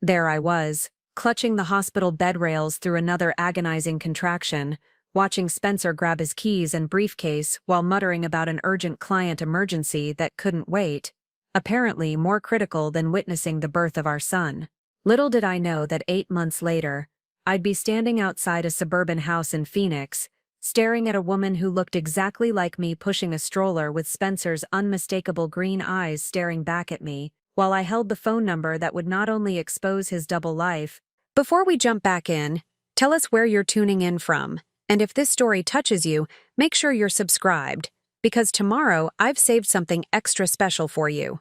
There I was, clutching the hospital bed rails through another agonizing contraction, watching Spencer grab his keys and briefcase while muttering about an urgent client emergency that couldn't wait, apparently more critical than witnessing the birth of our son. Little did I know that 8 months later, I'd be standing outside a suburban house in Phoenix, staring at a woman who looked exactly like me pushing a stroller with Spencer's unmistakable green eyes staring back at me, while I held the phone number that would not only expose his double life. Before we jump back in, tell us where you're tuning in from, and if this story touches you, make sure you're subscribed, because tomorrow I've saved something extra special for you.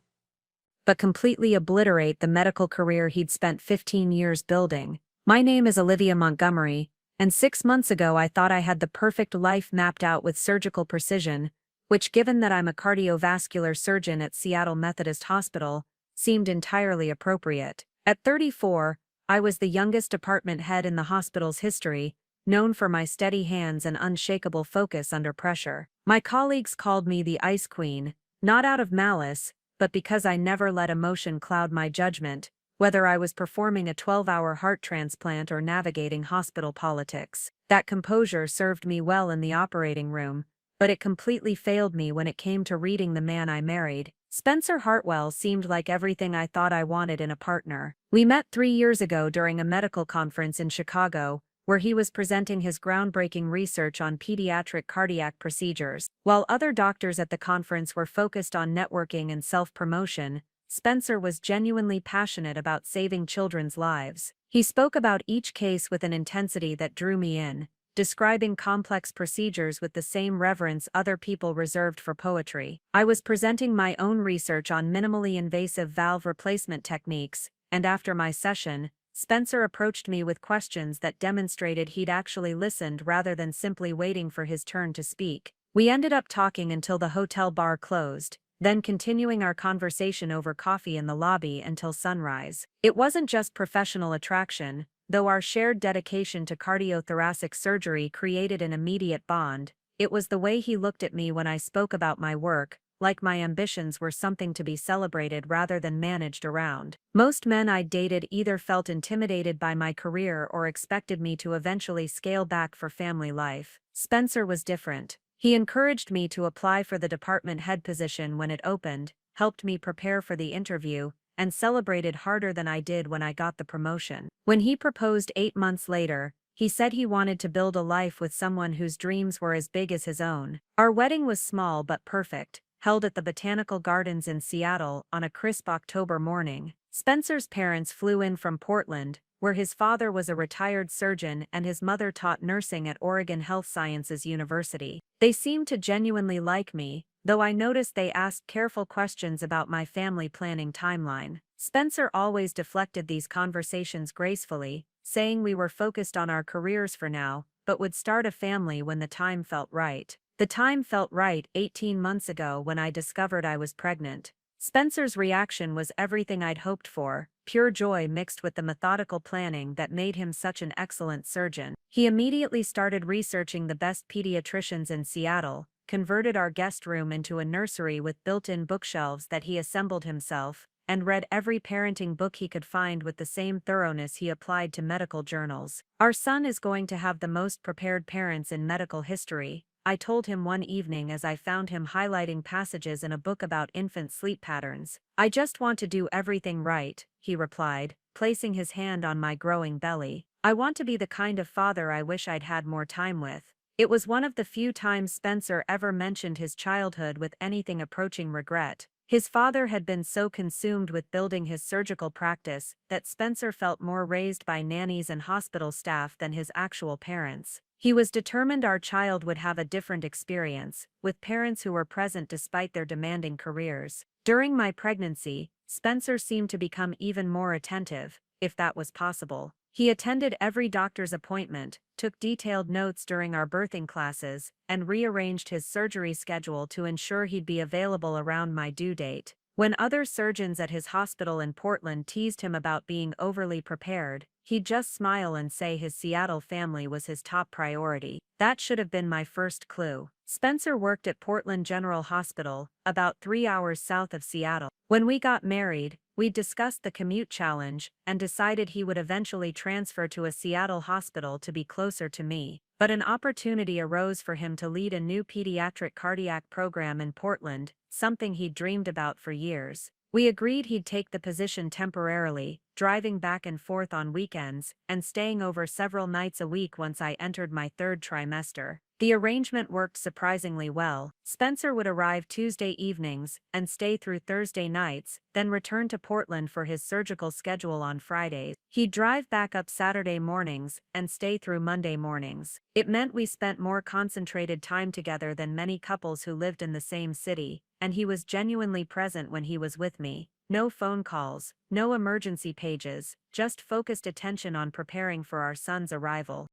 But completely obliterate the medical career he'd spent 15 years building. My name is Olivia Montgomery, and 6 months ago I thought I had the perfect life mapped out with surgical precision, which, given that I'm a cardiovascular surgeon at Seattle Methodist Hospital, seemed entirely appropriate. At 34, I was the youngest department head in the hospital's history, known for my steady hands and unshakable focus under pressure. My colleagues called me the Ice Queen, not out of malice, but because I never let emotion cloud my judgment, whether I was performing a 12-hour heart transplant or navigating hospital politics. That composure served me well in the operating room, but it completely failed me when it came to reading the man I married. Spencer Hartwell seemed like everything I thought I wanted in a partner. We met 3 years ago during a medical conference in Chicago, where he was presenting his groundbreaking research on pediatric cardiac procedures. While other doctors at the conference were focused on networking and self-promotion, Spencer was genuinely passionate about saving children's lives. He spoke about each case with an intensity that drew me in, describing complex procedures with the same reverence other people reserved for poetry. I was presenting my own research on minimally invasive valve replacement techniques, and after my session, Spencer approached me with questions that demonstrated he'd actually listened rather than simply waiting for his turn to speak. We ended up talking until the hotel bar closed, then continuing our conversation over coffee in the lobby until sunrise. It wasn't just professional attraction, though our shared dedication to cardiothoracic surgery created an immediate bond. It was the way he looked at me when I spoke about my work, like my ambitions were something to be celebrated rather than managed around. Most men I'd dated either felt intimidated by my career or expected me to eventually scale back for family life. Spencer was different. He encouraged me to apply for the department head position when it opened, helped me prepare for the interview, and celebrated harder than I did when I got the promotion. When he proposed 8 months later, he said he wanted to build a life with someone whose dreams were as big as his own. Our wedding was small but perfect, held at the Botanical Gardens in Seattle on a crisp October morning. Spencer's parents flew in from Portland, where his father was a retired surgeon and his mother taught nursing at Oregon Health Sciences University. They seemed to genuinely like me, though I noticed they asked careful questions about my family planning timeline. Spencer always deflected these conversations gracefully, saying we were focused on our careers for now, but would start a family when the time felt right. The time felt right 18 months ago when I discovered I was pregnant. Spencer's reaction was everything I'd hoped for, pure joy mixed with the methodical planning that made him such an excellent surgeon. He immediately started researching the best pediatricians in Seattle, converted our guest room into a nursery with built-in bookshelves that he assembled himself, and read every parenting book he could find with the same thoroughness he applied to medical journals. Our son is going to have the most prepared parents in medical history, I told him one evening as I found him highlighting passages in a book about infant sleep patterns. I just want to do everything right, he replied, placing his hand on my growing belly. I want to be the kind of father I wish I'd had more time with. It was one of the few times Spencer ever mentioned his childhood with anything approaching regret. His father had been so consumed with building his surgical practice that Spencer felt more raised by nannies and hospital staff than his actual parents. He was determined our child would have a different experience, with parents who were present despite their demanding careers. During my pregnancy, Spencer seemed to become even more attentive, if that was possible. He attended every doctor's appointment, took detailed notes during our birthing classes, and rearranged his surgery schedule to ensure he'd be available around my due date. When other surgeons at his hospital in Portland teased him about being overly prepared, he'd just smile and say his Seattle family was his top priority. That should have been my first clue. Spencer worked at Portland General Hospital, about 3 hours south of Seattle. When we got married, we discussed the commute challenge and decided he would eventually transfer to a Seattle hospital to be closer to me. But an opportunity arose for him to lead a new pediatric cardiac program in Portland, something he'd dreamed about for years. We agreed he'd take the position temporarily, driving back and forth on weekends, and staying over several nights a week once I entered my third trimester. The arrangement worked surprisingly well. Spencer would arrive Tuesday evenings and stay through Thursday nights, then return to Portland for his surgical schedule on Fridays. He'd drive back up Saturday mornings and stay through Monday mornings. It meant we spent more concentrated time together than many couples who lived in the same city, and he was genuinely present when he was with me. No phone calls, no emergency pages, just focused attention on preparing for our son's arrival.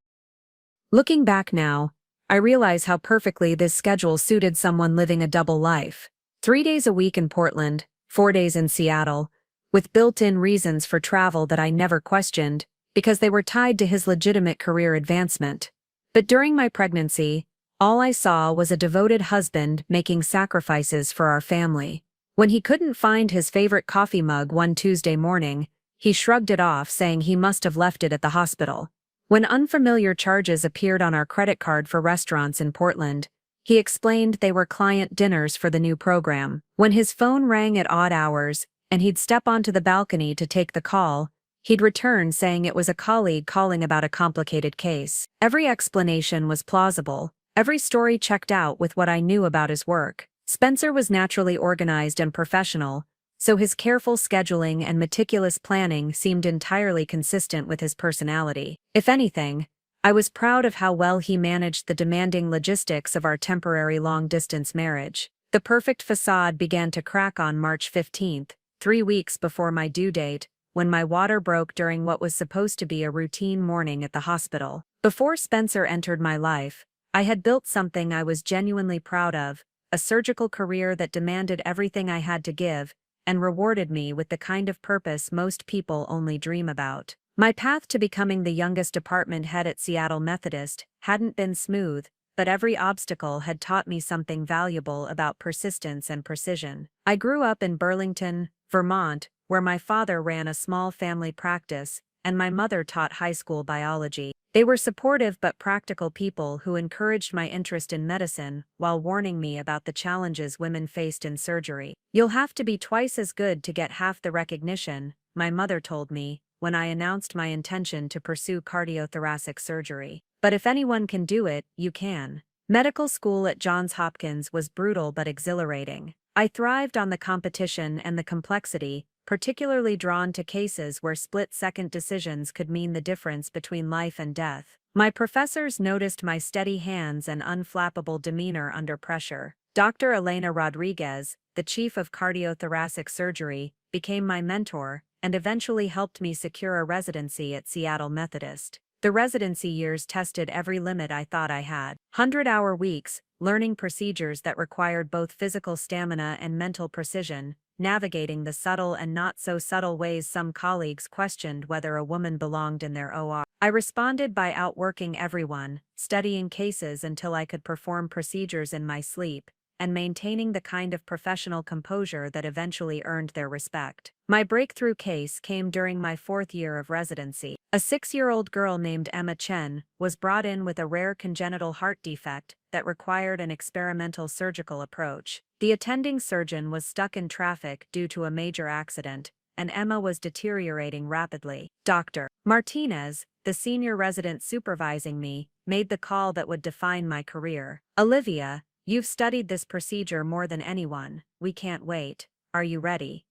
Looking back now, I realize how perfectly this schedule suited someone living a double life. 3 days a week in Portland, 4 days in Seattle, with built-in reasons for travel that I never questioned, because they were tied to his legitimate career advancement. But during my pregnancy, all I saw was a devoted husband making sacrifices for our family. When he couldn't find his favorite coffee mug one Tuesday morning, he shrugged it off, saying he must have left it at the hospital. When unfamiliar charges appeared on our credit card for restaurants in Portland, he explained they were client dinners for the new program. When his phone rang at odd hours, and he'd step onto the balcony to take the call, he'd return saying it was a colleague calling about a complicated case. Every explanation was plausible. Every story checked out with what I knew about his work. Spencer was naturally organized and professional, so his careful scheduling and meticulous planning seemed entirely consistent with his personality. If anything, I was proud of how well he managed the demanding logistics of our temporary long-distance marriage. The perfect facade began to crack on March 15th, 3 weeks before my due date, when my water broke during what was supposed to be a routine morning at the hospital. Before Spencer entered my life, I had built something I was genuinely proud of, a surgical career that demanded everything I had to give, and rewarded me with the kind of purpose most people only dream about. My path to becoming the youngest department head at Seattle Methodist hadn't been smooth, but every obstacle had taught me something valuable about persistence and precision. I grew up in Burlington, Vermont, where my father ran a small family practice, and my mother taught high school biology. They were supportive but practical people who encouraged my interest in medicine while warning me about the challenges women faced in surgery. "You'll have to be twice as good to get half the recognition," my mother told me when I announced my intention to pursue cardiothoracic surgery. "But if anyone can do it, you can." Medical school at Johns Hopkins was brutal but exhilarating. I thrived on the competition and the complexity, particularly drawn to cases where split-second decisions could mean the difference between life and death. My professors noticed my steady hands and unflappable demeanor under pressure. Dr. Elena Rodriguez, the chief of cardiothoracic surgery, became my mentor and eventually helped me secure a residency at Seattle Methodist. The residency years tested every limit I thought I had. 100-hour weeks, learning procedures that required both physical stamina and mental precision, navigating the subtle and not-so-subtle ways some colleagues questioned whether a woman belonged in their OR. I responded by outworking everyone, studying cases until I could perform procedures in my sleep, and maintaining the kind of professional composure that eventually earned their respect. My breakthrough case came during my 4th year of residency. A 6-year-old girl named Emma Chen was brought in with a rare congenital heart defect that required an experimental surgical approach. The attending surgeon was stuck in traffic due to a major accident, and Emma was deteriorating rapidly. Dr. Martinez, the senior resident supervising me, made the call that would define my career. "Olivia, you've studied this procedure more than anyone. We can't wait. Are you ready?"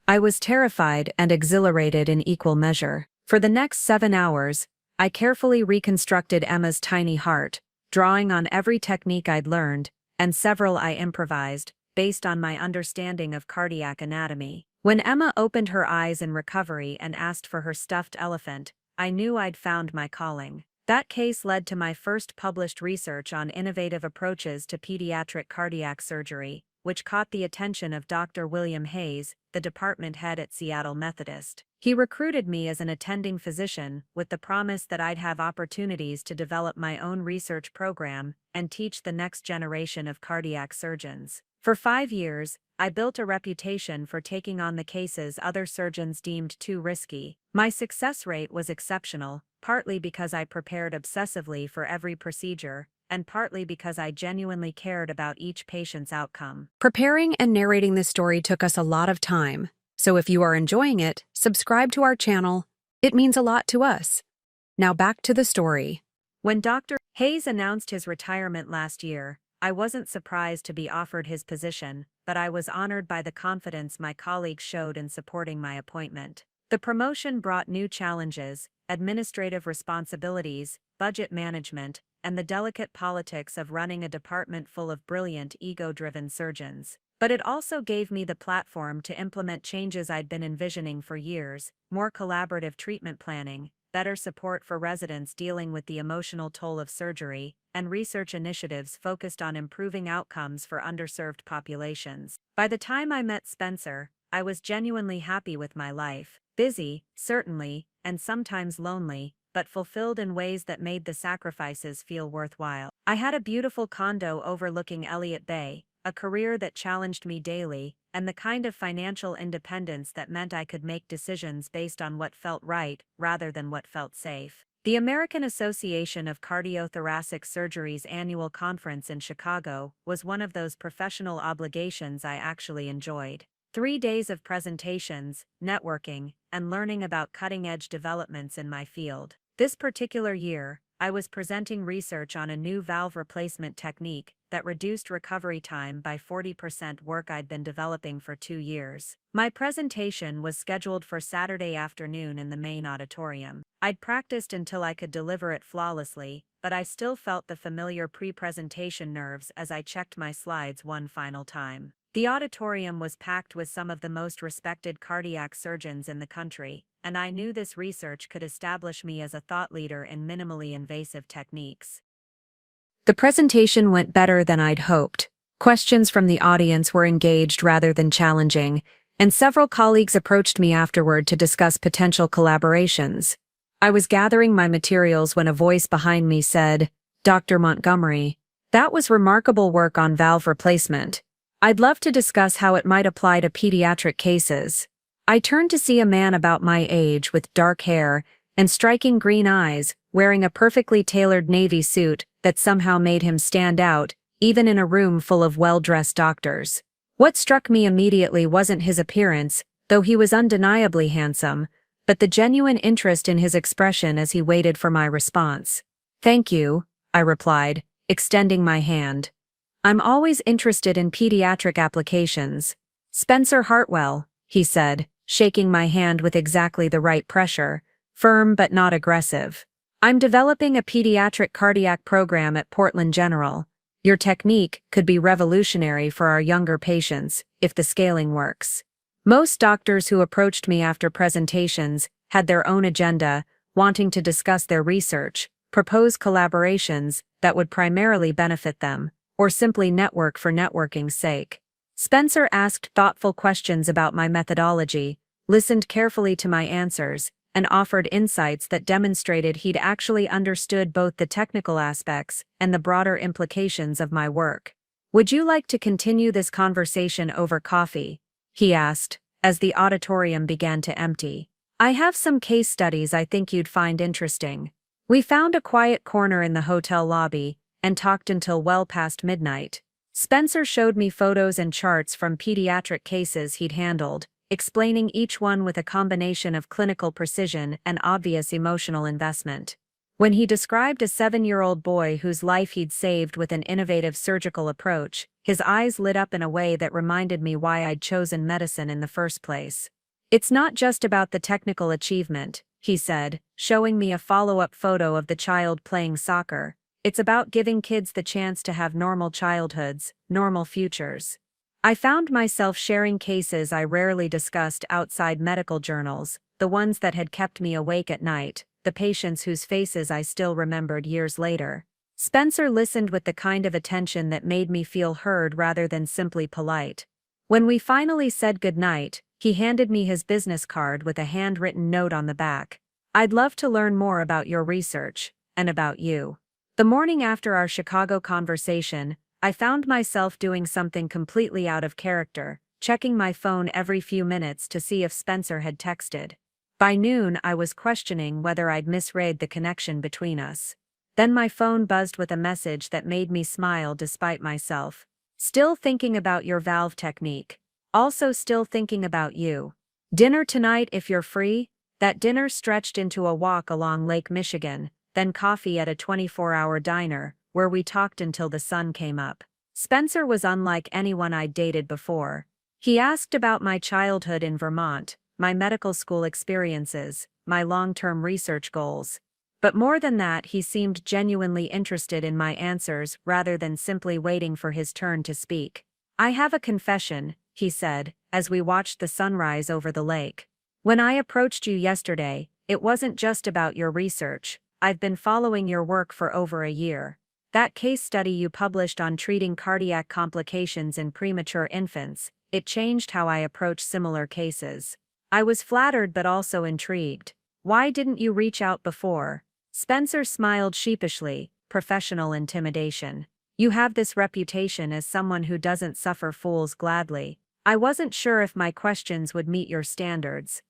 I was terrified and exhilarated in equal measure. For the next 7 hours, I carefully reconstructed Emma's tiny heart, drawing on every technique I'd learned, and several I improvised, based on my understanding of cardiac anatomy. When Emma opened her eyes in recovery and asked for her stuffed elephant, I knew I'd found my calling. That case led to my first published research on innovative approaches to pediatric cardiac surgery, which caught the attention of Dr. William Hayes, the department head at Seattle Methodist. He recruited me as an attending physician with the promise that I'd have opportunities to develop my own research program and teach the next generation of cardiac surgeons. For 5 years, I built a reputation for taking on the cases other surgeons deemed too risky. My success rate was exceptional, partly because I prepared obsessively for every procedure, and partly because I genuinely cared about each patient's outcome. Preparing and narrating this story took us a lot of time, so if you are enjoying it, subscribe to our channel. It means a lot to us. Now back to the story. When Dr. Hayes announced his retirement last year, I wasn't surprised to be offered his position, but I was honored by the confidence my colleagues showed in supporting my appointment. The promotion brought new challenges, administrative responsibilities, budget management, and the delicate politics of running a department full of brilliant, ego-driven surgeons. But it also gave me the platform to implement changes I'd been envisioning for years: more collaborative treatment planning, better support for residents dealing with the emotional toll of surgery, and research initiatives focused on improving outcomes for underserved populations. By the time I met Spencer, I was genuinely happy with my life. Busy, certainly, and sometimes lonely, but fulfilled in ways that made the sacrifices feel worthwhile. I had a beautiful condo overlooking Elliott Bay, a career that challenged me daily, and the kind of financial independence that meant I could make decisions based on what felt right, rather than what felt safe. The American Association of Cardiothoracic Surgery's annual conference in Chicago was one of those professional obligations I actually enjoyed. 3 days of presentations, networking, and learning about cutting-edge developments in my field. This particular year, I was presenting research on a new valve replacement technique that reduced recovery time by 40%, work I'd been developing for 2 years. My presentation was scheduled for Saturday afternoon in the main auditorium. I'd practiced until I could deliver it flawlessly, but I still felt the familiar pre-presentation nerves as I checked my slides one final time. The auditorium was packed with some of the most respected cardiac surgeons in the country, and I knew this research could establish me as a thought leader in minimally invasive techniques. The presentation went better than I'd hoped. Questions from the audience were engaged rather than challenging, and several colleagues approached me afterward to discuss potential collaborations. I was gathering my materials when a voice behind me said, "Dr. Montgomery, that was remarkable work on valve replacement. I'd love to discuss how it might apply to pediatric cases." I turned to see a man about my age with dark hair and striking green eyes, wearing a perfectly tailored navy suit that somehow made him stand out, even in a room full of well-dressed doctors. What struck me immediately wasn't his appearance, though he was undeniably handsome, but the genuine interest in his expression as he waited for my response. "Thank you," I replied, extending my hand. "I'm always interested in pediatric applications." "Spencer Hartwell," he said, shaking my hand with exactly the right pressure, firm but not aggressive. "I'm developing a pediatric cardiac program at Portland General. Your technique could be revolutionary for our younger patients, if the scaling works." Most doctors who approached me after presentations had their own agenda, wanting to discuss their research, propose collaborations that would primarily benefit them, or simply network for networking's sake. Spencer asked thoughtful questions about my methodology, listened carefully to my answers, and offered insights that demonstrated he'd actually understood both the technical aspects and the broader implications of my work. "Would you like to continue this conversation over coffee?" he asked, as the auditorium began to empty. "I have some case studies I think you'd find interesting." We found a quiet corner in the hotel lobby and talked until well past midnight. Spencer showed me photos and charts from pediatric cases he'd handled, explaining each one with a combination of clinical precision and obvious emotional investment. When he described a 7-year-old boy whose life he'd saved with an innovative surgical approach, his eyes lit up in a way that reminded me why I'd chosen medicine in the first place. "It's not just about the technical achievement," he said, showing me a follow-up photo of the child playing soccer. "It's about giving kids the chance to have normal childhoods, normal futures." I found myself sharing cases I rarely discussed outside medical journals, the ones that had kept me awake at night, the patients whose faces I still remembered years later. Spencer listened with the kind of attention that made me feel heard rather than simply polite. When we finally said goodnight, he handed me his business card with a handwritten note on the back. "I'd love to learn more about your research, and about you." The morning after our Chicago conversation, I found myself doing something completely out of character, checking my phone every few minutes to see if Spencer had texted. By noon, I was questioning whether I'd misread the connection between us. Then my phone buzzed with a message that made me smile despite myself. Still thinking about your valve technique. Also still thinking about you. Dinner tonight if you're free? That dinner stretched into a walk along Lake Michigan, then coffee at a 24-hour diner, where we talked until the sun came up. Spencer was unlike anyone I'd dated before. He asked about my childhood in Vermont, my medical school experiences, my long-term research goals. But more than that, he seemed genuinely interested in my answers rather than simply waiting for his turn to speak. I have a confession, he said, as we watched the sunrise over the lake. When I approached you yesterday, it wasn't just about your research. I've been following your work for over a year. That case study you published on treating cardiac complications in premature infants, it changed how I approach similar cases. I was flattered but also intrigued. Why didn't you reach out before? Spencer smiled sheepishly, professional intimidation. You have this reputation as someone who doesn't suffer fools gladly. I wasn't sure if my questions would meet your standards.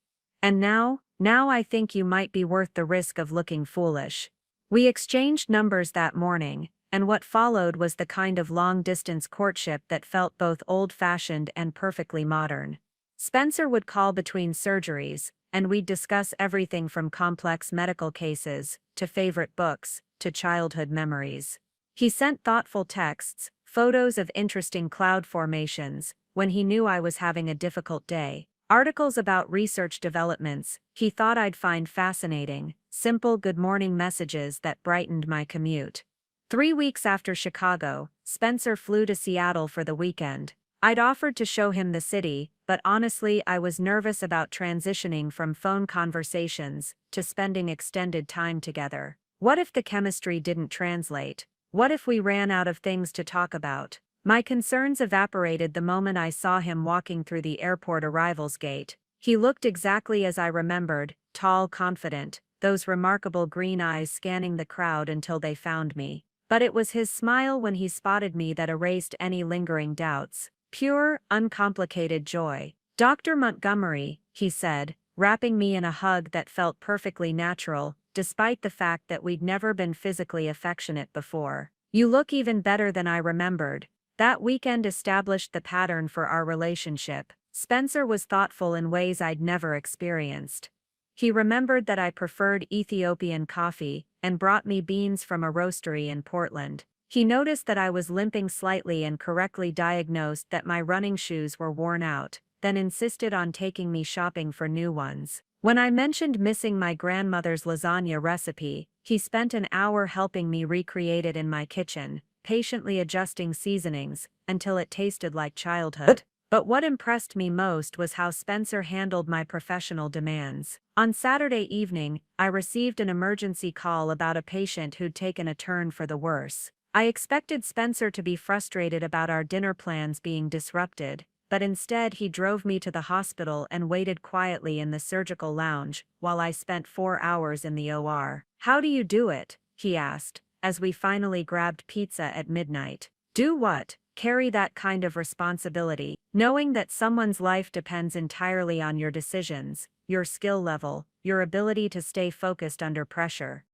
And now I think you might be worth the risk of looking foolish. We exchanged numbers that morning, and what followed was the kind of long-distance courtship that felt both old-fashioned and perfectly modern. Spencer would call between surgeries, and we'd discuss everything from complex medical cases, to favorite books, to childhood memories. He sent thoughtful texts, photos of interesting cloud formations, when he knew I was having a difficult day. Articles about research developments he thought I'd find fascinating, simple good morning messages that brightened my commute. 3 weeks after Chicago, Spencer flew to Seattle for the weekend. I'd offered to show him the city, but honestly I was nervous about transitioning from phone conversations to spending extended time together. What if the chemistry didn't translate? What if we ran out of things to talk about? My concerns evaporated the moment I saw him walking through the airport arrivals gate. He looked exactly as I remembered, tall, confident, those remarkable green eyes scanning the crowd until they found me. But it was his smile when he spotted me that erased any lingering doubts. Pure, uncomplicated joy. Dr. Montgomery, he said, wrapping me in a hug that felt perfectly natural, despite the fact that we'd never been physically affectionate before. You look even better than I remembered. That weekend established the pattern for our relationship. Spencer was thoughtful in ways I'd never experienced. He remembered that I preferred Ethiopian coffee, and brought me beans from a roastery in Portland. He noticed that I was limping slightly and correctly diagnosed that my running shoes were worn out, then insisted on taking me shopping for new ones. When I mentioned missing my grandmother's lasagna recipe, he spent an hour helping me recreate it in my kitchen, patiently adjusting seasonings, until it tasted like childhood. But what impressed me most was how Spencer handled my professional demands. On Saturday evening, I received an emergency call about a patient who'd taken a turn for the worse. I expected Spencer to be frustrated about our dinner plans being disrupted, but instead he drove me to the hospital and waited quietly in the surgical lounge while I spent 4 hours in the OR. How do you do it? He asked, as we finally grabbed pizza at midnight. Do what? Carry that kind of responsibility, knowing that someone's life depends entirely on your decisions, your skill level, your ability to stay focused under pressure.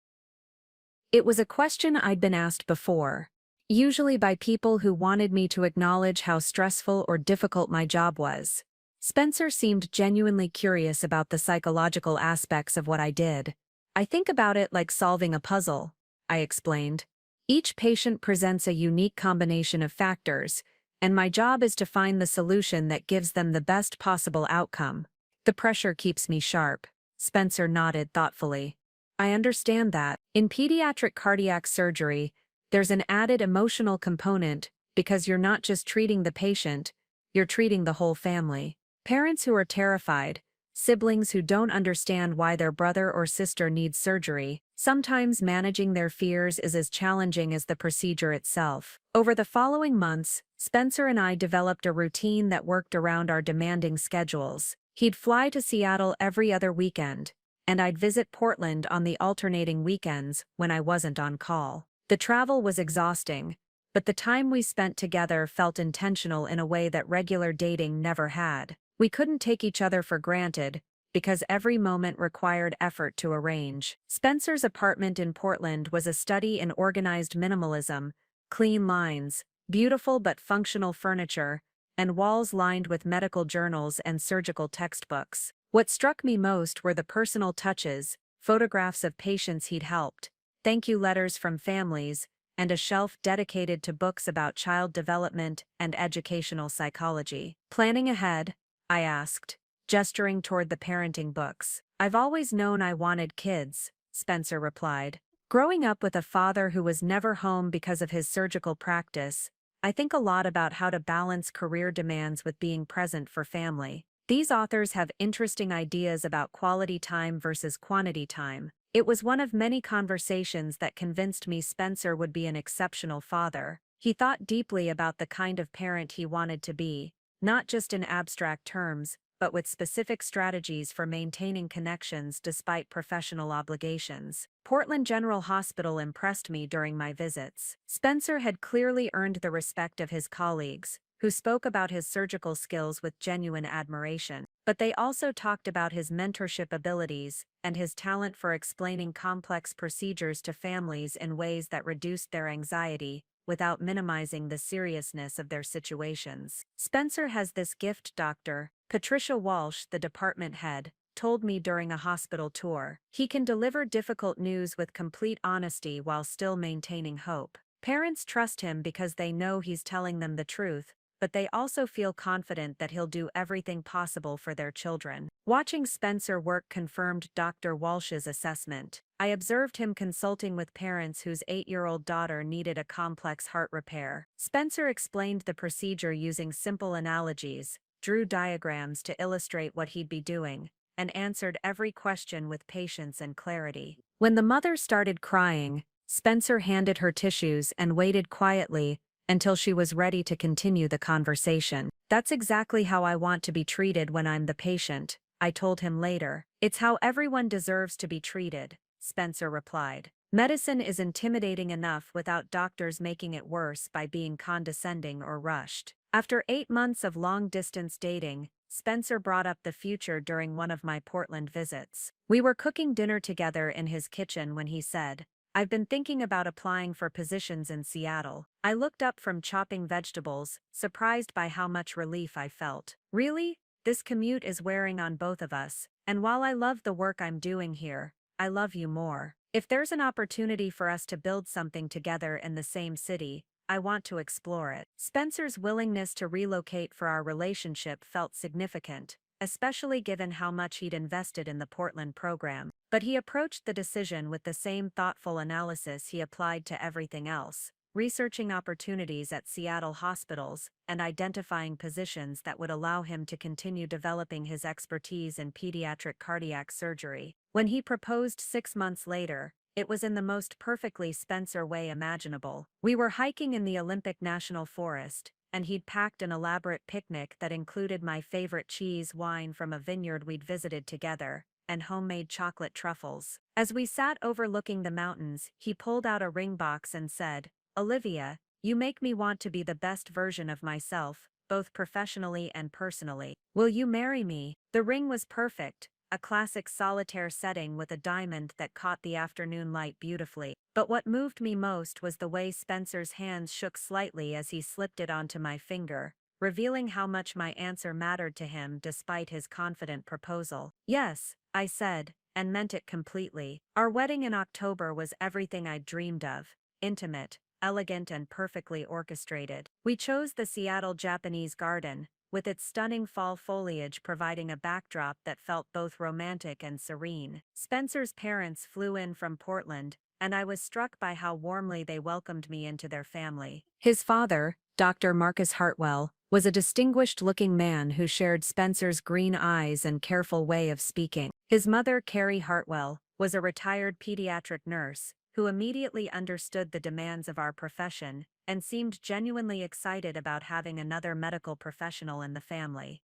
It was a question I'd been asked before, usually by people who wanted me to acknowledge how stressful or difficult my job was. Spencer seemed genuinely curious about the psychological aspects of what I did. I think about it like solving a puzzle, I explained. Each patient presents a unique combination of factors, and my job is to find the solution that gives them the best possible outcome. The pressure keeps me sharp. Spencer nodded thoughtfully. I understand that. In pediatric cardiac surgery, there's an added emotional component because you're not just treating the patient, you're treating the whole family. Parents who are terrified, siblings who don't understand why their brother or sister needs surgery. Sometimes managing their fears is as challenging as the procedure itself. Over the following months, Spencer and I developed a routine that worked around our demanding schedules. He'd fly to Seattle every other weekend, and I'd visit Portland on the alternating weekends when I wasn't on call. The travel was exhausting, but the time we spent together felt intentional in a way that regular dating never had. We couldn't take each other for granted, because every moment required effort to arrange. Spencer's apartment in Portland was a study in organized minimalism, clean lines, beautiful but functional furniture, and walls lined with medical journals and surgical textbooks. What struck me most were the personal touches, photographs of patients he'd helped, thank you letters from families, and a shelf dedicated to books about child development and educational psychology. Planning ahead? I asked, gesturing toward the parenting books. I've always known I wanted kids, Spencer replied. Growing up with a father who was never home because of his surgical practice, I think a lot about how to balance career demands with being present for family. These authors have interesting ideas about quality time versus quantity time. It was one of many conversations that convinced me Spencer would be an exceptional father. He thought deeply about the kind of parent he wanted to be, not just in abstract terms, but with specific strategies for maintaining connections despite professional obligations. Portland General Hospital impressed me during my visits. Spencer had clearly earned the respect of his colleagues, who spoke about his surgical skills with genuine admiration. But they also talked about his mentorship abilities and his talent for explaining complex procedures to families in ways that reduced their anxiety, without minimizing the seriousness of their situations. Spencer has this gift, Dr. Patricia Walsh, the department head, told me during a hospital tour. He can deliver difficult news with complete honesty while still maintaining hope. Parents trust him because they know he's telling them the truth, but they also feel confident that he'll do everything possible for their children. Watching Spencer work confirmed Dr. Walsh's assessment. I observed him consulting with parents whose 8-year-old daughter needed a complex heart repair. Spencer explained the procedure using simple analogies, drew diagrams to illustrate what he'd be doing, and answered every question with patience and clarity. When the mother started crying, Spencer handed her tissues and waited quietly until she was ready to continue the conversation. That's exactly how I want to be treated when I'm the patient, I told him later. It's how everyone deserves to be treated, Spencer replied. Medicine is intimidating enough without doctors making it worse by being condescending or rushed. After 8 months of long-distance dating, Spencer brought up the future during one of my Portland visits. We were cooking dinner together in his kitchen when he said, I've been thinking about applying for positions in Seattle. I looked up from chopping vegetables, surprised by how much relief I felt. Really? This commute is wearing on both of us, and while I love the work I'm doing here, I love you more. If there's an opportunity for us to build something together in the same city, I want to explore it. Spencer's willingness to relocate for our relationship felt significant, especially given how much he'd invested in the Portland program. But he approached the decision with the same thoughtful analysis he applied to everything else, researching opportunities at Seattle hospitals and identifying positions that would allow him to continue developing his expertise in pediatric cardiac surgery. When he proposed 6 months later, it was in the most perfectly Spencer way imaginable. We were hiking in the Olympic National Forest, and he'd packed an elaborate picnic that included my favorite cheese wine from a vineyard we'd visited together, and homemade chocolate truffles. As we sat overlooking the mountains, he pulled out a ring box and said, Olivia, you make me want to be the best version of myself, both professionally and personally. Will you marry me? The ring was perfect, a classic solitaire setting with a diamond that caught the afternoon light beautifully. But what moved me most was the way Spencer's hands shook slightly as he slipped it onto my finger, revealing how much my answer mattered to him despite his confident proposal. Yes, I said, and meant it completely. Our wedding in October was everything I'd dreamed of, intimate, elegant and perfectly orchestrated. We chose the Seattle Japanese garden, with its stunning fall foliage providing a backdrop that felt both romantic and serene. Spencer's parents flew in from Portland, and I was struck by how warmly they welcomed me into their family. His father, Dr. Marcus Hartwell, was a distinguished-looking man who shared Spencer's green eyes and careful way of speaking. His mother, Carrie Hartwell, was a retired pediatric nurse, who immediately understood the demands of our profession and seemed genuinely excited about having another medical professional in the family.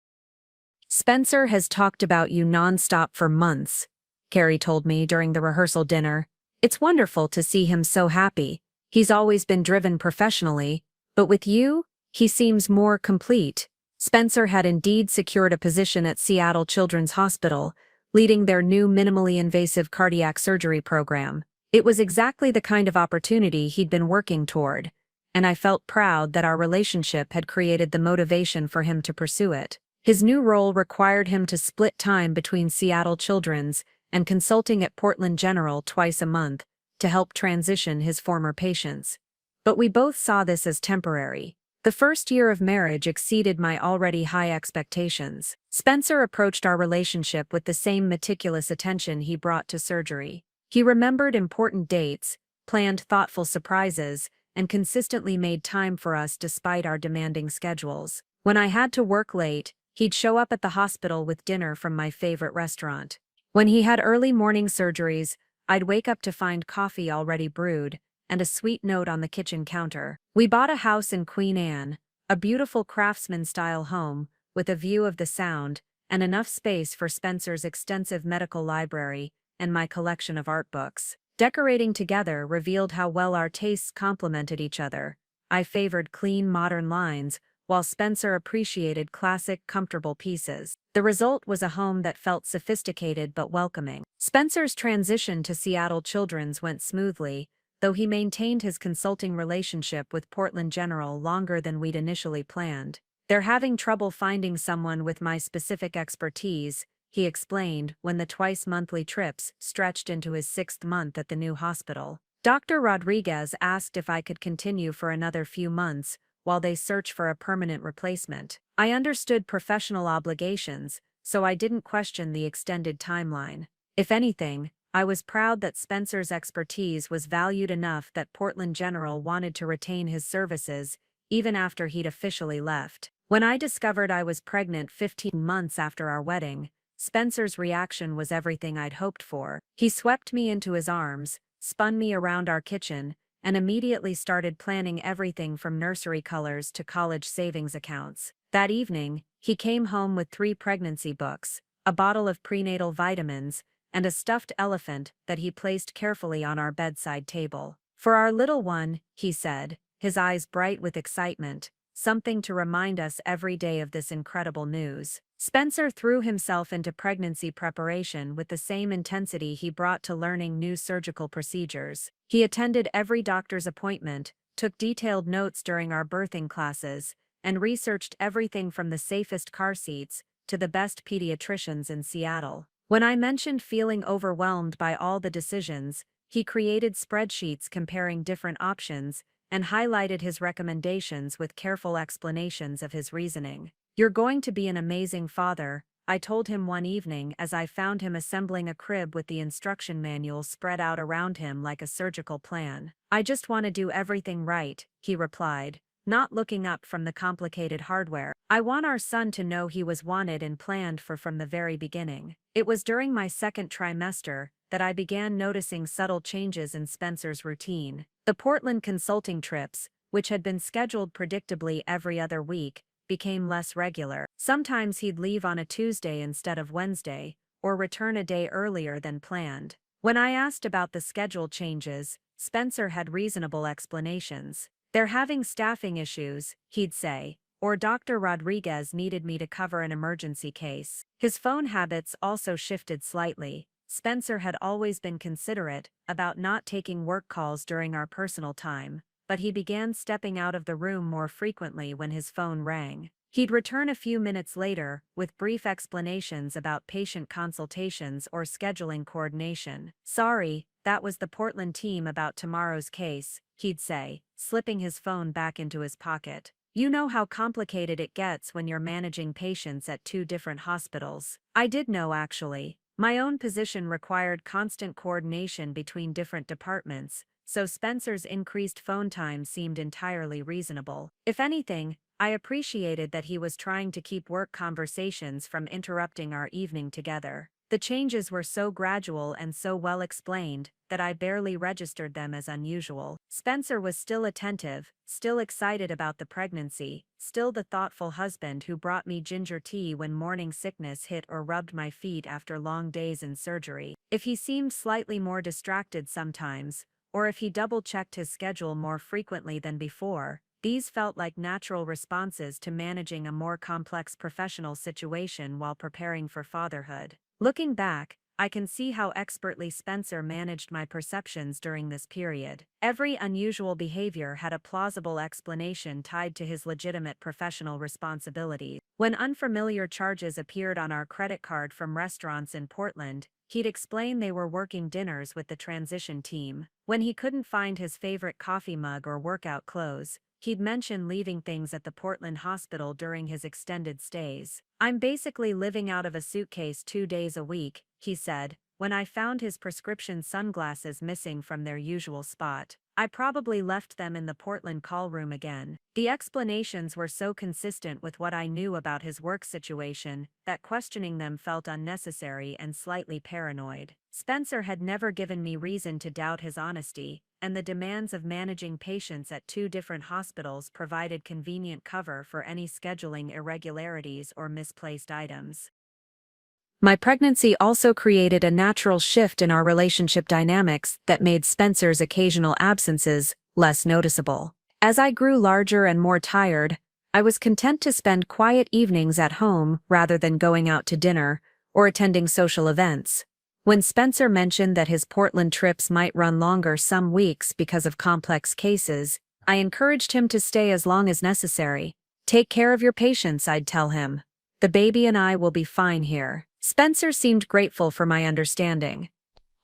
Spencer has talked about you nonstop for months, Carrie told me during the rehearsal dinner. It's wonderful to see him so happy. He's always been driven professionally, but with you, he seems more complete. Spencer had indeed secured a position at Seattle Children's Hospital, leading their new minimally invasive cardiac surgery program. It was exactly the kind of opportunity he'd been working toward, and I felt proud that our relationship had created the motivation for him to pursue it. His new role required him to split time between Seattle Children's and consulting at Portland General twice a month to help transition his former patients. But we both saw this as temporary. The first year of marriage exceeded my already high expectations. Spencer approached our relationship with the same meticulous attention he brought to surgery. He remembered important dates, planned thoughtful surprises, and consistently made time for us despite our demanding schedules. When I had to work late, he'd show up at the hospital with dinner from my favorite restaurant. When he had early morning surgeries, I'd wake up to find coffee already brewed and a sweet note on the kitchen counter. We bought a house in Queen Anne, a beautiful craftsman-style home with a view of the Sound and enough space for Spencer's extensive medical library and my collection of art books. Decorating together revealed how well our tastes complemented each other. I favored clean, modern lines, while Spencer appreciated classic, comfortable pieces. The result was a home that felt sophisticated but welcoming. Spencer's transition to Seattle Children's went smoothly, though he maintained his consulting relationship with Portland General longer than we'd initially planned. "They're having trouble finding someone with my specific expertise," he explained when the twice-monthly trips stretched into his 6th month at the new hospital. Dr. Rodriguez asked if I could continue for another few months while they search for a permanent replacement. I understood professional obligations, so I didn't question the extended timeline. If anything, I was proud that Spencer's expertise was valued enough that Portland General wanted to retain his services, even after he'd officially left. When I discovered I was pregnant 15 months after our wedding, Spencer's reaction was everything I'd hoped for. He swept me into his arms, spun me around our kitchen, and immediately started planning everything from nursery colors to college savings accounts. That evening, he came home with 3 pregnancy books, a bottle of prenatal vitamins, and a stuffed elephant that he placed carefully on our bedside table. "For our little one," he said, his eyes bright with excitement, "something to remind us every day of this incredible news." Spencer threw himself into pregnancy preparation with the same intensity he brought to learning new surgical procedures. He attended every doctor's appointment, took detailed notes during our birthing classes, and researched everything from the safest car seats to the best pediatricians in Seattle. When I mentioned feeling overwhelmed by all the decisions, he created spreadsheets comparing different options and highlighted his recommendations with careful explanations of his reasoning. "You're going to be an amazing father," I told him one evening as I found him assembling a crib with the instruction manual spread out around him like a surgical plan. "I just want to do everything right," he replied, not looking up from the complicated hardware. "I want our son to know he was wanted and planned for from the very beginning." It was during my 2nd trimester that I began noticing subtle changes in Spencer's routine. The Portland consulting trips, which had been scheduled predictably every other week, became less regular. Sometimes he'd leave on a Tuesday instead of Wednesday, or return a day earlier than planned. When I asked about the schedule changes, Spencer had reasonable explanations. "They're having staffing issues," he'd say, or Dr. Rodriguez needed me to cover an emergency case. His phone habits also shifted slightly. Spencer had always been considerate about not taking work calls during our personal time, but he began stepping out of the room more frequently when his phone rang. He'd return a few minutes later with brief explanations about patient consultations or scheduling coordination. "Sorry, that was the Portland team about tomorrow's case," he'd say, slipping his phone back into his pocket. "You know how complicated it gets when you're managing patients at 2 different hospitals." I did know, actually. My own position required constant coordination between different departments, so Spencer's increased phone time seemed entirely reasonable. If anything, I appreciated that he was trying to keep work conversations from interrupting our evening together. The changes were so gradual and so well explained that I barely registered them as unusual. Spencer was still attentive, still excited about the pregnancy, still the thoughtful husband who brought me ginger tea when morning sickness hit or rubbed my feet after long days in surgery. If he seemed slightly more distracted sometimes, or if he double-checked his schedule more frequently than before. These felt like natural responses to managing a more complex professional situation while preparing for fatherhood. Looking back, I can see how expertly Spencer managed my perceptions during this period. Every unusual behavior had a plausible explanation tied to his legitimate professional responsibilities. When unfamiliar charges appeared on our credit card from restaurants in Portland, he'd explain they were working dinners with the transition team. When he couldn't find his favorite coffee mug or workout clothes, he'd mention leaving things at the Portland hospital during his extended stays. "I'm basically living out of a suitcase 2 days a week," he said, when I found his prescription sunglasses missing from their usual spot. "I probably left them in the Portland call room again." The explanations were so consistent with what I knew about his work situation that questioning them felt unnecessary and slightly paranoid. Spencer had never given me reason to doubt his honesty, and the demands of managing patients at 2 different hospitals provided convenient cover for any scheduling irregularities or misplaced items. My pregnancy also created a natural shift in our relationship dynamics that made Spencer's occasional absences less noticeable. As I grew larger and more tired, I was content to spend quiet evenings at home rather than going out to dinner or attending social events. When Spencer mentioned that his Portland trips might run longer some weeks because of complex cases, I encouraged him to stay as long as necessary. "Take care of your patients," I'd tell him. "The baby and I will be fine here." Spencer seemed grateful for my understanding,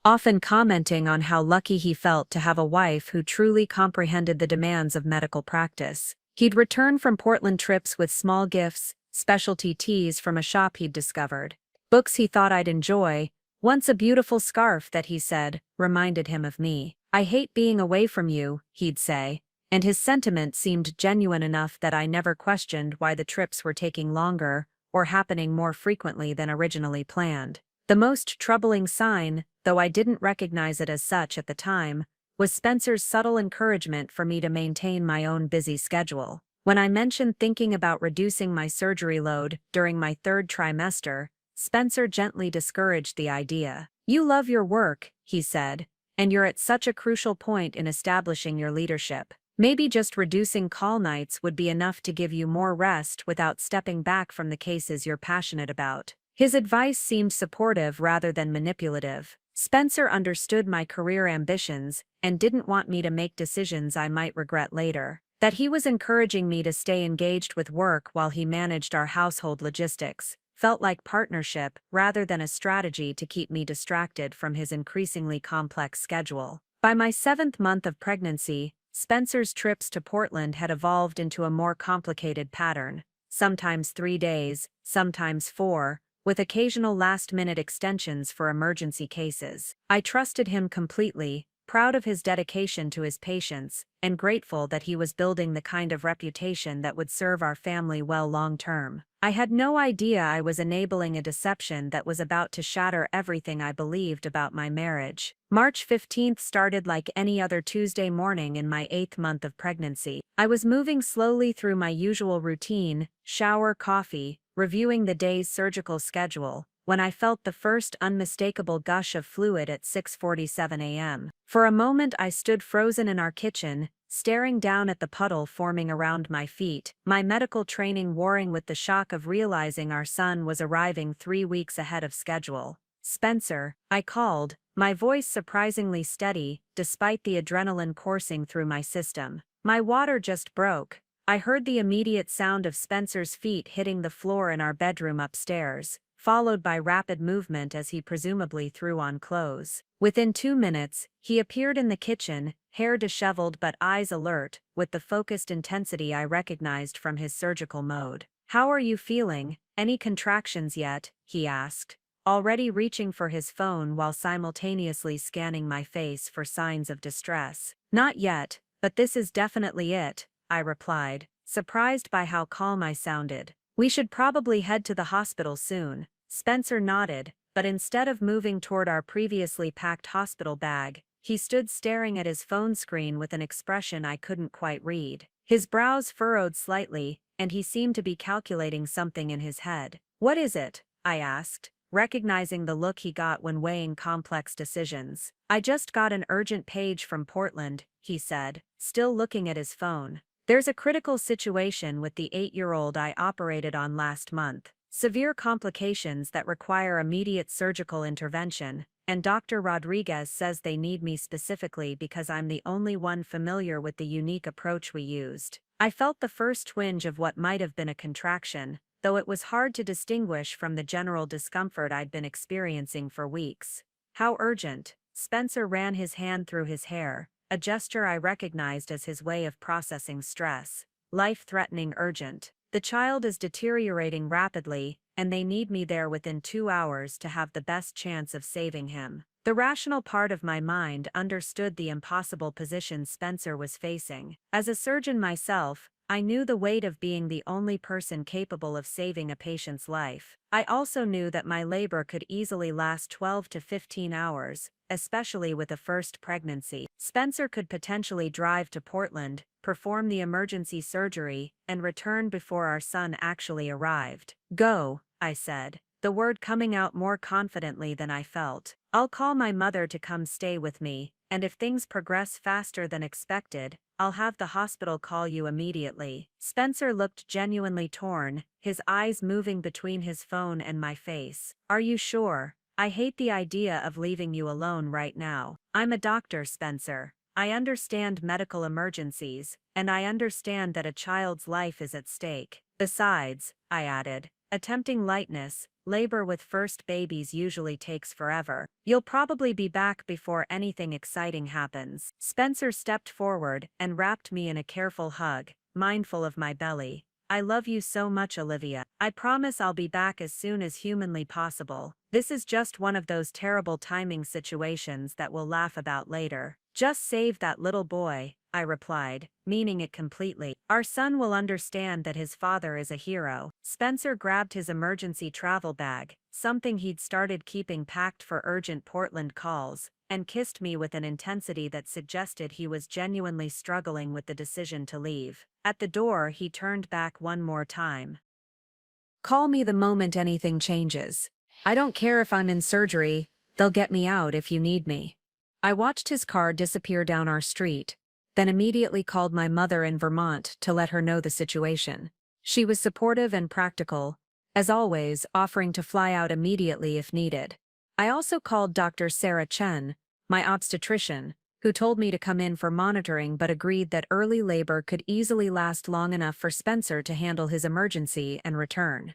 often commenting on how lucky he felt to have a wife who truly comprehended the demands of medical practice. He'd return from Portland trips with small gifts, specialty teas from a shop he'd discovered, books he thought I'd enjoy. Once a beautiful scarf that he said reminded him of me. "I hate being away from you," he'd say, and his sentiment seemed genuine enough that I never questioned why the trips were taking longer or happening more frequently than originally planned. The most troubling sign, though I didn't recognize it as such at the time, was Spencer's subtle encouragement for me to maintain my own busy schedule. When I mentioned thinking about reducing my surgery load during my 3rd trimester, Spencer gently discouraged the idea. "You love your work," he said, "and you're at such a crucial point in establishing your leadership. Maybe just reducing call nights would be enough to give you more rest without stepping back from the cases you're passionate about." His advice seemed supportive rather than manipulative. Spencer understood my career ambitions and didn't want me to make decisions I might regret later. That he was encouraging me to stay engaged with work while he managed our household logistics felt like partnership rather than a strategy to keep me distracted from his increasingly complex schedule. By my 7th month of pregnancy, Spencer's trips to Portland had evolved into a more complicated pattern, sometimes 3 days, sometimes 4, with occasional last-minute extensions for emergency cases. I trusted him completely, proud of his dedication to his patients, and grateful that he was building the kind of reputation that would serve our family well long-term. I had no idea I was enabling a deception that was about to shatter everything I believed about my marriage. March 15th started like any other Tuesday morning in my 8th month of pregnancy. I was moving slowly through my usual routine, shower, coffee, reviewing the day's surgical schedule, when I felt the first unmistakable gush of fluid at 6:47 a.m. For a moment I stood frozen in our kitchen, staring down at the puddle forming around my feet, my medical training warring with the shock of realizing our son was arriving 3 weeks ahead of schedule. "Spencer," I called, my voice surprisingly steady, despite the adrenaline coursing through my system. "My water just broke." I heard the immediate sound of Spencer's feet hitting the floor in our bedroom upstairs, followed by rapid movement as he presumably threw on clothes. Within 2 minutes, he appeared in the kitchen, hair disheveled but eyes alert, with the focused intensity I recognized from his surgical mode. "How are you feeling? Any contractions yet?" he asked, already reaching for his phone while simultaneously scanning my face for signs of distress. "Not yet, but this is definitely it," I replied, surprised by how calm I sounded. "We should probably head to the hospital soon." Spencer nodded, but instead of moving toward our previously packed hospital bag, he stood staring at his phone screen with an expression I couldn't quite read. His brows furrowed slightly, and he seemed to be calculating something in his head. "What is it?" I asked, recognizing the look he got when weighing complex decisions. "I just got an urgent page from Portland," he said, still looking at his phone. "There's a critical situation with the 8-year-old I operated on last month. Severe complications that require immediate surgical intervention, and Dr. Rodriguez says they need me specifically because I'm the only one familiar with the unique approach we used." I felt the first twinge of what might have been a contraction, though it was hard to distinguish from the general discomfort I'd been experiencing for weeks. "How urgent?" Spencer ran his hand through his hair, a gesture I recognized as his way of processing stress. "Life-threatening urgent. The child is deteriorating rapidly, and they need me there within 2 hours to have the best chance of saving him." The rational part of my mind understood the impossible position Spencer was facing. As a surgeon myself, I knew the weight of being the only person capable of saving a patient's life. I also knew that my labor could easily last 12 to 15 hours, especially with a first pregnancy. Spencer could potentially drive to Portland, perform the emergency surgery, and return before our son actually arrived. "Go," I said, the word coming out more confidently than I felt. "I'll call my mother to come stay with me, and if things progress faster than expected, I'll have the hospital call you immediately." Spencer looked genuinely torn, his eyes moving between his phone and my face. "Are you sure? I hate the idea of leaving you alone right now. I'm a doctor, Spencer. I understand medical emergencies, and I understand that a child's life is at stake. Besides," I added, attempting lightness, "labor with first babies usually takes forever. You'll probably be back before anything exciting happens." Spencer stepped forward and wrapped me in a careful hug, mindful of my belly. "I love you so much, Olivia. I promise I'll be back as soon as humanly possible. This is just one of those terrible timing situations that we'll laugh about later. Just save that little boy," I replied, meaning it completely. "Our son will understand that his father is a hero." Spencer grabbed his emergency travel bag, something he'd started keeping packed for urgent Portland calls, and kissed me with an intensity that suggested he was genuinely struggling with the decision to leave. At the door, he turned back one more time. "Call me the moment anything changes. I don't care if I'm in surgery, they'll get me out if you need me." I watched his car disappear down our street, then immediately called my mother in Vermont to let her know the situation. She was supportive and practical, as always, offering to fly out immediately if needed. I also called Dr. Sarah Chen, my obstetrician, who told me to come in for monitoring but agreed that early labor could easily last long enough for Spencer to handle his emergency and return.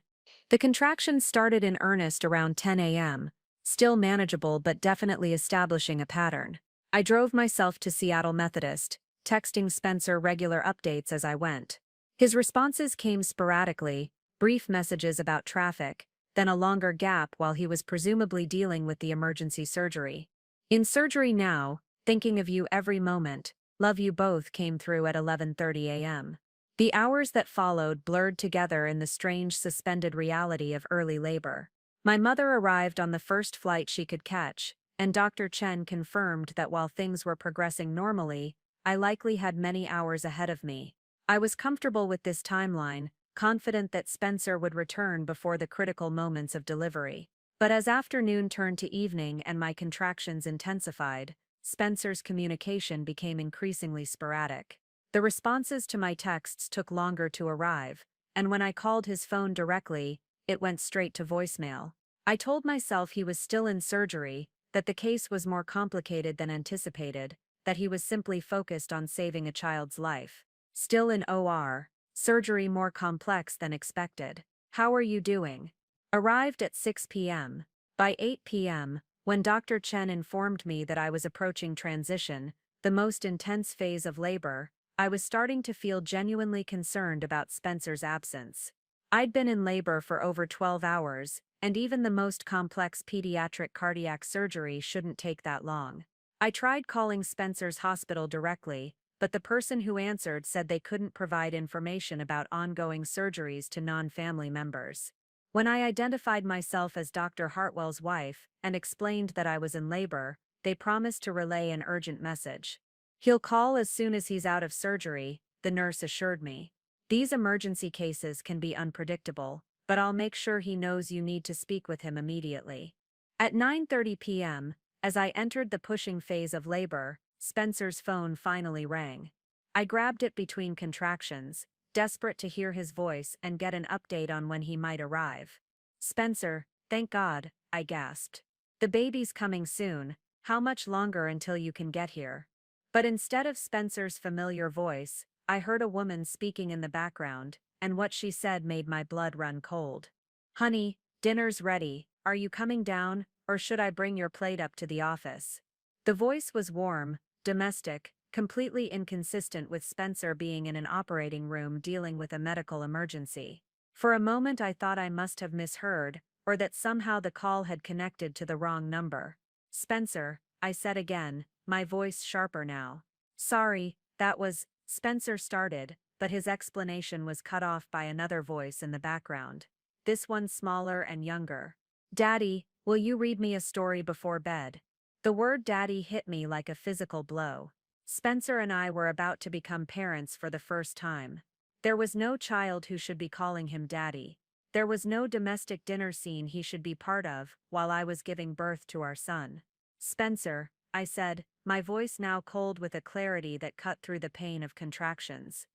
The contractions started in earnest around 10 a.m., still manageable but definitely establishing a pattern. I drove myself to Seattle Methodist, texting Spencer regular updates as I went. His responses came sporadically, brief messages about traffic, then a longer gap while he was presumably dealing with the emergency surgery. "In surgery now, thinking of you every moment, love you both," came through at 11:30 a.m. The hours that followed blurred together in the strange suspended reality of early labor. My mother arrived on the first flight she could catch, and Dr. Chen confirmed that while things were progressing normally, I likely had many hours ahead of me. I was comfortable with this timeline, confident that Spencer would return before the critical moments of delivery. But as afternoon turned to evening and my contractions intensified, Spencer's communication became increasingly sporadic. The responses to my texts took longer to arrive, and when I called his phone directly, it went straight to voicemail. I told myself he was still in surgery, that the case was more complicated than anticipated, that he was simply focused on saving a child's life. "Still in OR, surgery more complex than expected. How are you doing?" Arrived at 6 p.m. By 8 p.m., when Dr. Chen informed me that I was approaching transition, the most intense phase of labor, I was starting to feel genuinely concerned about Spencer's absence. I'd been in labor for over 12 hours, and even the most complex pediatric cardiac surgery shouldn't take that long. I tried calling Spencer's hospital directly, but the person who answered said they couldn't provide information about ongoing surgeries to non-family members. When I identified myself as Dr. Hartwell's wife and explained that I was in labor, they promised to relay an urgent message. "He'll call as soon as he's out of surgery," the nurse assured me. "These emergency cases can be unpredictable, but I'll make sure he knows you need to speak with him immediately." At 9:30 p.m., as I entered the pushing phase of labor, Spencer's phone finally rang. I grabbed it between contractions, desperate to hear his voice and get an update on when he might arrive. "Spencer, thank God," I gasped. "The baby's coming soon. How much longer until you can get here?" But instead of Spencer's familiar voice, I heard a woman speaking in the background, and what she said made my blood run cold. "Honey, dinner's ready. Are you coming down, or should I bring your plate up to the office?" The voice was warm, domestic, completely inconsistent with Spencer being in an operating room dealing with a medical emergency. For a moment I thought I must have misheard, or that somehow the call had connected to the wrong number. "Spencer," I said again, my voice sharper now. "Sorry, that was," Spencer started, but his explanation was cut off by another voice in the background. This one smaller and younger. "Daddy, will you read me a story before bed?" The word daddy hit me like a physical blow. Spencer and I were about to become parents for the first time. There was no child who should be calling him daddy. There was no domestic dinner scene he should be part of while I was giving birth to our son. "Spencer," I said, my voice now cold with a clarity that cut through the pain of contractions.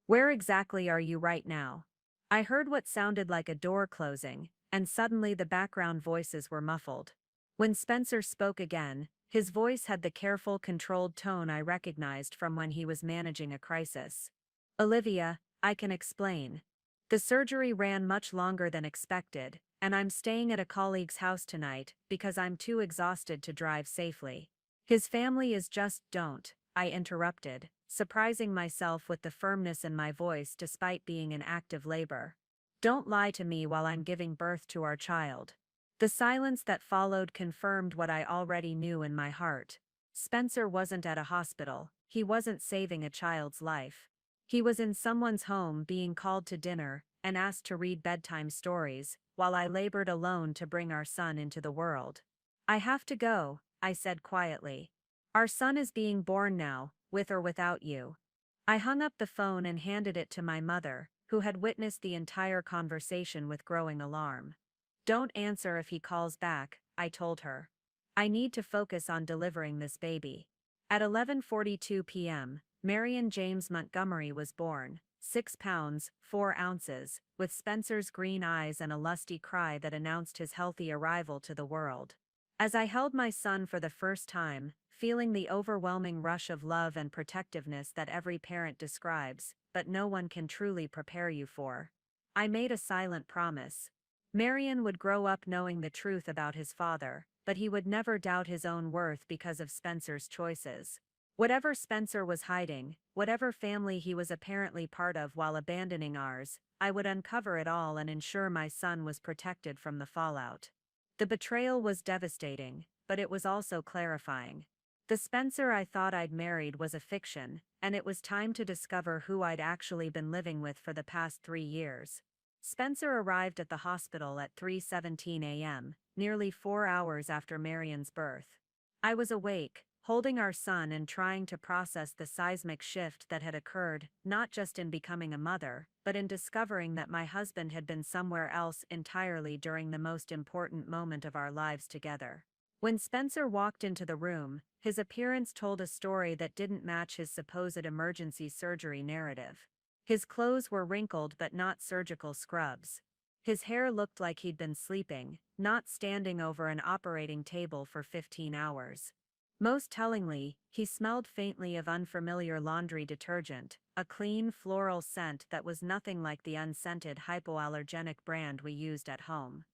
"Where exactly are you right now?" I heard what sounded like a door closing, and suddenly the background voices were muffled. When Spencer spoke again, his voice had the careful, controlled tone I recognized from when he was managing a crisis. "Olivia, I can explain. The surgery ran much longer than expected, and I'm staying at a colleague's house tonight because I'm too exhausted to drive safely." "His family is just don't," I interrupted, surprising myself with the firmness in my voice despite being in active labor. "Don't lie to me while I'm giving birth to our child." The silence that followed confirmed what I already knew in my heart. Spencer wasn't at a hospital, he wasn't saving a child's life. He was in someone's home being called to dinner and asked to read bedtime stories, while I labored alone to bring our son into the world. "I have to go," I said quietly. "Our son is being born now, with or without you." I hung up the phone and handed it to my mother, who had witnessed the entire conversation with growing alarm. "Don't answer if he calls back," I told her. "I need to focus on delivering this baby." At 11:42 p.m., Marion James Montgomery was born, 6 pounds, 4 ounces, with Spencer's green eyes and a lusty cry that announced his healthy arrival to the world. As I held my son for the first time, feeling the overwhelming rush of love and protectiveness that every parent describes, but no one can truly prepare you for, I made a silent promise. Marion would grow up knowing the truth about his father, but he would never doubt his own worth because of Spencer's choices. Whatever Spencer was hiding, whatever family he was apparently part of while abandoning ours, I would uncover it all and ensure my son was protected from the fallout. The betrayal was devastating, but it was also clarifying. The Spencer I thought I'd married was a fiction, and it was time to discover who I'd actually been living with for the past 3 years. Spencer arrived at the hospital at 3:17 a.m., nearly 4 hours after Marion's birth. I was awake, holding our son and trying to process the seismic shift that had occurred, not just in becoming a mother, but in discovering that my husband had been somewhere else entirely during the most important moment of our lives together. When Spencer walked into the room, his appearance told a story that didn't match his supposed emergency surgery narrative. His clothes were wrinkled but not surgical scrubs. His hair looked like he'd been sleeping, not standing over an operating table for 15 hours. Most tellingly, he smelled faintly of unfamiliar laundry detergent, a clean floral scent that was nothing like the unscented hypoallergenic brand we used at home.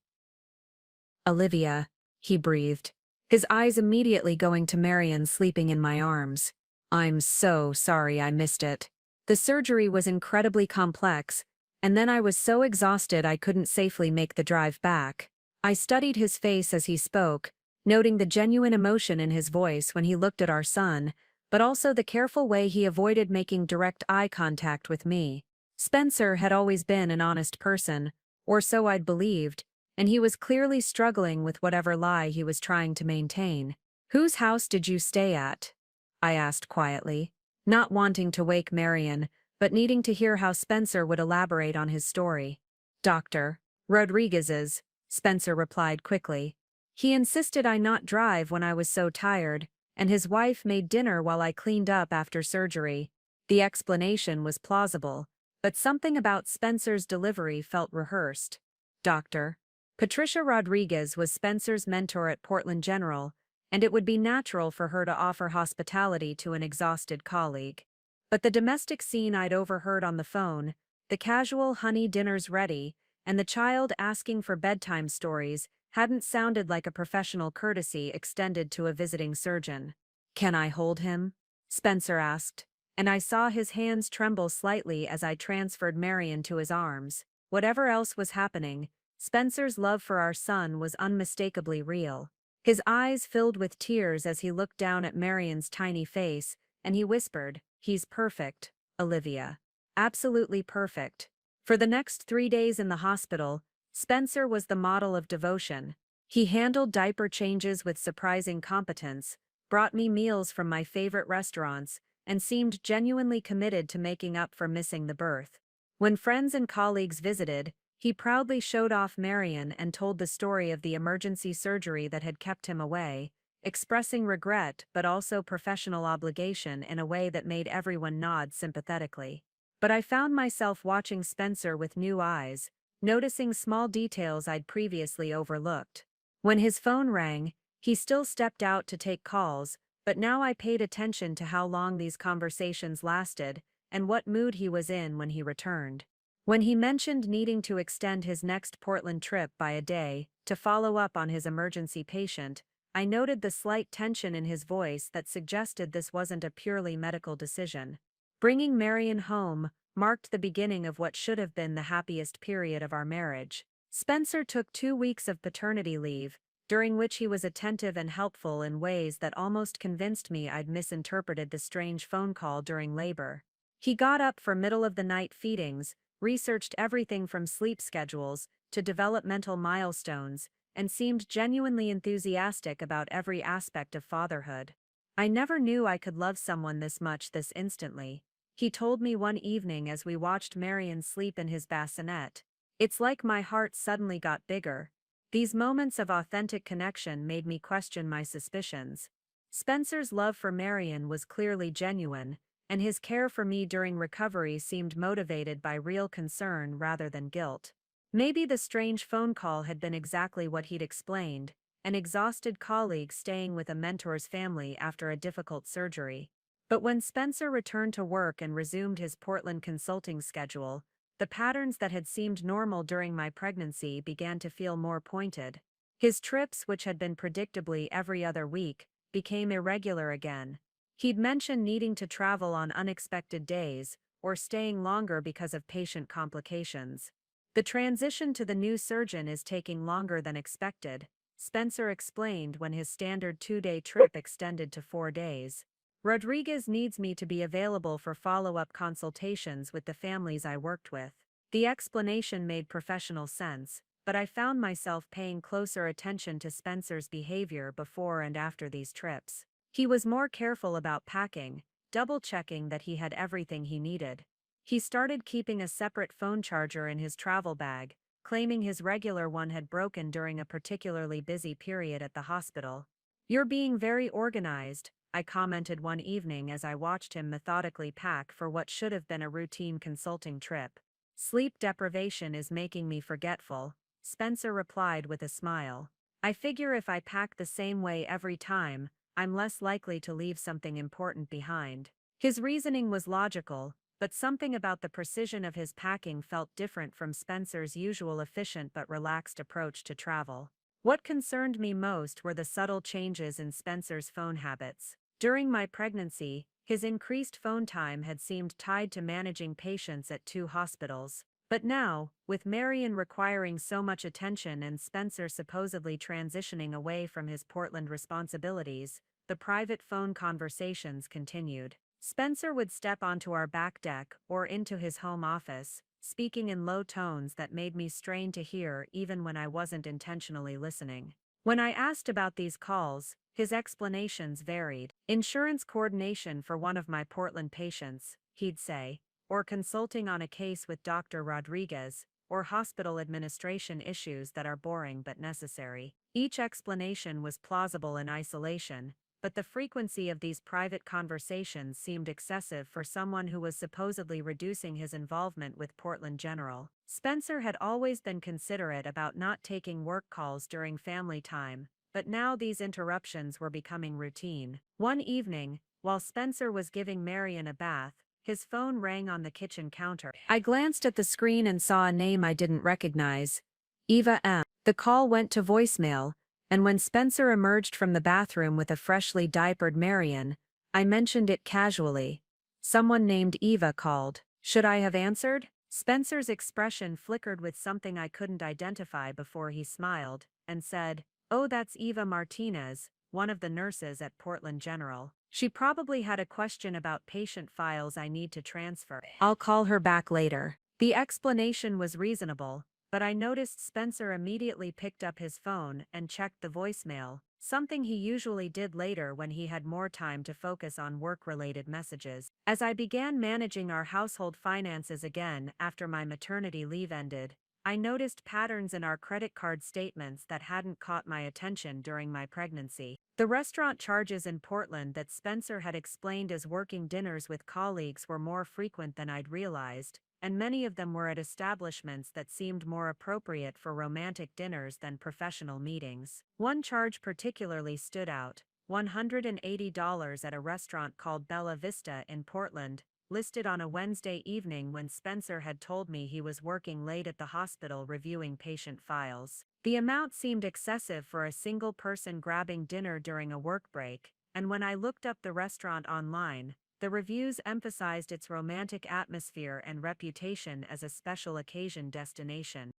"Olivia," he breathed, his eyes immediately going to Marion sleeping in my arms. "I'm so sorry I missed it. The surgery was incredibly complex, and then I was so exhausted I couldn't safely make the drive back." I studied his face as he spoke, noting the genuine emotion in his voice when he looked at our son, but also the careful way he avoided making direct eye contact with me. Spencer had always been an honest person, or so I'd believed, and he was clearly struggling with whatever lie he was trying to maintain. "Whose house did you stay at?" I asked quietly, not wanting to wake Marion, but needing to hear how Spencer would elaborate on his story. "Doctor," Rodriguez's, Spencer replied quickly. He insisted I not drive when I was so tired, and his wife made dinner while I cleaned up after surgery. The explanation was plausible, but something about Spencer's delivery felt rehearsed. Doctor. Patricia Rodriguez was Spencer's mentor at Portland General, and it would be natural for her to offer hospitality to an exhausted colleague. But the domestic scene I'd overheard on the phone, the casual honey dinner's ready, and the child asking for bedtime stories hadn't sounded like a professional courtesy extended to a visiting surgeon. "Can I hold him?" Spencer asked, and I saw his hands tremble slightly as I transferred Marion to his arms. Whatever else was happening, Spencer's love for our son was unmistakably real. His eyes filled with tears as he looked down at Marion's tiny face, and he whispered, "He's perfect, Olivia. Absolutely perfect." For the next 3 days in the hospital, Spencer was the model of devotion. He handled diaper changes with surprising competence, brought me meals from my favorite restaurants, and seemed genuinely committed to making up for missing the birth. When friends and colleagues visited, he proudly showed off Marion and told the story of the emergency surgery that had kept him away, expressing regret but also professional obligation in a way that made everyone nod sympathetically. But I found myself watching Spencer with new eyes, noticing small details I'd previously overlooked. When his phone rang, he still stepped out to take calls, but now I paid attention to how long these conversations lasted and what mood he was in when he returned. When he mentioned needing to extend his next Portland trip by a day to follow up on his emergency patient, I noted the slight tension in his voice that suggested this wasn't a purely medical decision. Bringing Marion home marked the beginning of what should have been the happiest period of our marriage. Spencer took 2 weeks of paternity leave, during which he was attentive and helpful in ways that almost convinced me I'd misinterpreted the strange phone call during labor. He got up for middle-of-the-night feedings, researched everything from sleep schedules to developmental milestones, and seemed genuinely enthusiastic about every aspect of fatherhood. "I never knew I could love someone this much this instantly," he told me one evening as we watched Marion sleep in his bassinet. "It's like my heart suddenly got bigger." These moments of authentic connection made me question my suspicions. Spencer's love for Marion was clearly genuine, and his care for me during recovery seemed motivated by real concern rather than guilt. Maybe the strange phone call had been exactly what he'd explained, an exhausted colleague staying with a mentor's family after a difficult surgery. But when Spencer returned to work and resumed his Portland consulting schedule, the patterns that had seemed normal during my pregnancy began to feel more pointed. His trips, which had been predictably every other week, became irregular again. He'd mention needing to travel on unexpected days, or staying longer because of patient complications. "The transition to the new surgeon is taking longer than expected," Spencer explained when his standard 2-day trip extended to 4 days. "Rodriguez needs me to be available for follow-up consultations with the families I worked with." The explanation made professional sense, but I found myself paying closer attention to Spencer's behavior before and after these trips. He was more careful about packing, double-checking that he had everything he needed. He started keeping a separate phone charger in his travel bag, claiming his regular one had broken during a particularly busy period at the hospital. "You're being very organized," I commented one evening as I watched him methodically pack for what should have been a routine consulting trip. "Sleep deprivation is making me forgetful," Spencer replied with a smile. "I figure if I pack the same way every time, I'm less likely to leave something important behind." His reasoning was logical, but something about the precision of his packing felt different from Spencer's usual efficient but relaxed approach to travel. What concerned me most were the subtle changes in Spencer's phone habits. During my pregnancy, his increased phone time had seemed tied to managing patients at 2 hospitals. But now, with Marion requiring so much attention and Spencer supposedly transitioning away from his Portland responsibilities, the private phone conversations continued. Spencer would step onto our back deck or into his home office, speaking in low tones that made me strain to hear even when I wasn't intentionally listening. When I asked about these calls, his explanations varied. "Insurance coordination for one of my Portland patients," he'd say, or consulting on a case with Dr. Rodriguez, or hospital administration issues that are boring but necessary. Each explanation was plausible in isolation, but the frequency of these private conversations seemed excessive for someone who was supposedly reducing his involvement with Portland General. Spencer had always been considerate about not taking work calls during family time, but now these interruptions were becoming routine. One evening, while Spencer was giving Marion a bath, his phone rang on the kitchen counter. I glanced at the screen and saw a name I didn't recognize. Eva M. The call went to voicemail, and when Spencer emerged from the bathroom with a freshly diapered Marion, I mentioned it casually. Someone named Eva called. Should I have answered? Spencer's expression flickered with something I couldn't identify before he smiled, and said, "Oh, that's Eva Martinez, one of the nurses at Portland General. She probably had a question about patient files I need to transfer. I'll call her back later." The explanation was reasonable, but I noticed Spencer immediately picked up his phone and checked the voicemail, something he usually did later when he had more time to focus on work-related messages. As I began managing our household finances again after my maternity leave ended, I noticed patterns in our credit card statements that hadn't caught my attention during my pregnancy. The restaurant charges in Portland that Spencer had explained as working dinners with colleagues were more frequent than I'd realized, and many of them were at establishments that seemed more appropriate for romantic dinners than professional meetings. One charge particularly stood out: $180 at a restaurant called Bella Vista in Portland, listed on a Wednesday evening when Spencer had told me he was working late at the hospital reviewing patient files. The amount seemed excessive for a single person grabbing dinner during a work break, and when I looked up the restaurant online, the reviews emphasized its romantic atmosphere and reputation as a special occasion destination.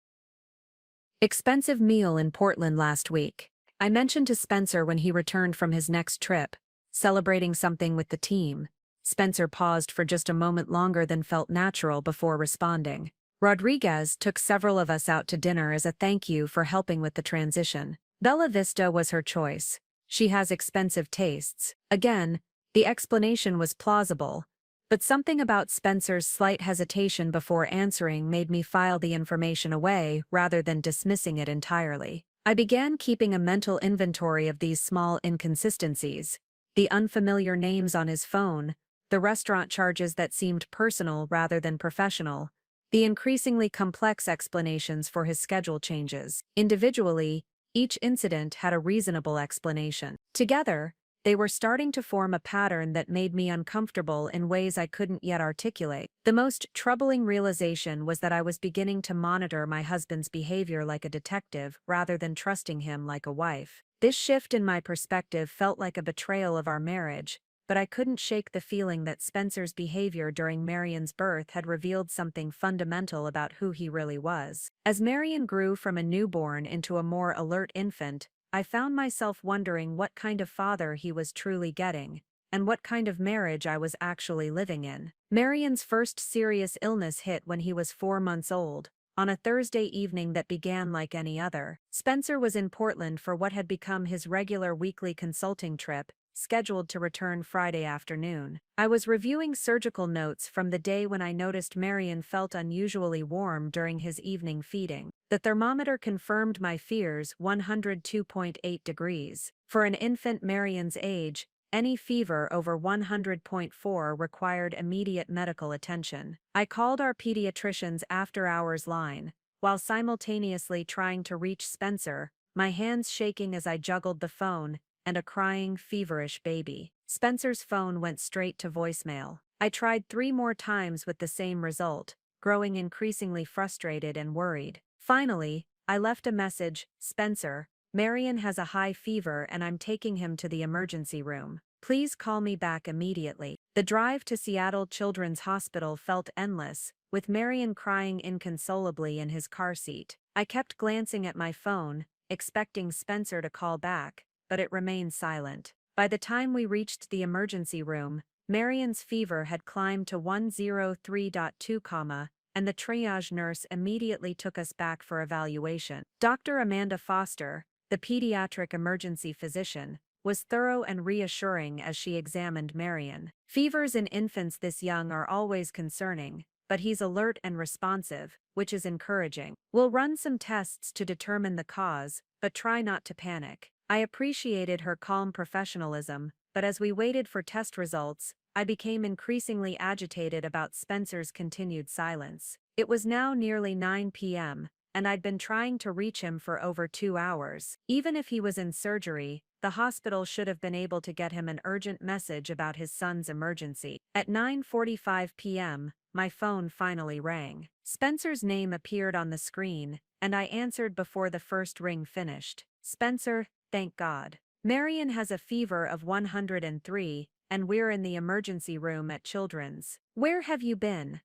Expensive meal in Portland last week. I mentioned to Spencer when he returned from his next trip, celebrating something with the team. Spencer paused for just a moment longer than felt natural before responding. Rodriguez took several of us out to dinner as a thank you for helping with the transition. Bella Vista was her choice. She has expensive tastes. Again, the explanation was plausible, but something about Spencer's slight hesitation before answering made me file the information away rather than dismissing it entirely. I began keeping a mental inventory of these small inconsistencies: the unfamiliar names on his phone, the restaurant charges that seemed personal rather than professional, the increasingly complex explanations for his schedule changes. Individually, each incident had a reasonable explanation. Together, they were starting to form a pattern that made me uncomfortable in ways I couldn't yet articulate. The most troubling realization was that I was beginning to monitor my husband's behavior like a detective rather than trusting him like a wife. This shift in my perspective felt like a betrayal of our marriage, but I couldn't shake the feeling that Spencer's behavior during Marion's birth had revealed something fundamental about who he really was. As Marion grew from a newborn into a more alert infant, I found myself wondering what kind of father he was truly getting, and what kind of marriage I was actually living in. Marion's first serious illness hit when he was 4 months old, on a Thursday evening that began like any other. Spencer was in Portland for what had become his regular weekly consulting trip, scheduled to return Friday afternoon. I was reviewing surgical notes from the day when I noticed Marion felt unusually warm during his evening feeding. The thermometer confirmed my fears: 102.8 degrees. For an infant Marion's age, any fever over 100.4 required immediate medical attention. I called our pediatrician's after-hours line, while simultaneously trying to reach Spencer, my hands shaking as I juggled the phone and a crying, feverish baby. Spencer's phone went straight to voicemail. I tried 3 more times with the same result, growing increasingly frustrated and worried. Finally, I left a message: "Spencer, Marion has a high fever and I'm taking him to the emergency room. Please call me back immediately." The drive to Seattle Children's Hospital felt endless, with Marion crying inconsolably in his car seat. I kept glancing at my phone, expecting Spencer to call back, but it remained silent. By the time we reached the emergency room, Marion's fever had climbed to 103.2, and the triage nurse immediately took us back for evaluation. Dr. Amanda Foster, the pediatric emergency physician, was thorough and reassuring as she examined Marion. Fevers in infants this young are always concerning, but he's alert and responsive, which is encouraging. We'll run some tests to determine the cause, but try not to panic. I appreciated her calm professionalism, but as we waited for test results, I became increasingly agitated about Spencer's continued silence. It was now nearly 9 p.m., and I'd been trying to reach him for over 2 hours. Even if he was in surgery, the hospital should have been able to get him an urgent message about his son's emergency. At 9:45 p.m., my phone finally rang. Spencer's name appeared on the screen, and I answered before the first ring finished. "Spencer, thank God. Marion has a fever of 103, and we're in the emergency room at Children's. Where have you been?"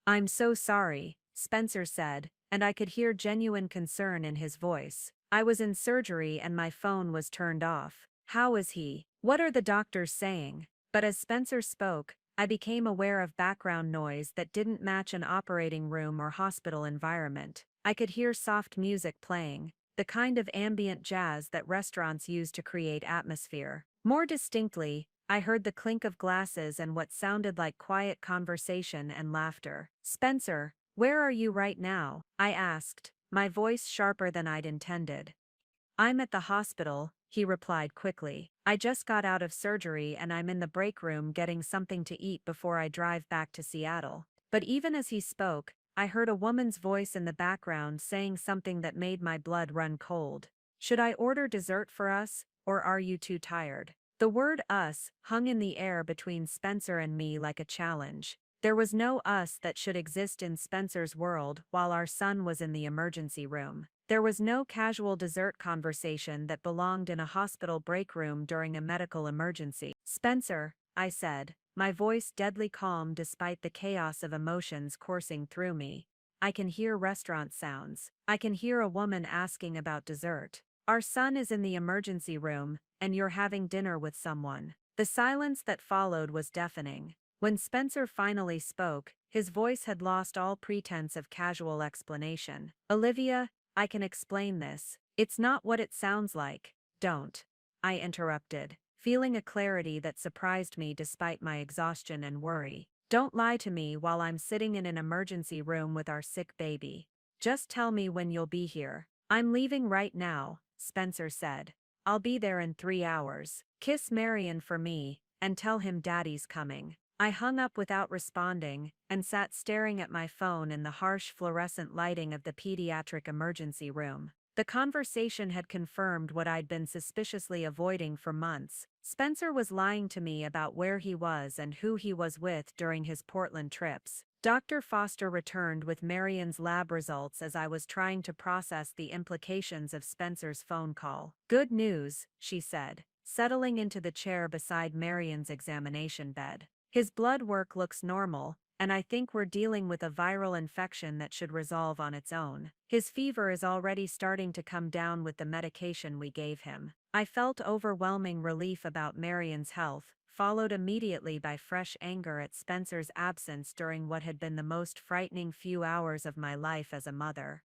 "I'm so sorry," Spencer said, and I could hear genuine concern in his voice. "I was in surgery and my phone was turned off." "How is he? What are the doctors saying?" But as Spencer spoke, I became aware of background noise that didn't match an operating room or hospital environment. I could hear soft music playing, the kind of ambient jazz that restaurants use to create atmosphere. More distinctly, I heard the clink of glasses and what sounded like quiet conversation and laughter. "Spencer, where are you right now?" I asked, my voice sharper than I'd intended. "I'm at the hospital," he replied quickly. "I just got out of surgery and I'm in the break room getting something to eat before I drive back to Seattle." But even as he spoke, I heard a woman's voice in the background saying something that made my blood run cold. "Should I order dessert for us, or are you too tired?" The word "us" hung in the air between Spencer and me like a challenge. There was no us that should exist in Spencer's world while our son was in the emergency room. There was no casual dessert conversation that belonged in a hospital break room during a medical emergency. "Spencer," I said, my voice deadly calm despite the chaos of emotions coursing through me. "I can hear restaurant sounds. I can hear a woman asking about dessert. Our son is in the emergency room, and you're having dinner with someone." The silence that followed was deafening. When Spencer finally spoke, his voice had lost all pretense of casual explanation. "Olivia, I can explain this. It's not what it sounds like." "Don't," I interrupted, feeling a clarity that surprised me despite my exhaustion and worry. "Don't lie to me while I'm sitting in an emergency room with our sick baby. Just tell me when you'll be here." "I'm leaving right now," Spencer said. "I'll be there in 3 hours. Kiss Marion for me, and tell him Daddy's coming." I hung up without responding, and sat staring at my phone in the harsh fluorescent lighting of the pediatric emergency room. The conversation had confirmed what I'd been suspiciously avoiding for months. Spencer was lying to me about where he was and who he was with during his Portland trips. Dr. Foster returned with Marion's lab results as I was trying to process the implications of Spencer's phone call. "Good news," she said, settling into the chair beside Marion's examination bed. "His blood work looks normal, and I think we're dealing with a viral infection that should resolve on its own. His fever is already starting to come down with the medication we gave him." I felt overwhelming relief about Marion's health, followed immediately by fresh anger at Spencer's absence during what had been the most frightening few hours of my life as a mother.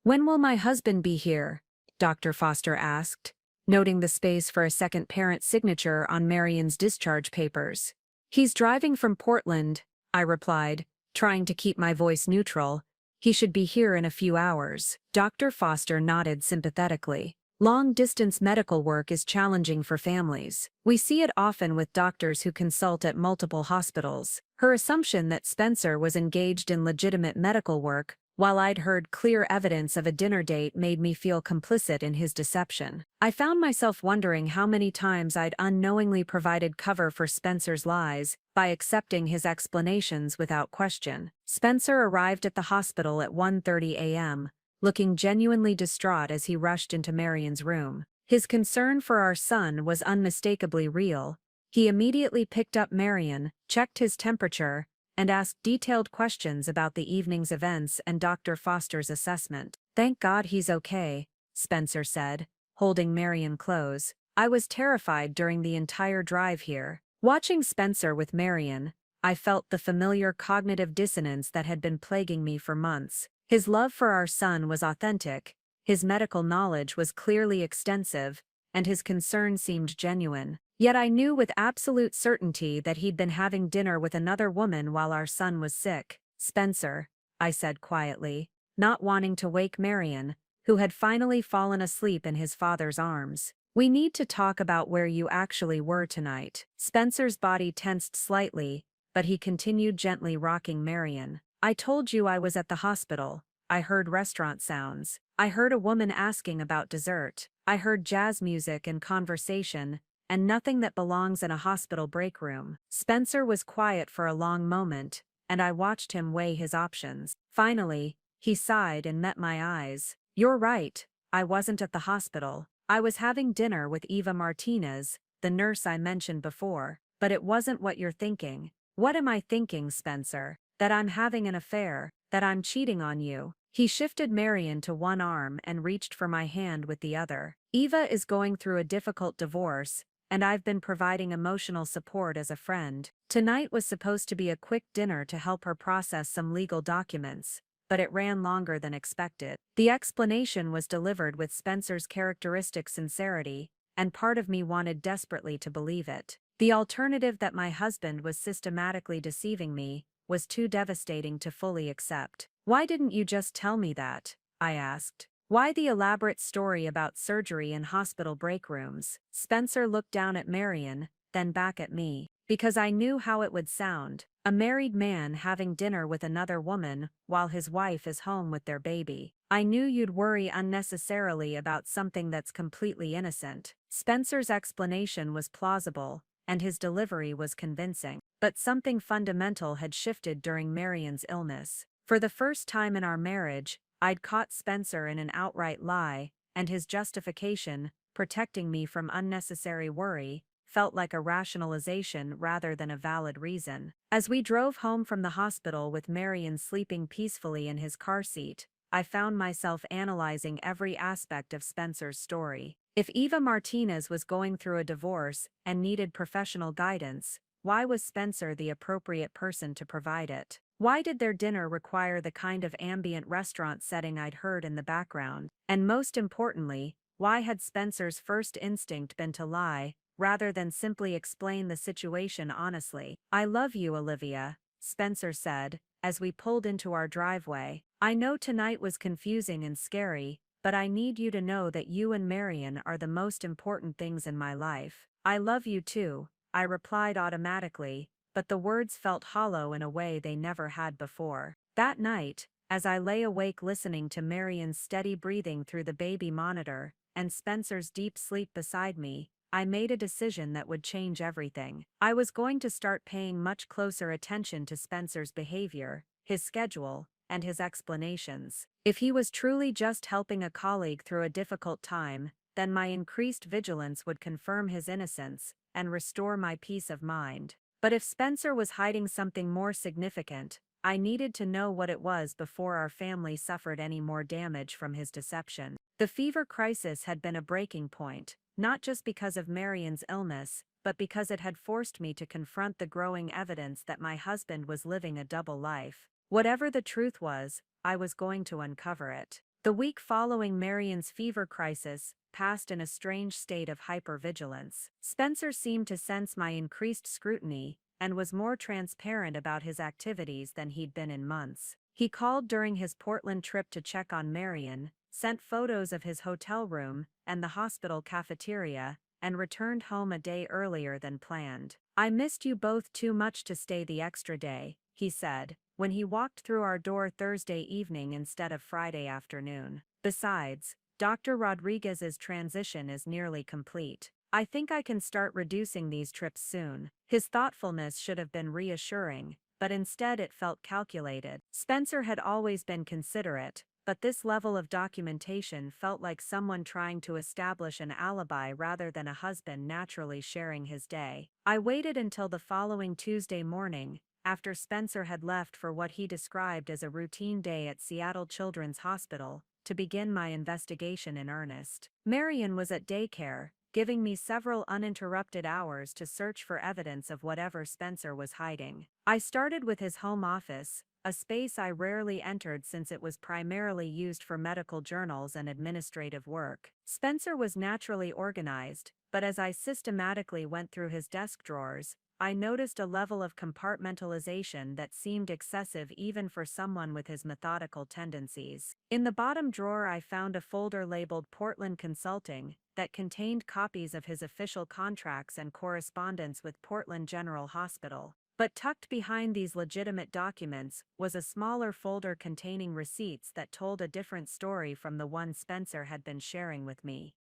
"When will my husband be here?" Dr. Foster asked, noting the space for a second parent signature on Marion's discharge papers. "He's driving from Portland," I replied, trying to keep my voice neutral. "He should be here in a few hours." Dr. Foster nodded sympathetically. "Long-distance medical work is challenging for families. We see it often with doctors who consult at multiple hospitals." Her assumption that Spencer was engaged in legitimate medical work, while I'd heard clear evidence of a dinner date, made me feel complicit in his deception. I found myself wondering how many times I'd unknowingly provided cover for Spencer's lies by accepting his explanations without question. Spencer arrived at the hospital at 1:30 a.m., looking genuinely distraught as he rushed into Marion's room. His concern for our son was unmistakably real. He immediately picked up Marion, checked his temperature, and asked detailed questions about the evening's events and Dr. Foster's assessment. "Thank God he's okay," Spencer said, holding Marion close. "I was terrified during the entire drive here." Watching Spencer with Marion, I felt the familiar cognitive dissonance that had been plaguing me for months. His love for our son was authentic, his medical knowledge was clearly extensive, and his concern seemed genuine. Yet I knew with absolute certainty that he'd been having dinner with another woman while our son was sick. Spencer, I said quietly, not wanting to wake Marion, who had finally fallen asleep in his father's arms. We need to talk about where you actually were tonight. Spencer's body tensed slightly, but he continued gently rocking Marion. I told you I was at the hospital. I heard restaurant sounds. I heard a woman asking about dessert. I heard jazz music and conversation, and nothing that belongs in a hospital break room. Spencer was quiet for a long moment, and I watched him weigh his options. Finally, he sighed and met my eyes. You're right, I wasn't at the hospital. I was having dinner with Eva Martinez, the nurse I mentioned before, but it wasn't what you're thinking. What am I thinking, Spencer? That I'm having an affair, that I'm cheating on you. He shifted Marion to one arm and reached for my hand with the other. Eva is going through a difficult divorce, and I've been providing emotional support as a friend. Tonight was supposed to be a quick dinner to help her process some legal documents, but it ran longer than expected. The explanation was delivered with Spencer's characteristic sincerity, and part of me wanted desperately to believe it. The alternative that my husband was systematically deceiving me was too devastating to fully accept. Why didn't you just tell me that? I asked. Why the elaborate story about surgery and hospital break rooms? Spencer looked down at Marion, then back at me. Because I knew how it would sound. A married man having dinner with another woman while his wife is home with their baby. I knew you'd worry unnecessarily about something that's completely innocent. Spencer's explanation was plausible, and his delivery was convincing. But something fundamental had shifted during Marion's illness. For the first time in our marriage, I'd caught Spencer in an outright lie, and his justification, protecting me from unnecessary worry, felt like a rationalization rather than a valid reason. As we drove home from the hospital with Marion sleeping peacefully in his car seat, I found myself analyzing every aspect of Spencer's story. If Eva Martinez was going through a divorce and needed professional guidance, why was Spencer the appropriate person to provide it? Why did their dinner require the kind of ambient restaurant setting I'd heard in the background? And most importantly, why had Spencer's first instinct been to lie, rather than simply explain the situation honestly? I love you, Olivia, Spencer said, as we pulled into our driveway. I know tonight was confusing and scary, but I need you to know that you and Marion are the most important things in my life. I love you too, I replied automatically, but the words felt hollow in a way they never had before. That night, as I lay awake listening to Marion's steady breathing through the baby monitor, and Spencer's deep sleep beside me, I made a decision that would change everything. I was going to start paying much closer attention to Spencer's behavior, his schedule, and his explanations. If he was truly just helping a colleague through a difficult time, then my increased vigilance would confirm his innocence and restore my peace of mind. But if Spencer was hiding something more significant, I needed to know what it was before our family suffered any more damage from his deception. The fever crisis had been a breaking point, not just because of Marion's illness, but because it had forced me to confront the growing evidence that my husband was living a double life. Whatever the truth was, I was going to uncover it. The week following Marion's fever crisis passed in a strange state of hypervigilance. Spencer seemed to sense my increased scrutiny and was more transparent about his activities than he'd been in months. He called during his Portland trip to check on Marion, sent photos of his hotel room and the hospital cafeteria, and returned home a day earlier than planned. I missed you both too much to stay the extra day, he said, when he walked through our door Thursday evening instead of Friday afternoon. Besides, Dr. Rodriguez's transition is nearly complete. I think I can start reducing these trips soon. His thoughtfulness should have been reassuring, but instead it felt calculated. Spencer had always been considerate, but this level of documentation felt like someone trying to establish an alibi rather than a husband naturally sharing his day. I waited until the following Tuesday morning, after Spencer had left for what he described as a routine day at Seattle Children's Hospital, to begin my investigation in earnest. Marion was at daycare, giving me several uninterrupted hours to search for evidence of whatever Spencer was hiding. I started with his home office, a space I rarely entered since it was primarily used for medical journals and administrative work. Spencer was naturally organized, but as I systematically went through his desk drawers, I noticed a level of compartmentalization that seemed excessive even for someone with his methodical tendencies. In the bottom drawer, I found a folder labeled Portland Consulting that contained copies of his official contracts and correspondence with Portland General Hospital. But tucked behind these legitimate documents was a smaller folder containing receipts that told a different story from the one Spencer had been sharing with me.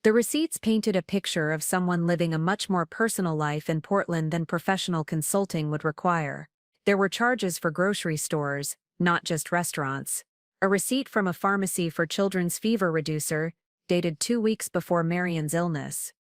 The receipts painted a picture of someone living a much more personal life in Portland than professional consulting would require. There were charges for grocery stores, not just restaurants. A receipt from a pharmacy for children's fever reducer, dated 2 weeks before Marion's illness.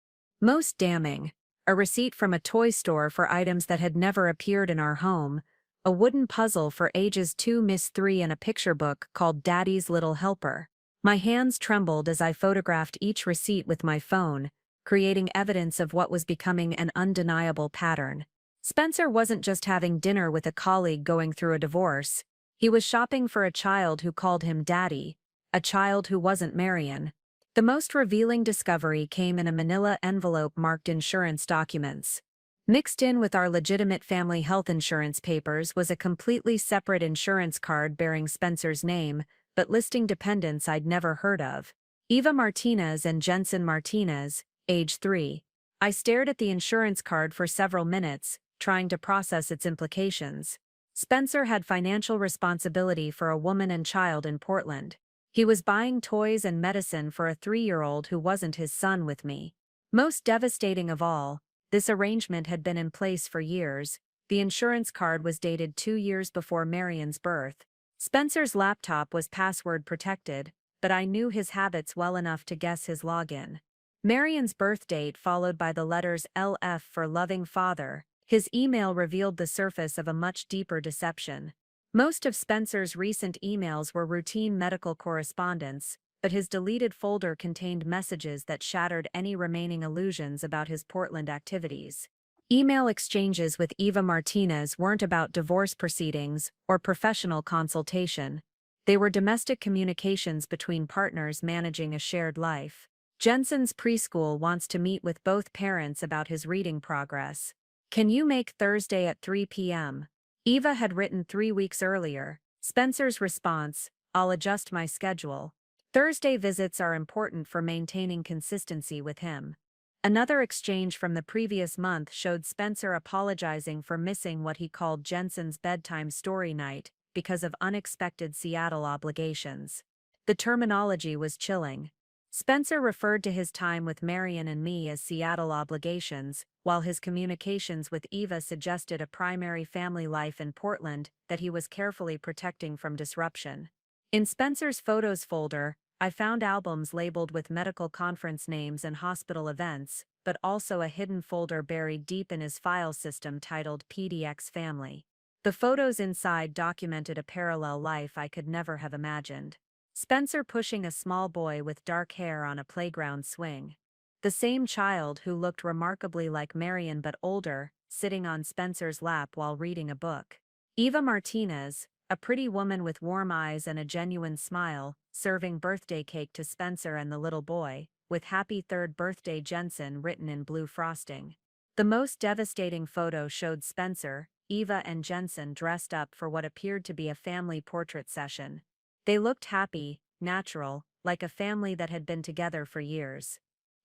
Most damning, a receipt from a toy store for items that had never appeared in our home, a wooden puzzle for ages 2–3 and a picture book called Daddy's Little Helper. My hands trembled as I photographed each receipt with my phone, creating evidence of what was becoming an undeniable pattern. Spencer wasn't just having dinner with a colleague going through a divorce. He was shopping for a child who called him Daddy, a child who wasn't Marion. The most revealing discovery came in a manila envelope marked insurance documents. Mixed in with our legitimate family health insurance papers was a completely separate insurance card bearing Spencer's name, but listing dependents I'd never heard of. Eva Martinez and Jensen Martinez, age 3. I stared at the insurance card for several minutes, trying to process its implications. Spencer had financial responsibility for a woman and child in Portland. He was buying toys and medicine for a 3-year-old who wasn't his son with me. Most devastating of all, this arrangement had been in place for years. The insurance card was dated 2 years before Marion's birth. Spencer's laptop was password protected, but I knew his habits well enough to guess his login. Marion's birth date followed by the letters LF for loving father. His email revealed the surface of a much deeper deception. Most of Spencer's recent emails were routine medical correspondence, but his deleted folder contained messages that shattered any remaining illusions about his Portland activities. Email exchanges with Eva Martinez weren't about divorce proceedings or professional consultation. They were domestic communications between partners managing a shared life. Jensen's preschool wants to meet with both parents about his reading progress. Can you make Thursday at 3 p.m.? Eva had written 3 weeks earlier. Spencer's response, I'll adjust my schedule. Thursday visits are important for maintaining consistency with him. Another exchange from the previous month showed Spencer apologizing for missing what he called Jensen's bedtime story night because of unexpected Seattle obligations. The terminology was chilling. Spencer referred to his time with Marion and me as Seattle obligations, while his communications with Eva suggested a primary family life in Portland that he was carefully protecting from disruption. In Spencer's photos folder, I found albums labeled with medical conference names and hospital events, but also a hidden folder buried deep in his file system titled PDX Family. The photos inside documented a parallel life I could never have imagined. Spencer pushing a small boy with dark hair on a playground swing. The same child who looked remarkably like Marion but older, sitting on Spencer's lap while reading a book. Eva Martinez, a pretty woman with warm eyes and a genuine smile, serving birthday cake to Spencer and the little boy, with Happy 3rd Birthday Jensen written in blue frosting. The most devastating photo showed Spencer, Eva and Jensen dressed up for what appeared to be a family portrait session. They looked happy, natural, like a family that had been together for years.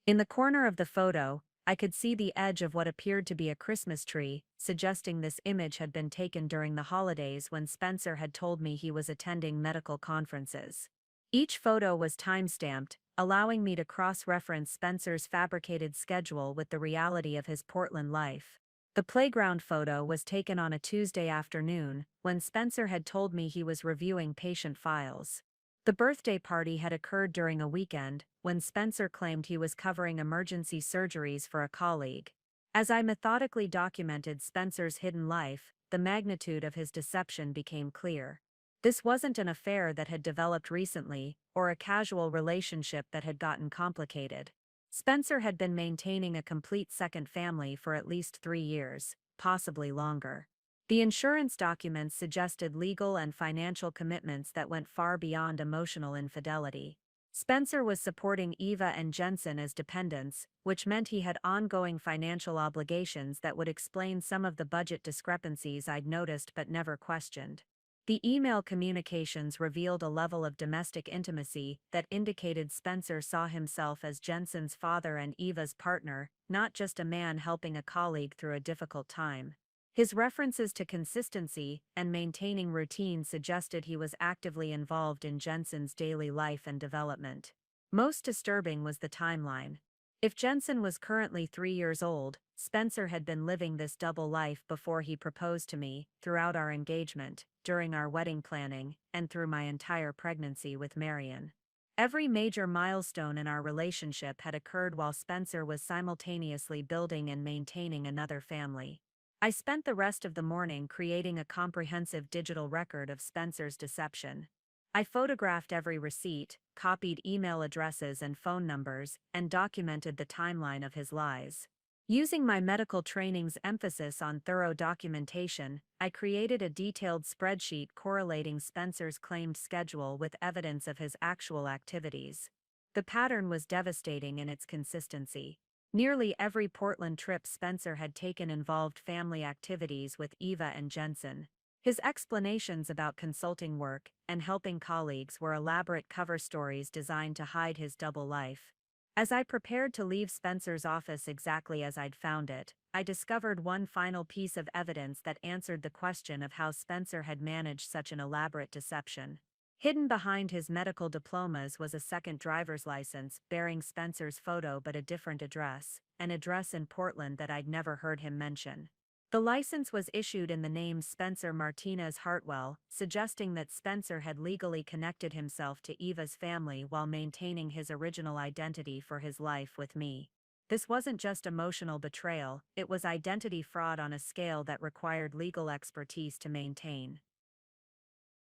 In the corner of the photo, I could see the edge of what appeared to be a Christmas tree, suggesting this image had been taken during the holidays when Spencer had told me he was attending medical conferences. Each photo was time-stamped, allowing me to cross-reference Spencer's fabricated schedule with the reality of his Portland life. The playground photo was taken on a Tuesday afternoon, when Spencer had told me he was reviewing patient files. The birthday party had occurred during a weekend, when Spencer claimed he was covering emergency surgeries for a colleague. As I methodically documented Spencer's hidden life, the magnitude of his deception became clear. This wasn't an affair that had developed recently, or a casual relationship that had gotten complicated. Spencer had been maintaining a complete second family for at least 3 years, possibly longer. The insurance documents suggested legal and financial commitments that went far beyond emotional infidelity. Spencer was supporting Eva and Jensen as dependents, which meant he had ongoing financial obligations that would explain some of the budget discrepancies I'd noticed but never questioned. The email communications revealed a level of domestic intimacy that indicated Spencer saw himself as Jensen's father and Eva's partner, not just a man helping a colleague through a difficult time. His references to consistency and maintaining routine suggested he was actively involved in Jensen's daily life and development. Most disturbing was the timeline. If Jensen was currently 3 years old, Spencer had been living this double life before he proposed to me, throughout our engagement, during our wedding planning, and through my entire pregnancy with Marion. Every major milestone in our relationship had occurred while Spencer was simultaneously building and maintaining another family. I spent the rest of the morning creating a comprehensive digital record of Spencer's deception. I photographed every receipt, copied email addresses and phone numbers, and documented the timeline of his lies. Using my medical training's emphasis on thorough documentation, I created a detailed spreadsheet correlating Spencer's claimed schedule with evidence of his actual activities. The pattern was devastating in its consistency. Nearly every Portland trip Spencer had taken involved family activities with Eva and Jensen. His explanations about consulting work and helping colleagues were elaborate cover stories designed to hide his double life. As I prepared to leave Spencer's office exactly as I'd found it, I discovered one final piece of evidence that answered the question of how Spencer had managed such an elaborate deception. Hidden behind his medical diplomas was a second driver's license bearing Spencer's photo but a different address, an address in Portland that I'd never heard him mention. The license was issued in the name Spencer Martinez Hartwell, suggesting that Spencer had legally connected himself to Eva's family while maintaining his original identity for his life with me. This wasn't just emotional betrayal, it was identity fraud on a scale that required legal expertise to maintain.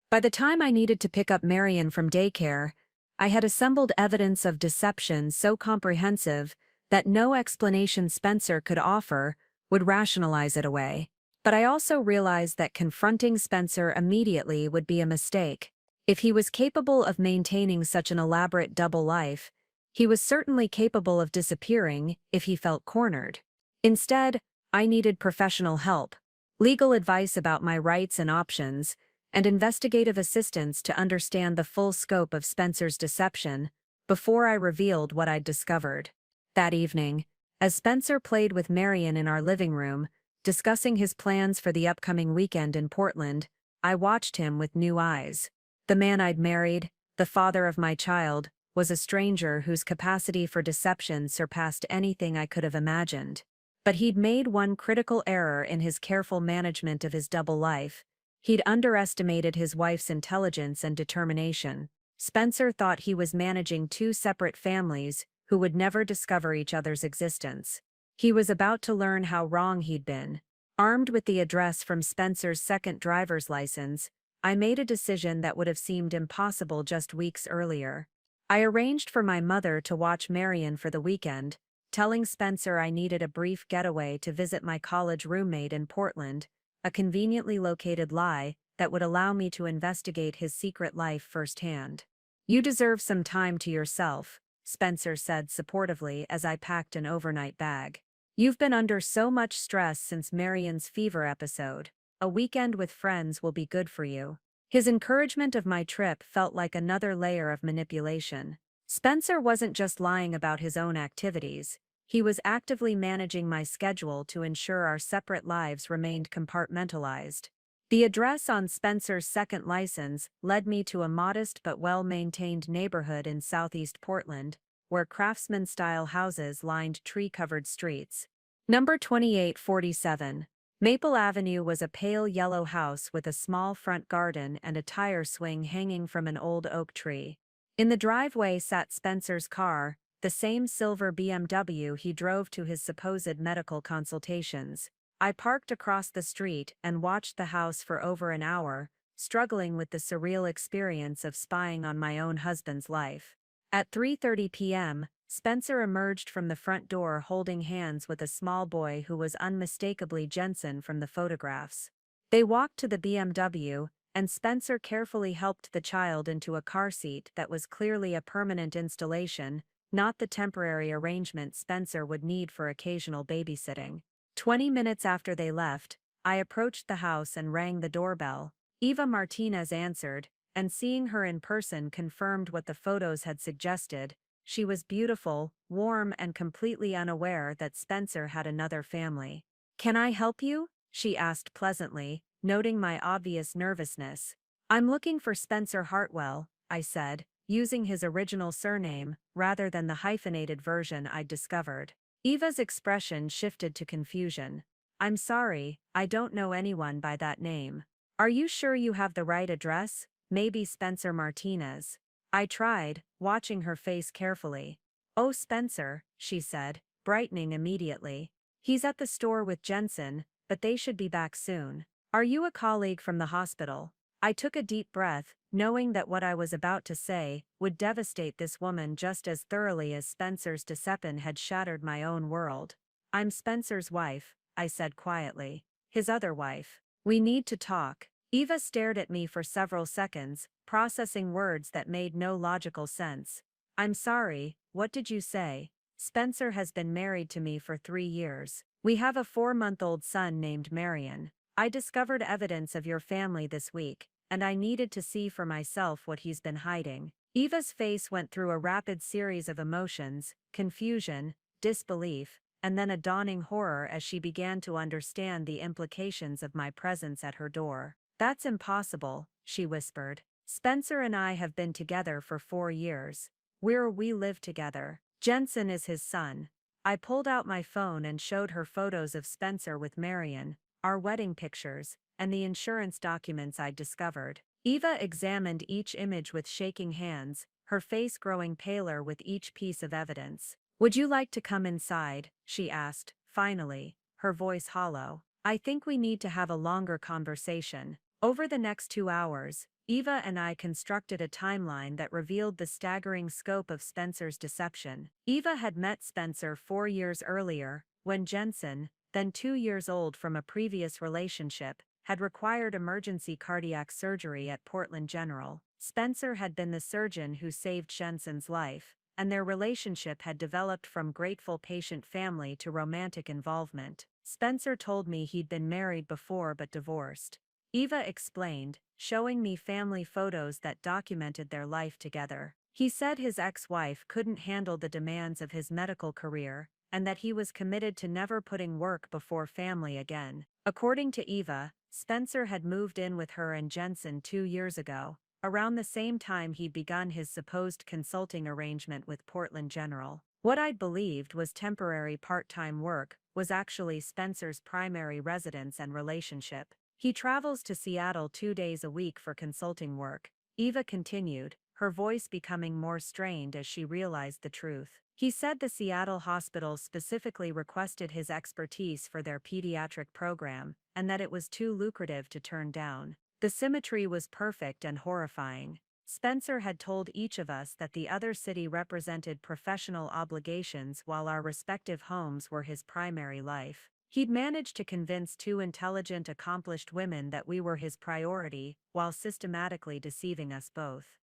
By the time I needed to pick up Marion from daycare, I had assembled evidence of deception so comprehensive that no explanation Spencer could offer would rationalize it away. But I also realized that confronting Spencer immediately would be a mistake. If he was capable of maintaining such an elaborate double life, he was certainly capable of disappearing if he felt cornered. Instead, I needed professional help, legal advice about my rights and options, and investigative assistance to understand the full scope of Spencer's deception before I revealed what I'd discovered. That evening, as Spencer played with Marion in our living room, discussing his plans for the upcoming weekend in Portland, I watched him with new eyes. The man I'd married, the father of my child, was a stranger whose capacity for deception surpassed anything I could have imagined. But he'd made one critical error in his careful management of his double life. He'd underestimated his wife's intelligence and determination. Spencer thought he was managing two separate families who would never discover each other's existence. He was about to learn how wrong he'd been. Armed with the address from Spencer's second driver's license, I made a decision that would have seemed impossible just weeks earlier. I arranged for my mother to watch Marion for the weekend, telling Spencer I needed a brief getaway to visit my college roommate in Portland, a conveniently located lie that would allow me to investigate his secret life firsthand. "You deserve some time to yourself," Spencer said supportively as I packed an overnight bag. "You've been under so much stress since Marion's fever episode. A weekend with friends will be good for you." His encouragement of my trip felt like another layer of manipulation. Spencer wasn't just lying about his own activities. He was actively managing my schedule to ensure our separate lives remained compartmentalized. The address on Spencer's second license led me to a modest but well-maintained neighborhood in southeast Portland, where craftsman-style houses lined tree-covered streets. Number 2847. Maple Avenue was a pale yellow house with a small front garden and a tire swing hanging from an old oak tree. In the driveway sat Spencer's car, the same silver BMW he drove to his supposed medical consultations. I parked across the street and watched the house for over an hour, struggling with the surreal experience of spying on my own husband's life. At 3:30 p.m., Spencer emerged from the front door holding hands with a small boy who was unmistakably Jensen from the photographs. They walked to the BMW, and Spencer carefully helped the child into a car seat that was clearly a permanent installation, not the temporary arrangement Spencer would need for occasional babysitting. 20 minutes after they left, I approached the house and rang the doorbell. Eva Martinez answered, and seeing her in person confirmed what the photos had suggested. She was beautiful, warm, and completely unaware that Spencer had another family. "Can I help you?" she asked pleasantly, noting my obvious nervousness. "I'm looking for Spencer Hartwell," I said, using his original surname, rather than the hyphenated version I'd discovered. Eva's expression shifted to confusion. "I'm sorry, I don't know anyone by that name. Are you sure you have the right address? Maybe Spencer Martinez." I tried, watching her face carefully. "Oh, Spencer," she said, brightening immediately. "He's at the store with Jensen, but they should be back soon. Are you a colleague from the hospital?" I took a deep breath, knowing that what I was about to say would devastate this woman just as thoroughly as Spencer's deception had shattered my own world. "I'm Spencer's wife," I said quietly. "His other wife. We need to talk." Eva stared at me for several seconds, processing words that made no logical sense. "I'm sorry, what did you say?" "Spencer has been married to me for 3 years. We have a 4-month-old son named Marion. I discovered evidence of your family this week, and I needed to see for myself what he's been hiding." Eva's face went through a rapid series of emotions: confusion, disbelief, and then a dawning horror as she began to understand the implications of my presence at her door. "That's impossible," she whispered. "Spencer and I have been together for 4 years. We live together. Jensen is his son." I pulled out my phone and showed her photos of Spencer with Marion, our wedding pictures, and the insurance documents I'd discovered. Eva examined each image with shaking hands, her face growing paler with each piece of evidence. "Would you like to come inside?" she asked, finally, her voice hollow. "I think we need to have a longer conversation." Over the next 2 hours, Eva and I constructed a timeline that revealed the staggering scope of Spencer's deception. Eva had met Spencer 4 years earlier, when Jensen, then 2 years old from a previous relationship, had required emergency cardiac surgery at Portland General. Spencer had been the surgeon who saved Jensen's life, and their relationship had developed from grateful patient family to romantic involvement. Spencer told me he'd been married before but divorced. Eva explained, showing me family photos that documented their life together. He said his ex-wife couldn't handle the demands of his medical career, and that he was committed to never putting work before family again. According to Eva, Spencer had moved in with her and Jensen 2 years ago, around the same time he'd begun his supposed consulting arrangement with Portland General. What I'd believed was temporary part-time work was actually Spencer's primary residence and relationship. "He travels to Seattle 2 days a week for consulting work," Eva continued, her voice becoming more strained as she realized the truth. "He said the Seattle hospital specifically requested his expertise for their pediatric program, and that it was too lucrative to turn down." The symmetry was perfect and horrifying. Spencer had told each of us that the other city represented professional obligations while our respective homes were his primary life. He'd managed to convince 2 intelligent, accomplished women that we were his priority, while systematically deceiving us both.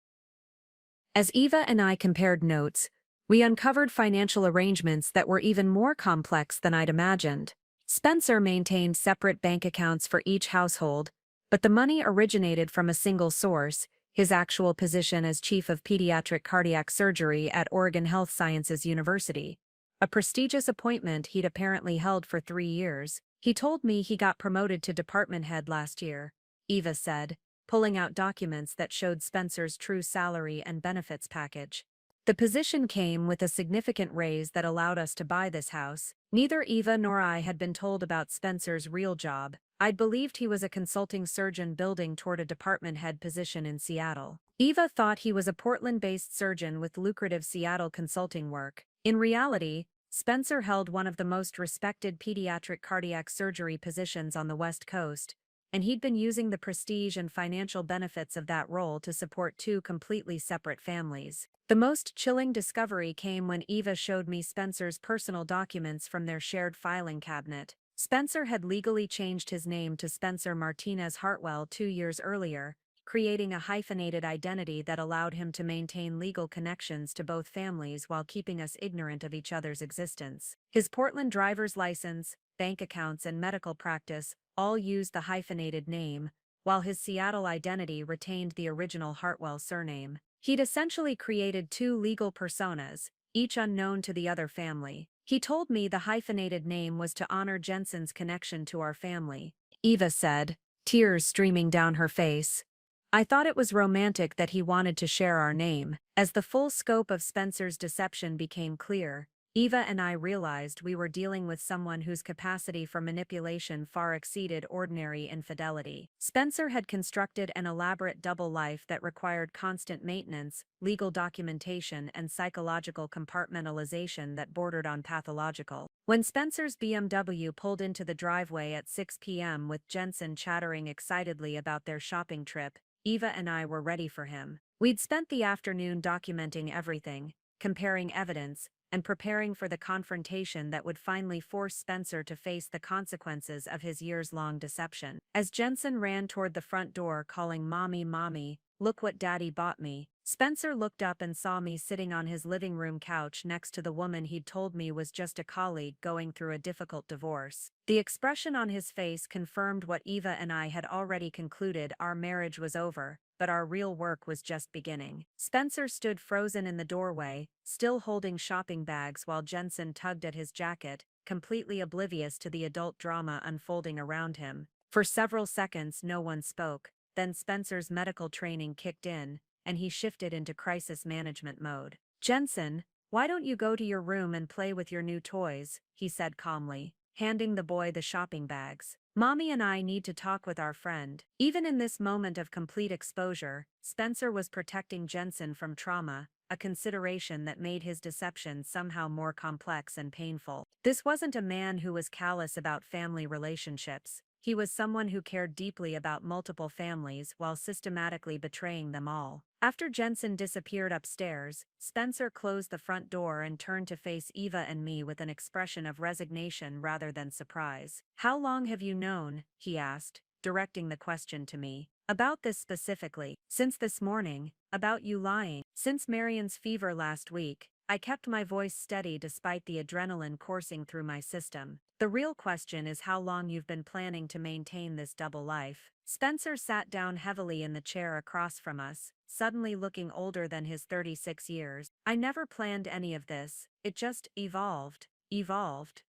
As Eva and I compared notes, we uncovered financial arrangements that were even more complex than I'd imagined. Spencer maintained separate bank accounts for each household, but the money originated from a single source: his actual position as chief of pediatric cardiac surgery at Oregon Health Sciences University, a prestigious appointment he'd apparently held for 3 years. "He told me he got promoted to department head last year," Eva said, pulling out documents that showed Spencer's true salary and benefits package. "The position came with a significant raise that allowed us to buy this house." Neither Eva nor I had been told about Spencer's real job. I'd believed he was a consulting surgeon building toward a department head position in Seattle. Eva thought he was a Portland-based surgeon with lucrative Seattle consulting work. In reality, Spencer held one of the most respected pediatric cardiac surgery positions on the West Coast, and he'd been using the prestige and financial benefits of that role to support 2 completely separate families. The most chilling discovery came when Eva showed me Spencer's personal documents from their shared filing cabinet. Spencer had legally changed his name to Spencer Martinez Hartwell 2 years earlier, creating a hyphenated identity that allowed him to maintain legal connections to both families while keeping us ignorant of each other's existence. His Portland driver's license, bank accounts, and medical practice all used the hyphenated name, while his Seattle identity retained the original Hartwell surname. He'd essentially created two legal personas, each unknown to the other family. He told me the hyphenated name was to honor Jensen's connection to our family, Eva said, tears streaming down her face. I thought it was romantic that he wanted to share our name. As the full scope of Spencer's deception became clear, Eva and I realized we were dealing with someone whose capacity for manipulation far exceeded ordinary infidelity. Spencer had constructed an elaborate double life that required constant maintenance, legal documentation, and psychological compartmentalization that bordered on pathological. When Spencer's BMW pulled into the driveway at 6 p.m. with Jensen chattering excitedly about their shopping trip, Eva and I were ready for him. We'd spent the afternoon documenting everything, comparing evidence, and preparing for the confrontation that would finally force Spencer to face the consequences of his years-long deception. As Jensen ran toward the front door calling, "Mommy, Mommy, look what Daddy bought me," Spencer looked up and saw me sitting on his living room couch next to the woman he'd told me was just a colleague going through a difficult divorce. The expression on his face confirmed what Eva and I had already concluded: our marriage was over, but our real work was just beginning. Spencer stood frozen in the doorway, still holding shopping bags while Jensen tugged at his jacket, completely oblivious to the adult drama unfolding around him. For several seconds no one spoke, then Spencer's medical training kicked in, and he shifted into crisis management mode. "Jensen, why don't you go to your room and play with your new toys?" he said calmly, handing the boy the shopping bags. "Mommy and I need to talk with our friend." Even in this moment of complete exposure, Spencer was protecting Jensen from trauma, a consideration that made his deception somehow more complex and painful. This wasn't a man who was callous about family relationships. He was someone who cared deeply about multiple families while systematically betraying them all. After Jensen disappeared upstairs, Spencer closed the front door and turned to face Eva and me with an expression of resignation rather than surprise. "How long have you known?" he asked, directing the question to me. "About this specifically?" "Since this morning, about you lying." "Since Marion's fever last week." I kept my voice steady despite the adrenaline coursing through my system. "The real question is how long you've been planning to maintain this double life." Spencer sat down heavily in the chair across from us, suddenly looking older than his 36 years. "I never planned any of this. It just evolved. Evolved.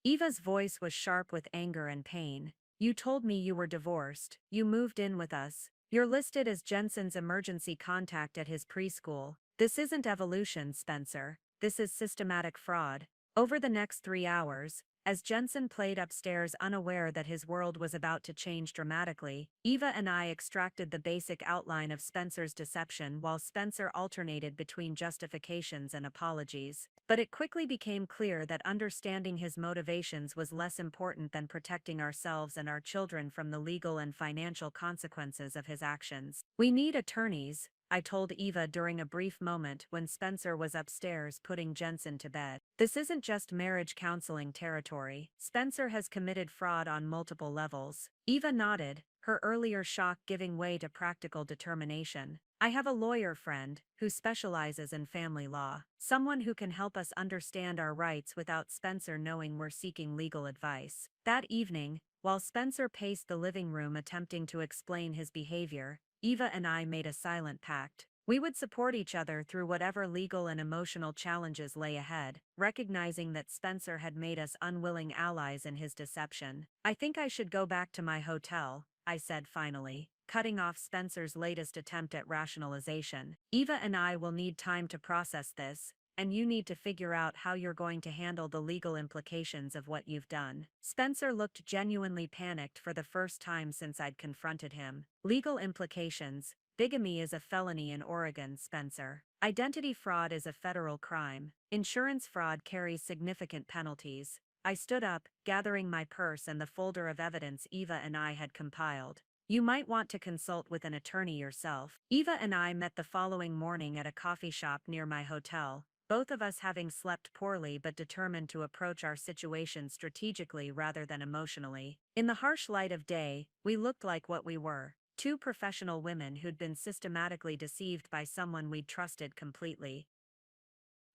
Eva's voice was sharp with anger and pain. "You told me you were divorced. You moved in with us. You're listed as Jensen's emergency contact at his preschool. This isn't evolution, Spencer. This is systematic fraud." Over the next 3 hours, as Jensen played upstairs unaware that his world was about to change dramatically, Eva and I extracted the basic outline of Spencer's deception while Spencer alternated between justifications and apologies. But it quickly became clear that understanding his motivations was less important than protecting ourselves and our children from the legal and financial consequences of his actions. "We need attorneys," I told Eva during a brief moment when Spencer was upstairs putting Jensen to bed. "This isn't just marriage counseling territory. Spencer has committed fraud on multiple levels." Eva nodded, her earlier shock giving way to practical determination. "I have a lawyer friend who specializes in family law, someone who can help us understand our rights without Spencer knowing we're seeking legal advice." That evening, while Spencer paced the living room attempting to explain his behavior, Eva and I made a silent pact. We would support each other through whatever legal and emotional challenges lay ahead, recognizing that Spencer had made us unwilling allies in his deception. "I think I should go back to my hotel," I said finally, cutting off Spencer's latest attempt at rationalization. "Eva and I will need time to process this, and you need to figure out how you're going to handle the legal implications of what you've done." Spencer looked genuinely panicked for the first time since I'd confronted him. "Legal implications? Bigamy is a felony in Oregon, Spencer. Identity fraud is a federal crime. Insurance fraud carries significant penalties." I stood up, gathering my purse and the folder of evidence Eva and I had compiled. "You might want to consult with an attorney yourself." Eva and I met the following morning at a coffee shop near my hotel, both of us having slept poorly but determined to approach our situation strategically rather than emotionally. In the harsh light of day, we looked like what we were: Two professional women who'd been systematically deceived by someone we'd trusted completely.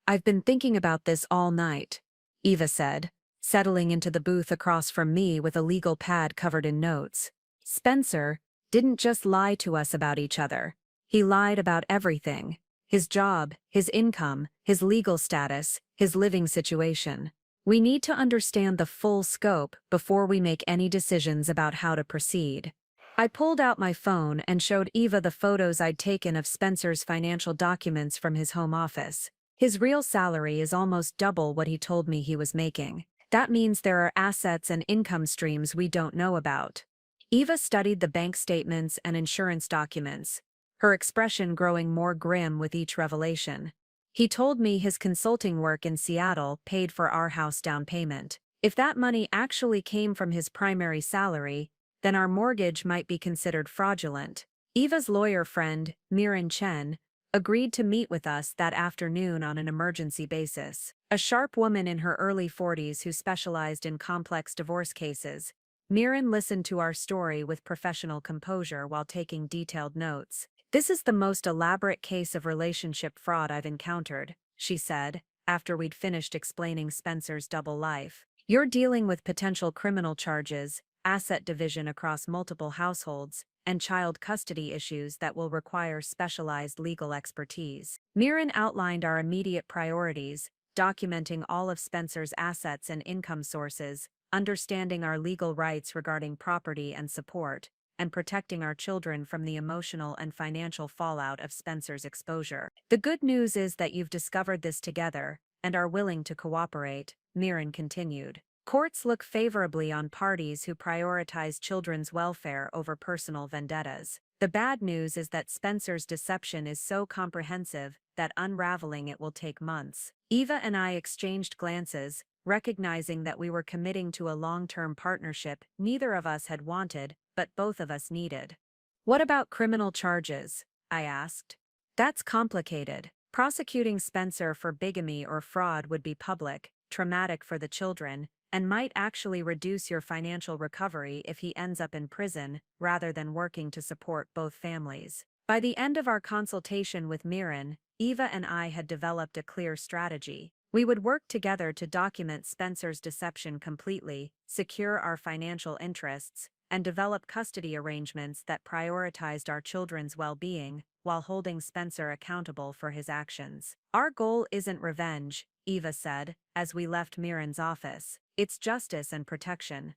I've been thinking about this all night, Eva said, settling into the booth across from me with a legal pad covered in notes. Spencer didn't just lie to us about each other. He lied about everything. His job, his income, his legal status, his living situation. We need to understand the full scope before we make any decisions about how to proceed. I pulled out my phone and showed Eva the photos I'd taken of Spencer's financial documents from his home office. His real salary is almost double what he told me he was making. That means there are assets and income streams we don't know about. Eva studied the bank statements and insurance documents, her expression growing more grim with each revelation. He told me his consulting work in Seattle paid for our house down payment. If that money actually came from his primary salary, then our mortgage might be considered fraudulent. Eva's lawyer friend, Miran Chen, agreed to meet with us that afternoon on an emergency basis. A sharp woman in her early 40s who specialized in complex divorce cases, Miran listened to our story with professional composure while taking detailed notes. "This is the most elaborate case of relationship fraud I've encountered," she said, after we'd finished explaining Spencer's double life. "You're dealing with potential criminal charges, asset division across multiple households, and child custody issues that will require specialized legal expertise." Miran outlined our immediate priorities, documenting all of Spencer's assets and income sources, understanding our legal rights regarding property and support, and protecting our children from the emotional and financial fallout of Spencer's exposure. "The good news is that you've discovered this together, and are willing to cooperate," Miran continued. "Courts look favorably on parties who prioritize children's welfare over personal vendettas. The bad news is that Spencer's deception is so comprehensive that unraveling it will take months." Eva and I exchanged glances, recognizing that we were committing to a long-term partnership neither of us had wanted, but both of us needed. "What about criminal charges?" I asked. "That's complicated. Prosecuting Spencer for bigamy or fraud would be public, traumatic for the children, and might actually reduce your financial recovery if he ends up in prison, rather than working to support both families." By the end of our consultation with Miran, Eva and I had developed a clear strategy. We would work together to document Spencer's deception completely, secure our financial interests, and develop custody arrangements that prioritized our children's well-being, while holding Spencer accountable for his actions. "Our goal isn't revenge," Eva said, as we left Miran's office. "It's justice and protection."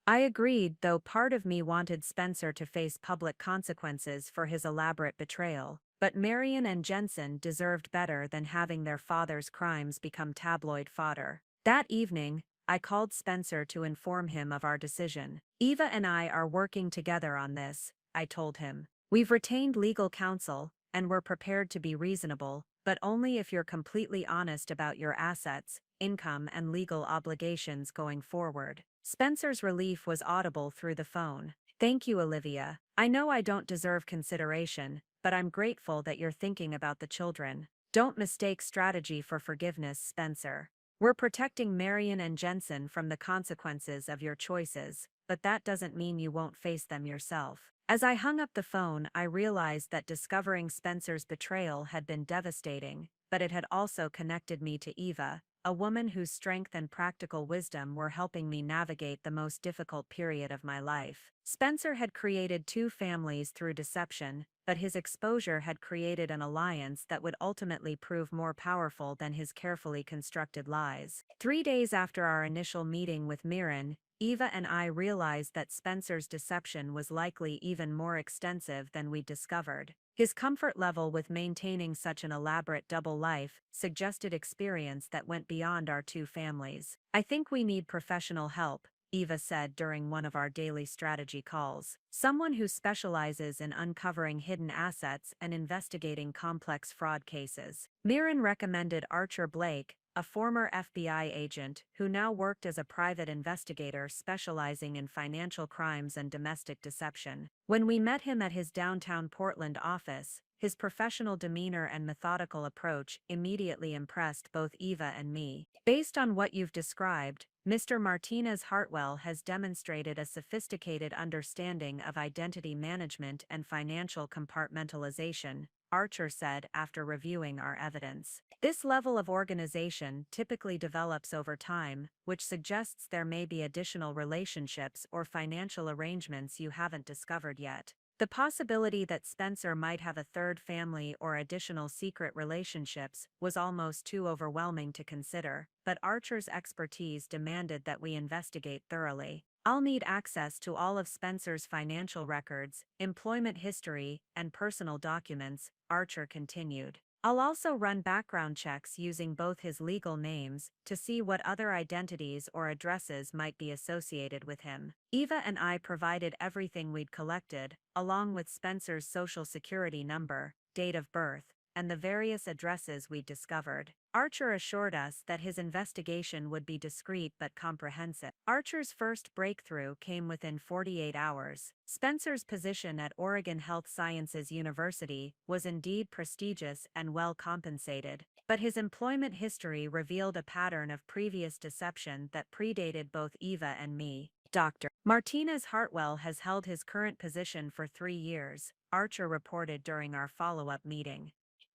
I agreed, though part of me wanted Spencer to face public consequences for his elaborate betrayal. But Marion and Jensen deserved better than having their father's crimes become tabloid fodder. That evening, I called Spencer to inform him of our decision. "Eva and I are working together on this," I told him. "We've retained legal counsel, and we're prepared to be reasonable, but only if you're completely honest about your assets, income, and legal obligations going forward." Spencer's relief was audible through the phone. "Thank you, Olivia. I know I don't deserve consideration, but I'm grateful that you're thinking about the children. Don't mistake strategy for forgiveness, Spencer. We're protecting Marion and Jensen from the consequences of your choices, but that doesn't mean you won't face them yourself." As I hung up the phone, I realized that discovering Spencer's betrayal had been devastating, but it had also connected me to Eva, a woman whose strength and practical wisdom were helping me navigate the most difficult period of my life. Spencer had created two families through deception, but his exposure had created an alliance that would ultimately prove more powerful than his carefully constructed lies. 3 days after our initial meeting with Miran, Eva and I realized that Spencer's deception was likely even more extensive than we'd discovered. His comfort level with maintaining such an elaborate double life suggested experience that went beyond our two families. "I think we need professional help," Eva said during one of our daily strategy calls. "Someone who specializes in uncovering hidden assets and investigating complex fraud cases." Miran recommended Archer Blake, a former FBI agent who now worked as a private investigator specializing in financial crimes and domestic deception. When we met him at his downtown Portland office, His professional demeanor and methodical approach immediately impressed both Eva and me. Based on what you've described, Mr. Martinez Hartwell has demonstrated a sophisticated understanding of identity management and financial compartmentalization, Archer said after reviewing our evidence. This level of organization typically develops over time, which suggests there may be additional relationships or financial arrangements you haven't discovered yet. The possibility that Spencer might have a third family or additional secret relationships was almost too overwhelming to consider, but Archer's expertise demanded that we investigate thoroughly. I'll need access to all of Spencer's financial records, employment history, and personal documents, Archer continued. I'll also run background checks using both his legal names to see what other identities or addresses might be associated with him. Eva and I provided everything we'd collected, along with Spencer's social security number, date of birth, and the various addresses we'd discovered. Archer assured us that his investigation would be discreet but comprehensive. Archer's first breakthrough came within 48 hours. Spencer's position at Oregon Health Sciences University was indeed prestigious and well compensated, but his employment history revealed a pattern of previous deception that predated both Eva and me. Dr. Martinez Hartwell has held his current position for 3 years, Archer reported during our follow-up meeting.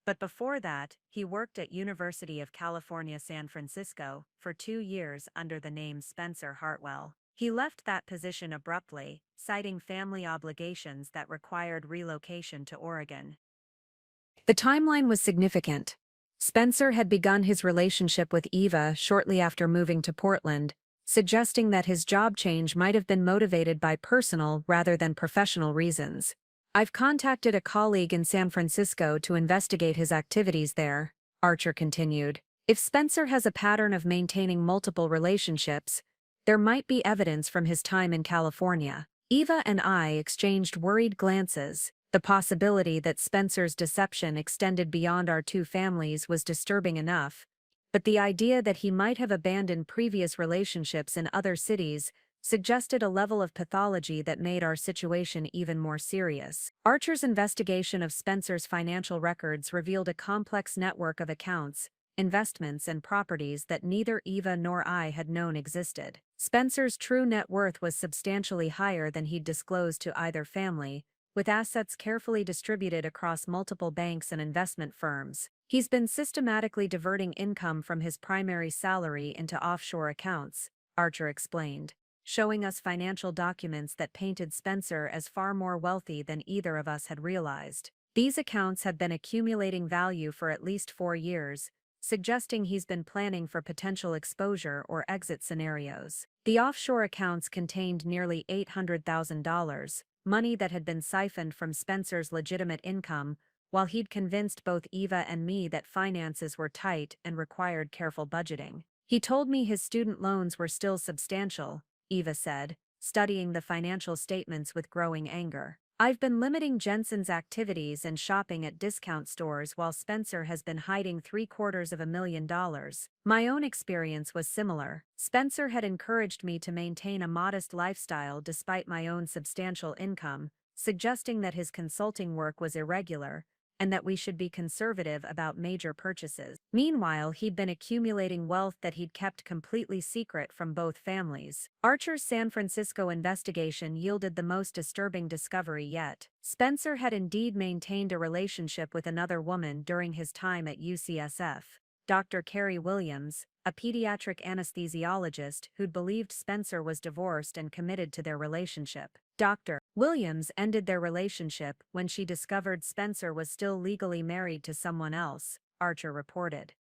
But before that, he worked at University of California, San Francisco, for 2 years under the name Spencer Hartwell. He left that position abruptly, citing family obligations that required relocation to Oregon. The timeline was significant. Spencer had begun his relationship with Eva shortly after moving to Portland, suggesting that his job change might have been motivated by personal rather than professional reasons. I've contacted a colleague in San Francisco to investigate his activities there, Archer continued. If Spencer has a pattern of maintaining multiple relationships, there might be evidence from his time in California. Eva and I exchanged worried glances. The possibility that Spencer's deception extended beyond our 2 families was disturbing enough, but the idea that he might have abandoned previous relationships in other cities suggested a level of pathology that made our situation even more serious. Archer's investigation of Spencer's financial records revealed a complex network of accounts, investments, and properties that neither Eva nor I had known existed. Spencer's true net worth was substantially higher than he'd disclosed to either family, with assets carefully distributed across multiple banks and investment firms. He's been systematically diverting income from his primary salary into offshore accounts, Archer explained, showing us financial documents that painted Spencer as far more wealthy than either of us had realized. These accounts had been accumulating value for at least 4 years, suggesting he's been planning for potential exposure or exit scenarios. The offshore accounts contained nearly $800,000, money that had been siphoned from Spencer's legitimate income, while he'd convinced both Eva and me that finances were tight and required careful budgeting. He told me his student loans were still substantial, Eva said, studying the financial statements with growing anger. I've been limiting Jensen's activities and shopping at discount stores while Spencer has been hiding $750,000. My own experience was similar. Spencer had encouraged me to maintain a modest lifestyle despite my own substantial income, suggesting that his consulting work was irregular, and that we should be conservative about major purchases. Meanwhile, he'd been accumulating wealth that he'd kept completely secret from both families. Archer's San Francisco investigation yielded the most disturbing discovery yet. Spencer had indeed maintained a relationship with another woman during his time at UCSF. Dr. Carrie Williams, a pediatric anesthesiologist who'd believed Spencer was divorced and committed to their relationship. Dr. Williams ended their relationship when she discovered Spencer was still legally married to someone else, Archer reported.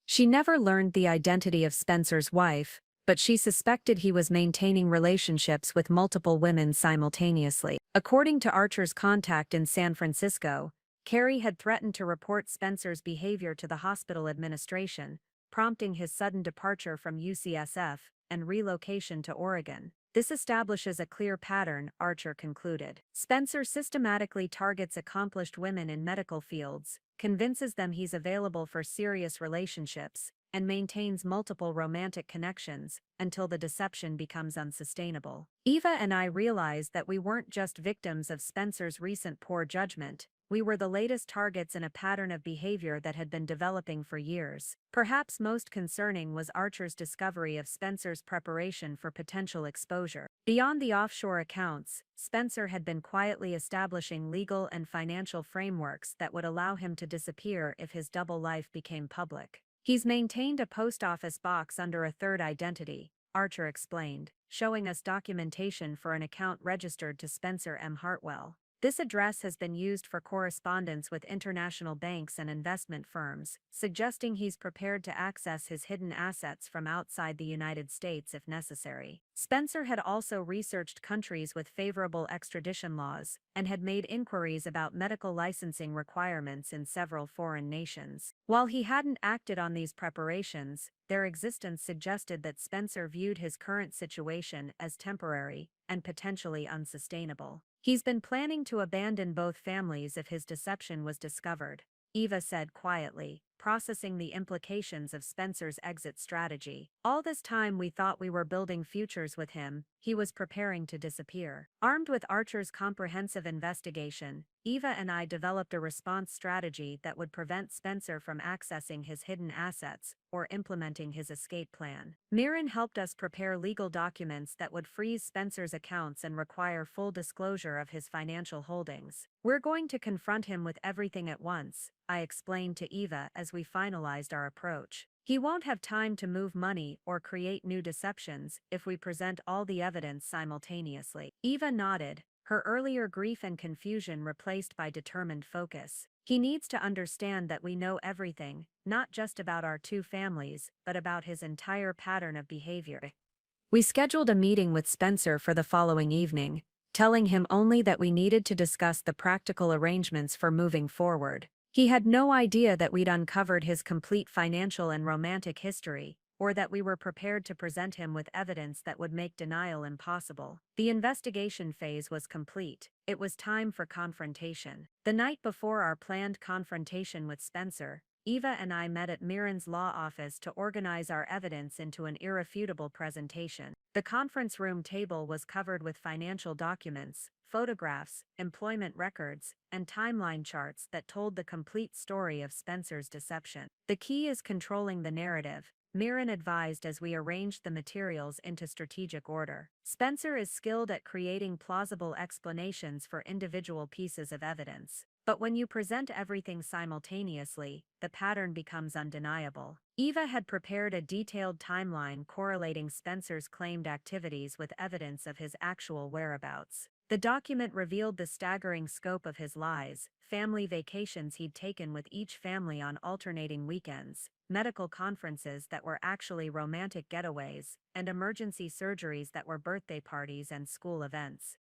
She never learned the identity of Spencer's wife, but she suspected he was maintaining relationships with multiple women simultaneously. According to Archer's contact in San Francisco, Carrie had threatened to report Spencer's behavior to the hospital administration, prompting his sudden departure from UCSF and relocation to Oregon. This establishes a clear pattern, Archer concluded. Spencer systematically targets accomplished women in medical fields, convinces them he's available for serious relationships, and maintains multiple romantic connections until the deception becomes unsustainable. Eva and I realized that we weren't just victims of Spencer's recent poor judgment, we were the latest targets in a pattern of behavior that had been developing for years. Perhaps most concerning was Archer's discovery of Spencer's preparation for potential exposure. Beyond the offshore accounts, Spencer had been quietly establishing legal and financial frameworks that would allow him to disappear if his double life became public. He's maintained a post office box under a third identity, Archer explained, showing us documentation for an account registered to Spencer M. Hartwell. This address has been used for correspondence with international banks and investment firms, suggesting he's prepared to access his hidden assets from outside the United States if necessary. Spencer had also researched countries with favorable extradition laws, and had made inquiries about medical licensing requirements in several foreign nations. While he hadn't acted on these preparations, their existence suggested that Spencer viewed his current situation as temporary and potentially unsustainable. He's been planning to abandon both families if his deception was discovered, Eva said quietly, processing the implications of Spencer's exit strategy. All this time we thought we were building futures with him, he was preparing to disappear. Armed with Archer's comprehensive investigation, Eva and I developed a response strategy that would prevent Spencer from accessing his hidden assets or implementing his escape plan. Mirren helped us prepare legal documents that would freeze Spencer's accounts and require full disclosure of his financial holdings. We're going to confront him with everything at once, I explained to Eva as we finalized our approach. He won't have time to move money or create new deceptions if we present all the evidence simultaneously. Eva nodded, her earlier grief and confusion replaced by determined focus. He needs to understand that we know everything, not just about our two families, but about his entire pattern of behavior. We scheduled a meeting with Spencer for the following evening, telling him only that we needed to discuss the practical arrangements for moving forward. He had no idea that we'd uncovered his complete financial and romantic history, or that we were prepared to present him with evidence that would make denial impossible. The investigation phase was complete. It was time for confrontation. The night before our planned confrontation with Spencer, Eva and I met at Mirren's law office to organize our evidence into an irrefutable presentation. The conference room table was covered with financial documents, photographs, employment records, and timeline charts that told the complete story of Spencer's deception. The key is controlling the narrative, Mirren advised as we arranged the materials into strategic order. Spencer is skilled at creating plausible explanations for individual pieces of evidence. But when you present everything simultaneously, the pattern becomes undeniable. Eva had prepared a detailed timeline correlating Spencer's claimed activities with evidence of his actual whereabouts. The document revealed the staggering scope of his lies: family vacations he'd taken with each family on alternating weekends, medical conferences that were actually romantic getaways, and emergency surgeries that were birthday parties and school events.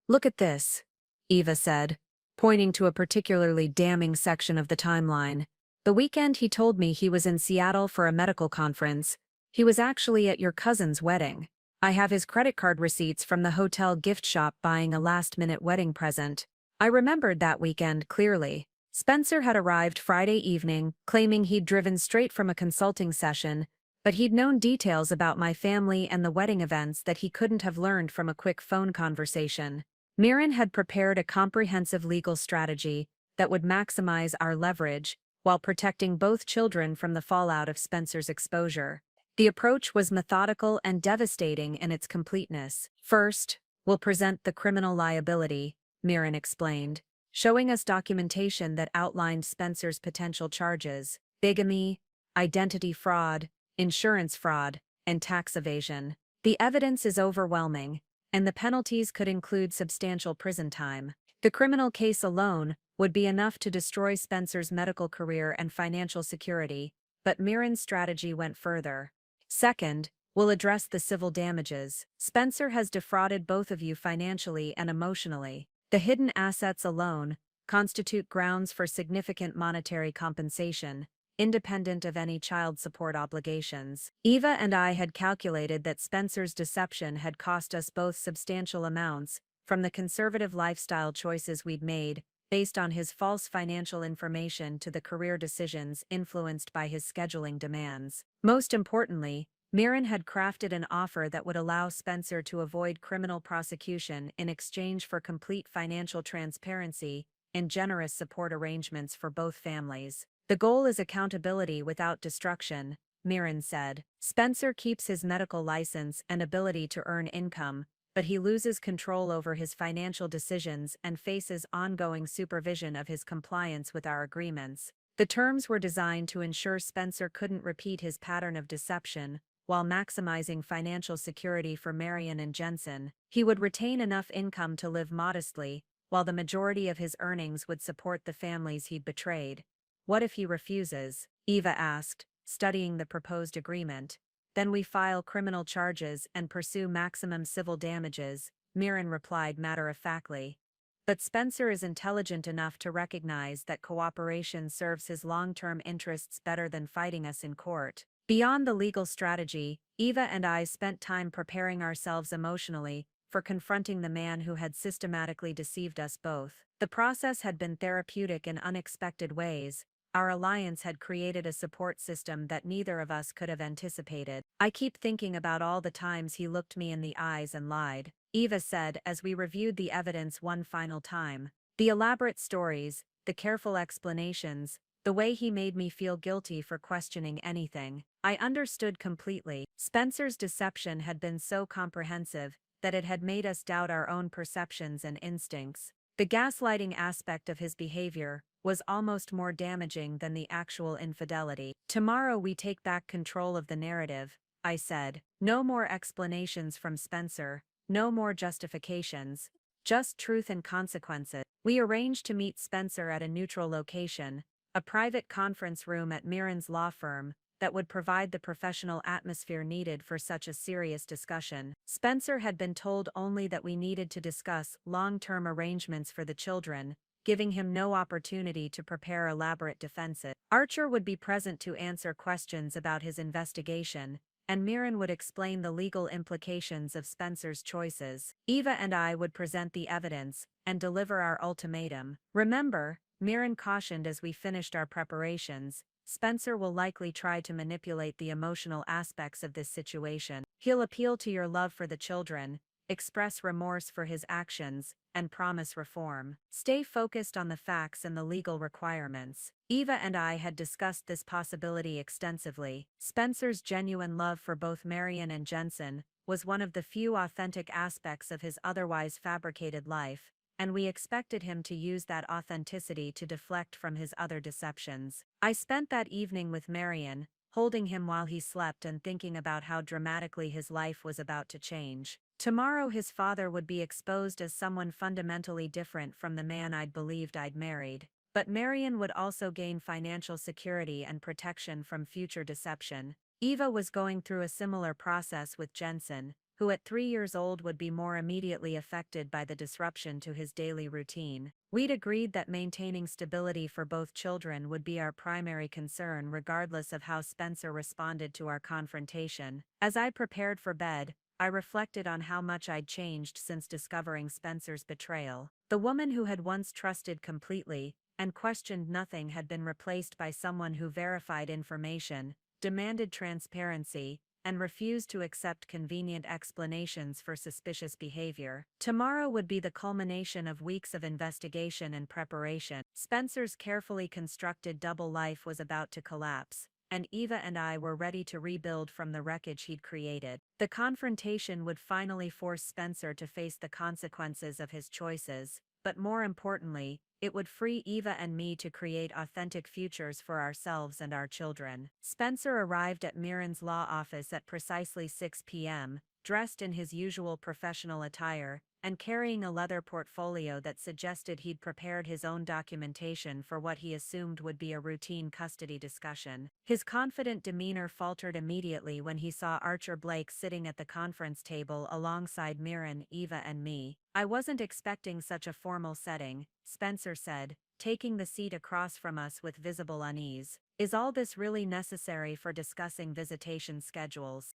"Look at this," Eva said, pointing to a particularly damning section of the timeline. "The weekend he told me he was in Seattle for a medical conference, he was actually at your cousin's wedding. I have his credit card receipts from the hotel gift shop buying a last-minute wedding present." I remembered that weekend clearly. Spencer had arrived Friday evening, claiming he'd driven straight from a consulting session, but he'd known details about my family and the wedding events that he couldn't have learned from a quick phone conversation. Mirren had prepared a comprehensive legal strategy that would maximize our leverage while protecting both children from the fallout of Spencer's exposure. The approach was methodical and devastating in its completeness. "First, we'll present the criminal liability," Mirren explained, showing us documentation that outlined Spencer's potential charges: bigamy, identity fraud, insurance fraud, and tax evasion. The evidence is overwhelming, and the penalties could include substantial prison time. The criminal case alone would be enough to destroy Spencer's medical career and financial security, but Mirren's strategy went further. "Second, we'll address the civil damages. Spencer has defrauded both of you financially and emotionally. The hidden assets alone constitute grounds for significant monetary compensation, independent of any child support obligations." Eva and I had calculated that Spencer's deception had cost us both substantial amounts, from the conservative lifestyle choices we'd made, based on his false financial information, to the career decisions influenced by his scheduling demands. Most importantly, Mirren had crafted an offer that would allow Spencer to avoid criminal prosecution in exchange for complete financial transparency and generous support arrangements for both families. The goal is accountability without destruction, Mirren said. Spencer keeps his medical license and ability to earn income, but he loses control over his financial decisions and faces ongoing supervision of his compliance with our agreements. The terms were designed to ensure Spencer couldn't repeat his pattern of deception, while maximizing financial security for Marion and Jensen. He would retain enough income to live modestly, while the majority of his earnings would support the families he'd betrayed. What if he refuses? Eva asked, studying the proposed agreement. Then we file criminal charges and pursue maximum civil damages, Mirren replied matter-of-factly. But Spencer is intelligent enough to recognize that cooperation serves his long-term interests better than fighting us in court. Beyond the legal strategy, Eva and I spent time preparing ourselves emotionally for confronting the man who had systematically deceived us both. The process had been therapeutic in unexpected ways. Our alliance had created a support system that neither of us could have anticipated. I keep thinking about all the times he looked me in the eyes and lied, Eva said as we reviewed the evidence one final time. The elaborate stories, the careful explanations, the way he made me feel guilty for questioning anything. I understood completely. Spencer's deception had been so comprehensive that it had made us doubt our own perceptions and instincts. The gaslighting aspect of his behavior was almost more damaging than the actual infidelity. Tomorrow we take back control of the narrative, I said. No more explanations from Spencer, no more justifications, just truth and consequences. We arranged to meet Spencer at a neutral location, a private conference room at Mirren's law firm, that would provide the professional atmosphere needed for such a serious discussion. Spencer had been told only that we needed to discuss long-term arrangements for the children, giving him no opportunity to prepare elaborate defenses. Archer would be present to answer questions about his investigation, and Mirren would explain the legal implications of Spencer's choices. Eva and I would present the evidence and deliver our ultimatum. Remember, Mirren cautioned as we finished our preparations, Spencer will likely try to manipulate the emotional aspects of this situation. He'll appeal to your love for the children, express remorse for his actions, and promise reform. Stay focused on the facts and the legal requirements. Eva and I had discussed this possibility extensively. Spencer's genuine love for both Marion and Jensen was one of the few authentic aspects of his otherwise fabricated life, and we expected him to use that authenticity to deflect from his other deceptions. I spent that evening with Marion, holding him while he slept and thinking about how dramatically his life was about to change. Tomorrow his father would be exposed as someone fundamentally different from the man I'd believed I'd married. But Marion would also gain financial security and protection from future deception. Eva was going through a similar process with Jensen, who at 3 years old would be more immediately affected by the disruption to his daily routine. We'd agreed that maintaining stability for both children would be our primary concern regardless of how Spencer responded to our confrontation. As I prepared for bed, I reflected on how much I'd changed since discovering Spencer's betrayal. The woman who had once trusted completely and questioned nothing had been replaced by someone who verified information, demanded transparency, and refused to accept convenient explanations for suspicious behavior. Tomorrow would be the culmination of weeks of investigation and preparation. Spencer's carefully constructed double life was about to collapse, and Eva and I were ready to rebuild from the wreckage he'd created. The confrontation would finally force Spencer to face the consequences of his choices, but more importantly, it would free Eva and me to create authentic futures for ourselves and our children. Spencer arrived at Mirren's law office at precisely 6 p.m., dressed in his usual professional attire, and carrying a leather portfolio that suggested he'd prepared his own documentation for what he assumed would be a routine custody discussion. His confident demeanor faltered immediately when he saw Archer Blake sitting at the conference table alongside Mirren, Eva, and me. "I wasn't expecting such a formal setting," Spencer said, taking the seat across from us with visible unease. "Is all this really necessary for discussing visitation schedules?"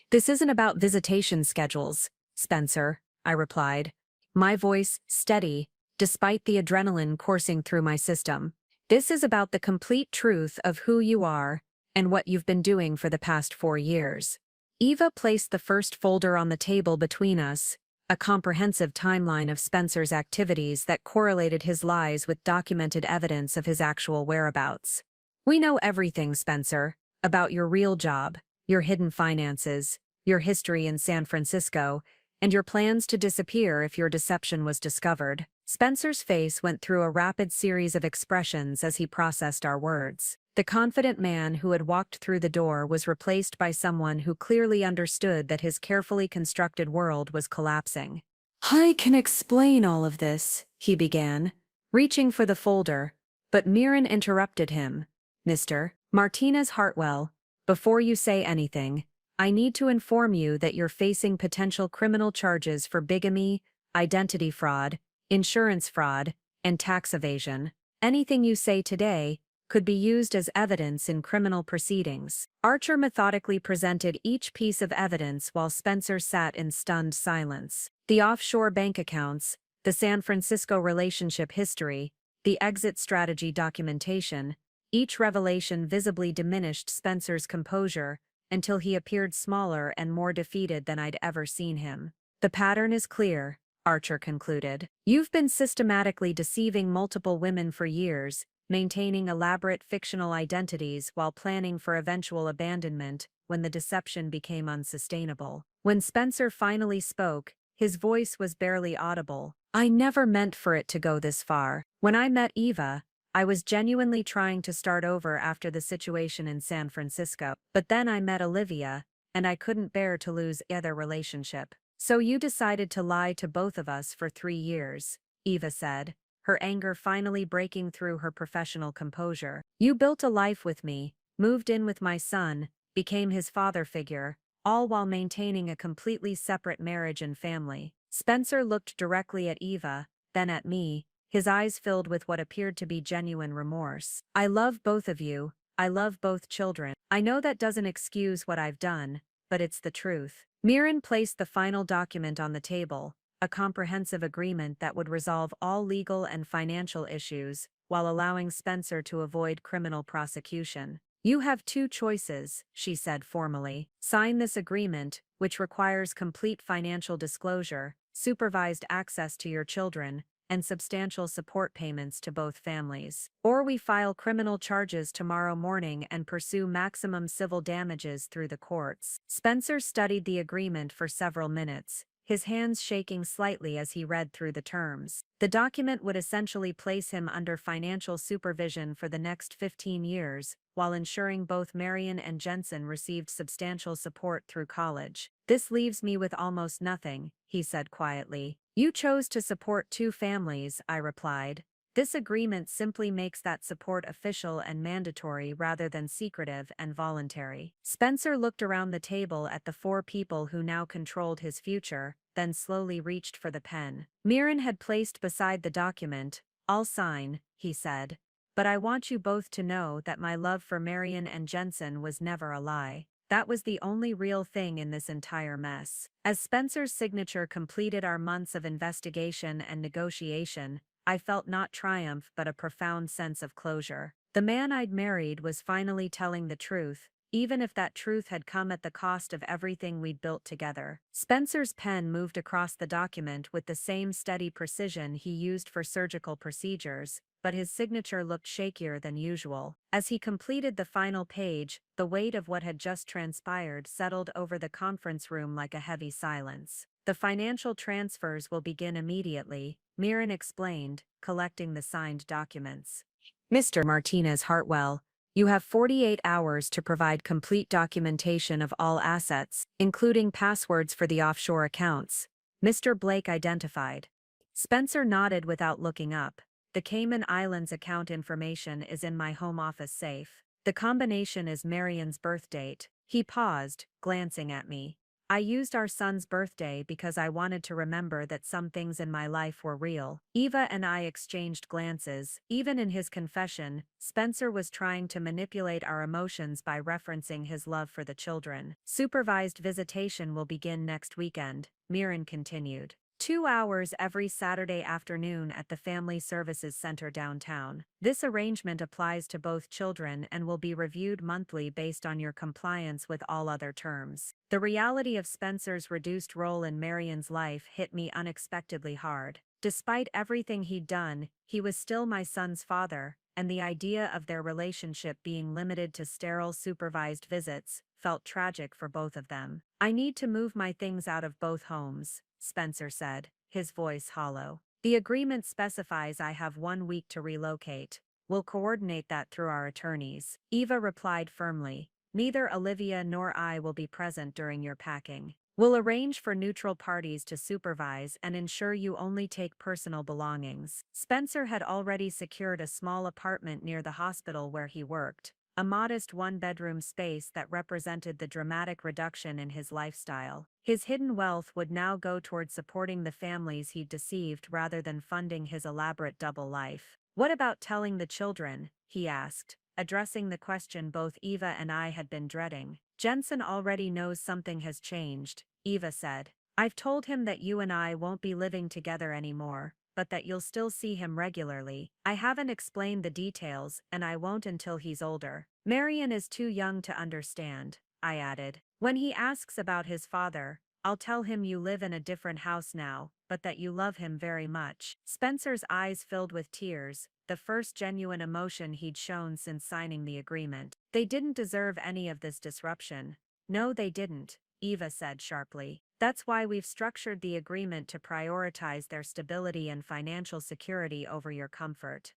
"This isn't about visitation schedules, Spencer," I replied, my voice steady, despite the adrenaline coursing through my system. "This is about the complete truth of who you are and what you've been doing for the past 4 years." Eva placed the first folder on the table between us, a comprehensive timeline of Spencer's activities that correlated his lies with documented evidence of his actual whereabouts. "We know everything, Spencer, about your real job, your hidden finances, your history in San Francisco, and your plans to disappear if your deception was discovered." Spencer's face went through a rapid series of expressions as he processed our words. The confident man who had walked through the door was replaced by someone who clearly understood that his carefully constructed world was collapsing. "I can explain all of this," he began, reaching for the folder, but Mirren interrupted him. "Mr. Martinez Hartwell, before you say anything, I need to inform you that you're facing potential criminal charges for bigamy, identity fraud, insurance fraud, and tax evasion. Anything you say today could be used as evidence in criminal proceedings." Archer methodically presented each piece of evidence while Spencer sat in stunned silence. The offshore bank accounts, the San Francisco relationship history, the exit strategy documentation, each revelation visibly diminished Spencer's composure until he appeared smaller and more defeated than I'd ever seen him. "The pattern is clear," Archer concluded. "You've been systematically deceiving multiple women for years, maintaining elaborate fictional identities while planning for eventual abandonment when the deception became unsustainable." When Spencer finally spoke, his voice was barely audible. "I never meant for it to go this far. When I met Eva, I was genuinely trying to start over after the situation in San Francisco. But then I met Olivia, and I couldn't bear to lose either relationship. So you decided to lie to both of us for 3 years," Eva said, her anger finally breaking through her professional composure. "You built a life with me, moved in with my son, became his father figure, all while maintaining a completely separate marriage and family." Spencer looked directly at Eva, then at me, his eyes filled with what appeared to be genuine remorse. "I love both of you. I love both children. I know that doesn't excuse what I've done, but it's the truth." Mirren placed the final document on the table, a comprehensive agreement that would resolve all legal and financial issues while allowing Spencer to avoid criminal prosecution. "You have 2 choices," she said formally. "Sign this agreement, which requires complete financial disclosure, supervised access to your children, and substantial support payments to both families. Or we file criminal charges tomorrow morning and pursue maximum civil damages through the courts." Spencer studied the agreement for several minutes, his hands shaking slightly as he read through the terms. The document would essentially place him under financial supervision for the next 15 years, while ensuring both Marion and Jensen received substantial support through college. "This leaves me with almost nothing," he said quietly. "You chose to support 2 families," I replied. "This agreement simply makes that support official and mandatory rather than secretive and voluntary." Spencer looked around the table at the 4 people who now controlled his future, then slowly reached for the pen. Mirren had placed beside the document. "I'll sign," he said. "But I want you both to know that my love for Marion and Jensen was never a lie. That was the only real thing in this entire mess." As Spencer's signature completed our months of investigation and negotiation, I felt not triumph but a profound sense of closure. The man I'd married was finally telling the truth, even if that truth had come at the cost of everything we'd built together. Spencer's pen moved across the document with the same steady precision he used for surgical procedures, but his signature looked shakier than usual. As he completed the final page, the weight of what had just transpired settled over the conference room like a heavy silence. "The financial transfers will begin immediately," Mirren explained, collecting the signed documents. "Mr. Martinez Hartwell, you have 48 hours to provide complete documentation of all assets, including passwords for the offshore accounts," Mr. Blake identified. Spencer nodded without looking up. "The Cayman Islands account information is in my home office safe. The combination is Marion's birth date." He paused, glancing at me. "I used our son's birthday because I wanted to remember that some things in my life were real." Eva and I exchanged glances. Even in his confession, Spencer was trying to manipulate our emotions by referencing his love for the children. "Supervised visitation will begin next weekend," Mirren continued. 2 hours every Saturday afternoon at the Family Services Center downtown. This arrangement applies to both children and will be reviewed monthly based on your compliance with all other terms. The reality of Spencer's reduced role in Marion's life hit me unexpectedly hard. Despite everything he'd done, he was still my son's father, and the idea of their relationship being limited to sterile supervised visits felt tragic for both of them. "I need to move my things out of both homes," Spencer said, his voice hollow. "The agreement specifies I have 1 week to relocate. We'll coordinate that through our attorneys." Eva replied firmly, "Neither Olivia nor I will be present during your packing. We'll arrange for neutral parties to supervise and ensure you only take personal belongings." Spencer had already secured a small apartment near the hospital where he worked, a modest one-bedroom space that represented the dramatic reduction in his lifestyle. His hidden wealth would now go toward supporting the families he'd deceived rather than funding his elaborate double life. "What about telling the children?" he asked, addressing the question both Eva and I had been dreading. "Jensen already knows something has changed," Eva said. "I've told him that you and I won't be living together anymore, but that you'll still see him regularly. I haven't explained the details, and I won't until he's older. Marion is too young to understand," I added. "When he asks about his father, I'll tell him you live in a different house now, but that you love him very much." Spencer's eyes filled with tears, the first genuine emotion he'd shown since signing the agreement. "They didn't deserve any of this disruption." "No, they didn't," Eva said sharply. "That's why we've structured the agreement to prioritize their stability and financial security over your comfort."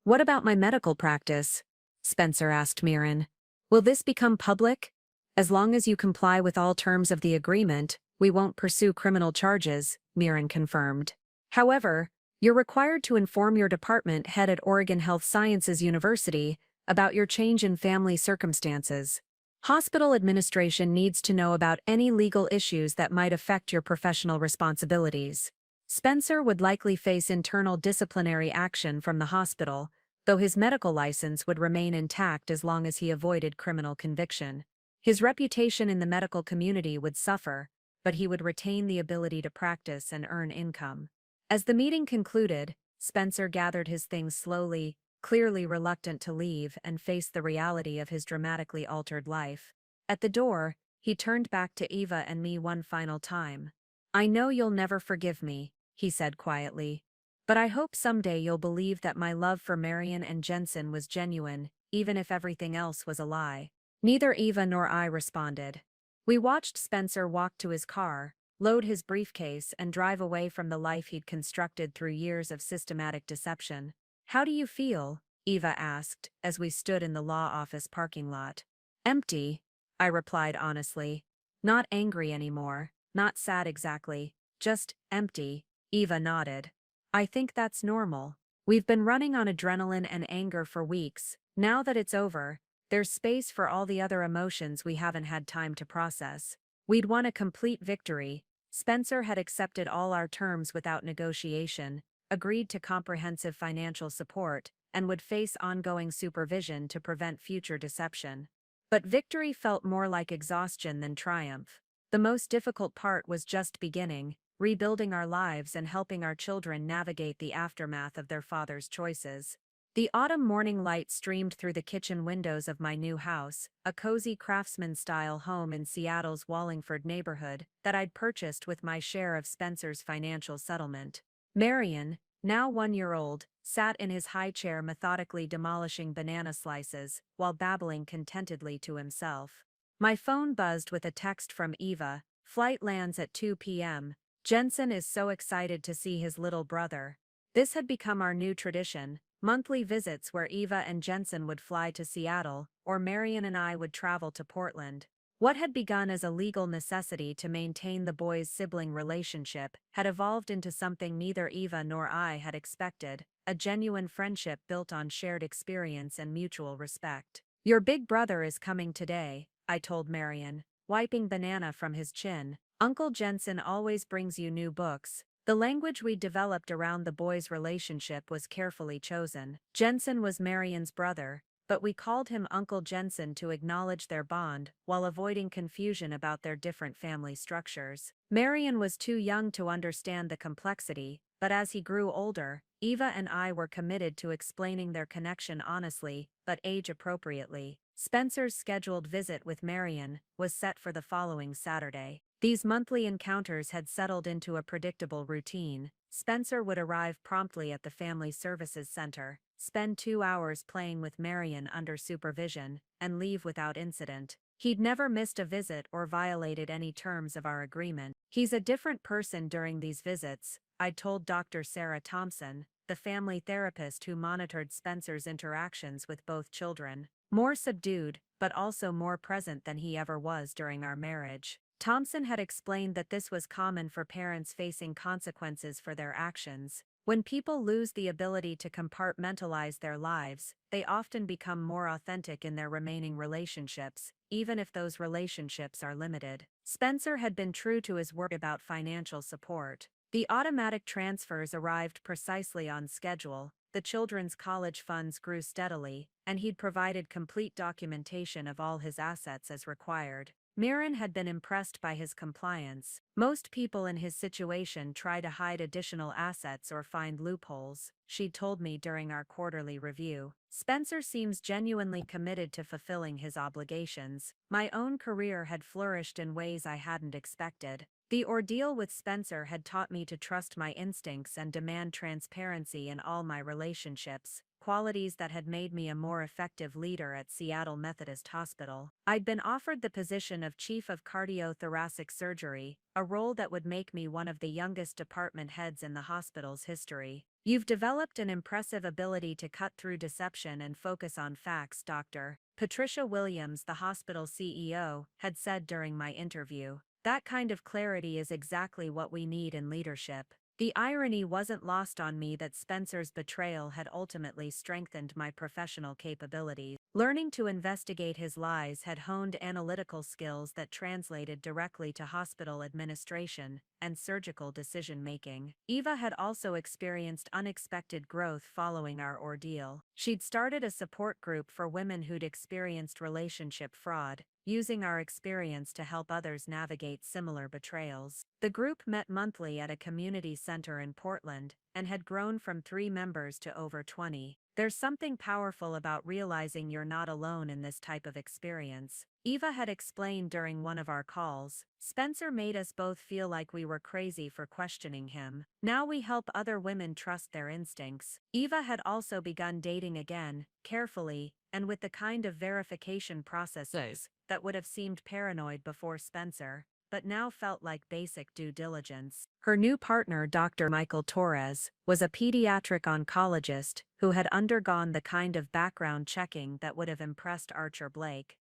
"What about my medical practice?" Spencer asked Mirren. "Will this become public?" "As long as you comply with all terms of the agreement, we won't pursue criminal charges," Mirren confirmed. "However, you're required to inform your department head at Oregon Health Sciences University about your change in family circumstances. Hospital administration needs to know about any legal issues that might affect your professional responsibilities." Spencer would likely face internal disciplinary action from the hospital, though his medical license would remain intact as long as he avoided criminal conviction. His reputation in the medical community would suffer, but he would retain the ability to practice and earn income. As the meeting concluded, Spencer gathered his things slowly, clearly reluctant to leave and face the reality of his dramatically altered life. At the door, he turned back to Eva and me one final time. "I know you'll never forgive me," he said quietly, "but I hope someday you'll believe that my love for Marion and Jensen was genuine, even if everything else was a lie." Neither Eva nor I responded. We watched Spencer walk to his car, load his briefcase, and drive away from the life he'd constructed through years of systematic deception. "How do you feel?" Eva asked, as we stood in the law office parking lot. "Empty," I replied honestly. "Not angry anymore, not sad exactly, just empty." Eva nodded. "I think that's normal. We've been running on adrenaline and anger for weeks. Now that it's over, there's space for all the other emotions we haven't had time to process. We'd won a complete victory. Spencer had accepted all our terms without negotiation, agreed to comprehensive financial support, and would face ongoing supervision to prevent future deception. But victory felt more like exhaustion than triumph. The most difficult part was just beginning, rebuilding our lives and helping our children navigate the aftermath of their father's choices. The autumn morning light streamed through the kitchen windows of my new house, a cozy craftsman-style home in Seattle's Wallingford neighborhood that I'd purchased with my share of Spencer's financial settlement. Marion, now 1 year old, sat in his high chair methodically demolishing banana slices while babbling contentedly to himself. My phone buzzed with a text from Eva. "Flight lands at 2 p.m. Jensen is so excited to see his little brother." This had become our new tradition. Monthly visits where Eva and Jensen would fly to Seattle, or Marion and I would travel to Portland. What had begun as a legal necessity to maintain the boys' sibling relationship had evolved into something neither Eva nor I had expected, a genuine friendship built on shared experience and mutual respect. "Your big brother is coming today," I told Marion, wiping banana from his chin. "Uncle Jensen always brings you new books." The language we developed around the boys' relationship was carefully chosen. Jensen was Marion's brother, but we called him Uncle Jensen to acknowledge their bond while avoiding confusion about their different family structures. Marion was too young to understand the complexity, but as he grew older, Eva and I were committed to explaining their connection honestly, but age-appropriately. Spencer's scheduled visit with Marion was set for the following Saturday. These monthly encounters had settled into a predictable routine. Spencer would arrive promptly at the Family Services Center, spend 2 hours playing with Marion under supervision, and leave without incident. He'd never missed a visit or violated any terms of our agreement. He's a different person during these visits, I told Dr. Sarah Thompson, the family therapist who monitored Spencer's interactions with both children. More subdued, but also more present than he ever was during our marriage. Thompson had explained that this was common for parents facing consequences for their actions. When people lose the ability to compartmentalize their lives, they often become more authentic in their remaining relationships, even if those relationships are limited. Spencer had been true to his word about financial support. The automatic transfers arrived precisely on schedule, the children's college funds grew steadily, and he'd provided complete documentation of all his assets as required. Mirren had been impressed by his compliance. Most people in his situation try to hide additional assets or find loopholes, she told me during our quarterly review. Spencer seems genuinely committed to fulfilling his obligations. My own career had flourished in ways I hadn't expected. The ordeal with Spencer had taught me to trust my instincts and demand transparency in all my relationships, qualities that had made me a more effective leader at Seattle Methodist Hospital. I'd been offered the position of Chief of Cardiothoracic Surgery, a role that would make me one of the youngest department heads in the hospital's history. You've developed an impressive ability to cut through deception and focus on facts, Dr. Patricia Williams, the hospital CEO, had said during my interview. That kind of clarity is exactly what we need in leadership. The irony wasn't lost on me that Spencer's betrayal had ultimately strengthened my professional capabilities. Learning to investigate his lies had honed analytical skills that translated directly to hospital administration and surgical decision-making. Eva had also experienced unexpected growth following our ordeal. She'd started a support group for women who'd experienced relationship fraud, using our experience to help others navigate similar betrayals. The group met monthly at a community center in Portland, and had grown from 3 members to over 20. There's something powerful about realizing you're not alone in this type of experience, Eva had explained during one of our calls. Spencer made us both feel like we were crazy for questioning him. Now we help other women trust their instincts. Eva had also begun dating again, carefully, and with the kind of verification processes that would have seemed paranoid before Spencer, but now felt like basic due diligence. Her new partner, Dr. Michael Torres, was a pediatric oncologist who had undergone the kind of background checking that would have impressed Archer Blake.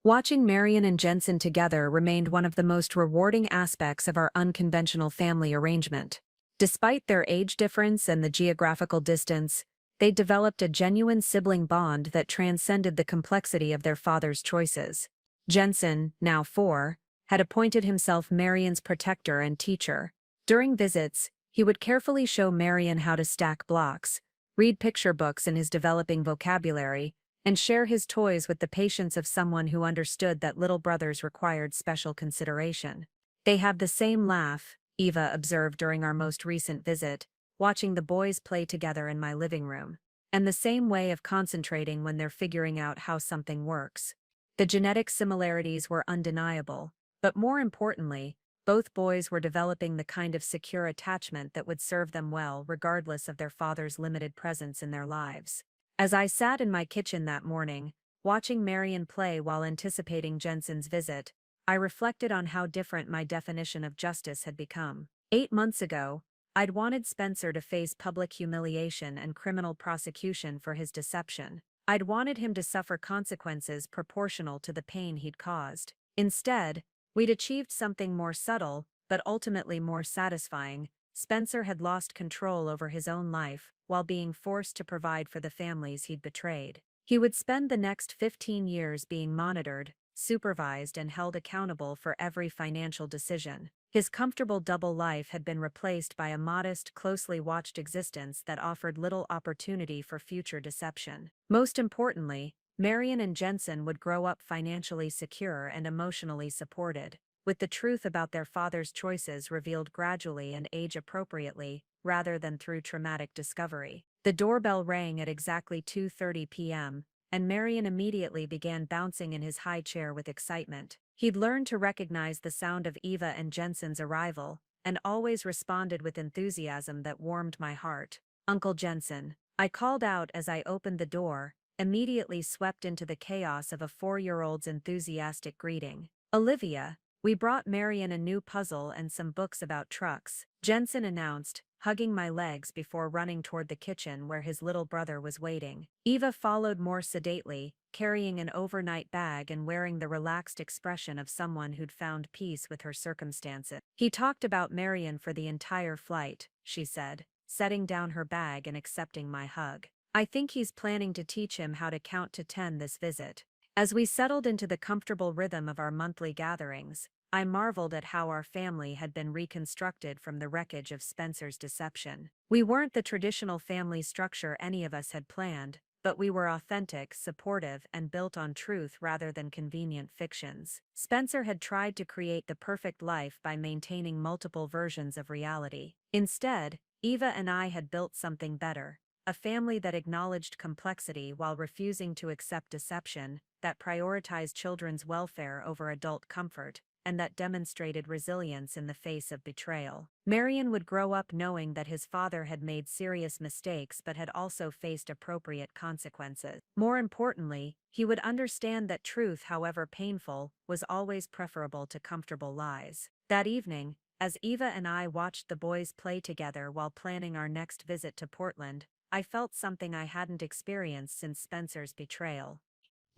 Watching Marion and Jensen together remained one of the most rewarding aspects of our unconventional family arrangement. Despite their age difference and the geographical distance, they developed a genuine sibling bond that transcended the complexity of their father's choices. Jensen, now 4, had appointed himself Marion's protector and teacher. During visits, he would carefully show Marion how to stack blocks, read picture books in his developing vocabulary, and share his toys with the patience of someone who understood that little brothers required special consideration. They have the same laugh, Eva observed during our most recent visit, watching the boys play together in my living room, and the same way of concentrating when they're figuring out how something works. The genetic similarities were undeniable, but more importantly, both boys were developing the kind of secure attachment that would serve them well regardless of their father's limited presence in their lives. As I sat in my kitchen that morning, watching Marion play while anticipating Jensen's visit, I reflected on how different my definition of justice had become. 8 months ago, I'd wanted Spencer to face public humiliation and criminal prosecution for his deception. I'd wanted him to suffer consequences proportional to the pain he'd caused. Instead, we'd achieved something more subtle, but ultimately more satisfying. Spencer had lost control over his own life, while being forced to provide for the families he'd betrayed. He would spend the next 15 years being monitored, supervised, and held accountable for every financial decision. His comfortable double life had been replaced by a modest, closely watched existence that offered little opportunity for future deception. Most importantly, Marion and Jensen would grow up financially secure and emotionally supported, with the truth about their father's choices revealed gradually and age-appropriately, rather than through traumatic discovery. The doorbell rang at exactly 2:30 p.m., and Marion immediately began bouncing in his high chair with excitement. He'd learned to recognize the sound of Eva and Jensen's arrival, and always responded with enthusiasm that warmed my heart. "Uncle Jensen," I called out as I opened the door, immediately swept into the chaos of a 4-year-old's enthusiastic greeting. "Olivia, we brought Marion a new puzzle and some books about trucks," Jensen announced, hugging my legs before running toward the kitchen where his little brother was waiting. Eva followed more sedately, carrying an overnight bag and wearing the relaxed expression of someone who'd found peace with her circumstances. "He talked about Marion for the entire flight," she said, setting down her bag and accepting my hug. "I think he's planning to teach him how to count to 10 this visit." As we settled into the comfortable rhythm of our monthly gatherings, I marveled at how our family had been reconstructed from the wreckage of Spencer's deception. We weren't the traditional family structure any of us had planned, but we were authentic, supportive, and built on truth rather than convenient fictions. Spencer had tried to create the perfect life by maintaining multiple versions of reality. Instead, Eva and I had built something better. A family that acknowledged complexity while refusing to accept deception, that prioritized children's welfare over adult comfort, and that demonstrated resilience in the face of betrayal. Marion would grow up knowing that his father had made serious mistakes but had also faced appropriate consequences. More importantly, he would understand that truth, however painful, was always preferable to comfortable lies. That evening, as Eva and I watched the boys play together while planning our next visit to Portland, I felt something I hadn't experienced since Spencer's betrayal.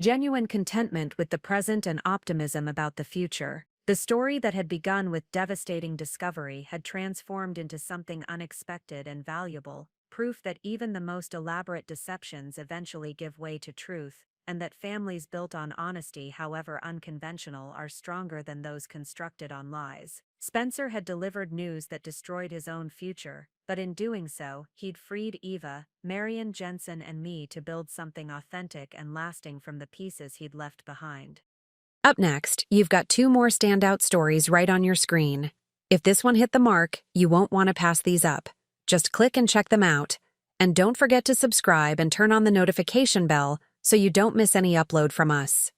Genuine contentment with the present and optimism about the future. The story that had begun with devastating discovery had transformed into something unexpected and valuable, proof that even the most elaborate deceptions eventually give way to truth, and that families built on honesty, however unconventional, are stronger than those constructed on lies. Spencer had delivered news that destroyed his own future, but in doing so, he'd freed Eva, Marion, Jensen, and me to build something authentic and lasting from the pieces he'd left behind. Up next, you've got 2 more standout stories right on your screen. If this one hit the mark, you won't want to pass these up. Just click and check them out. And don't forget to subscribe and turn on the notification bell so you don't miss any upload from us.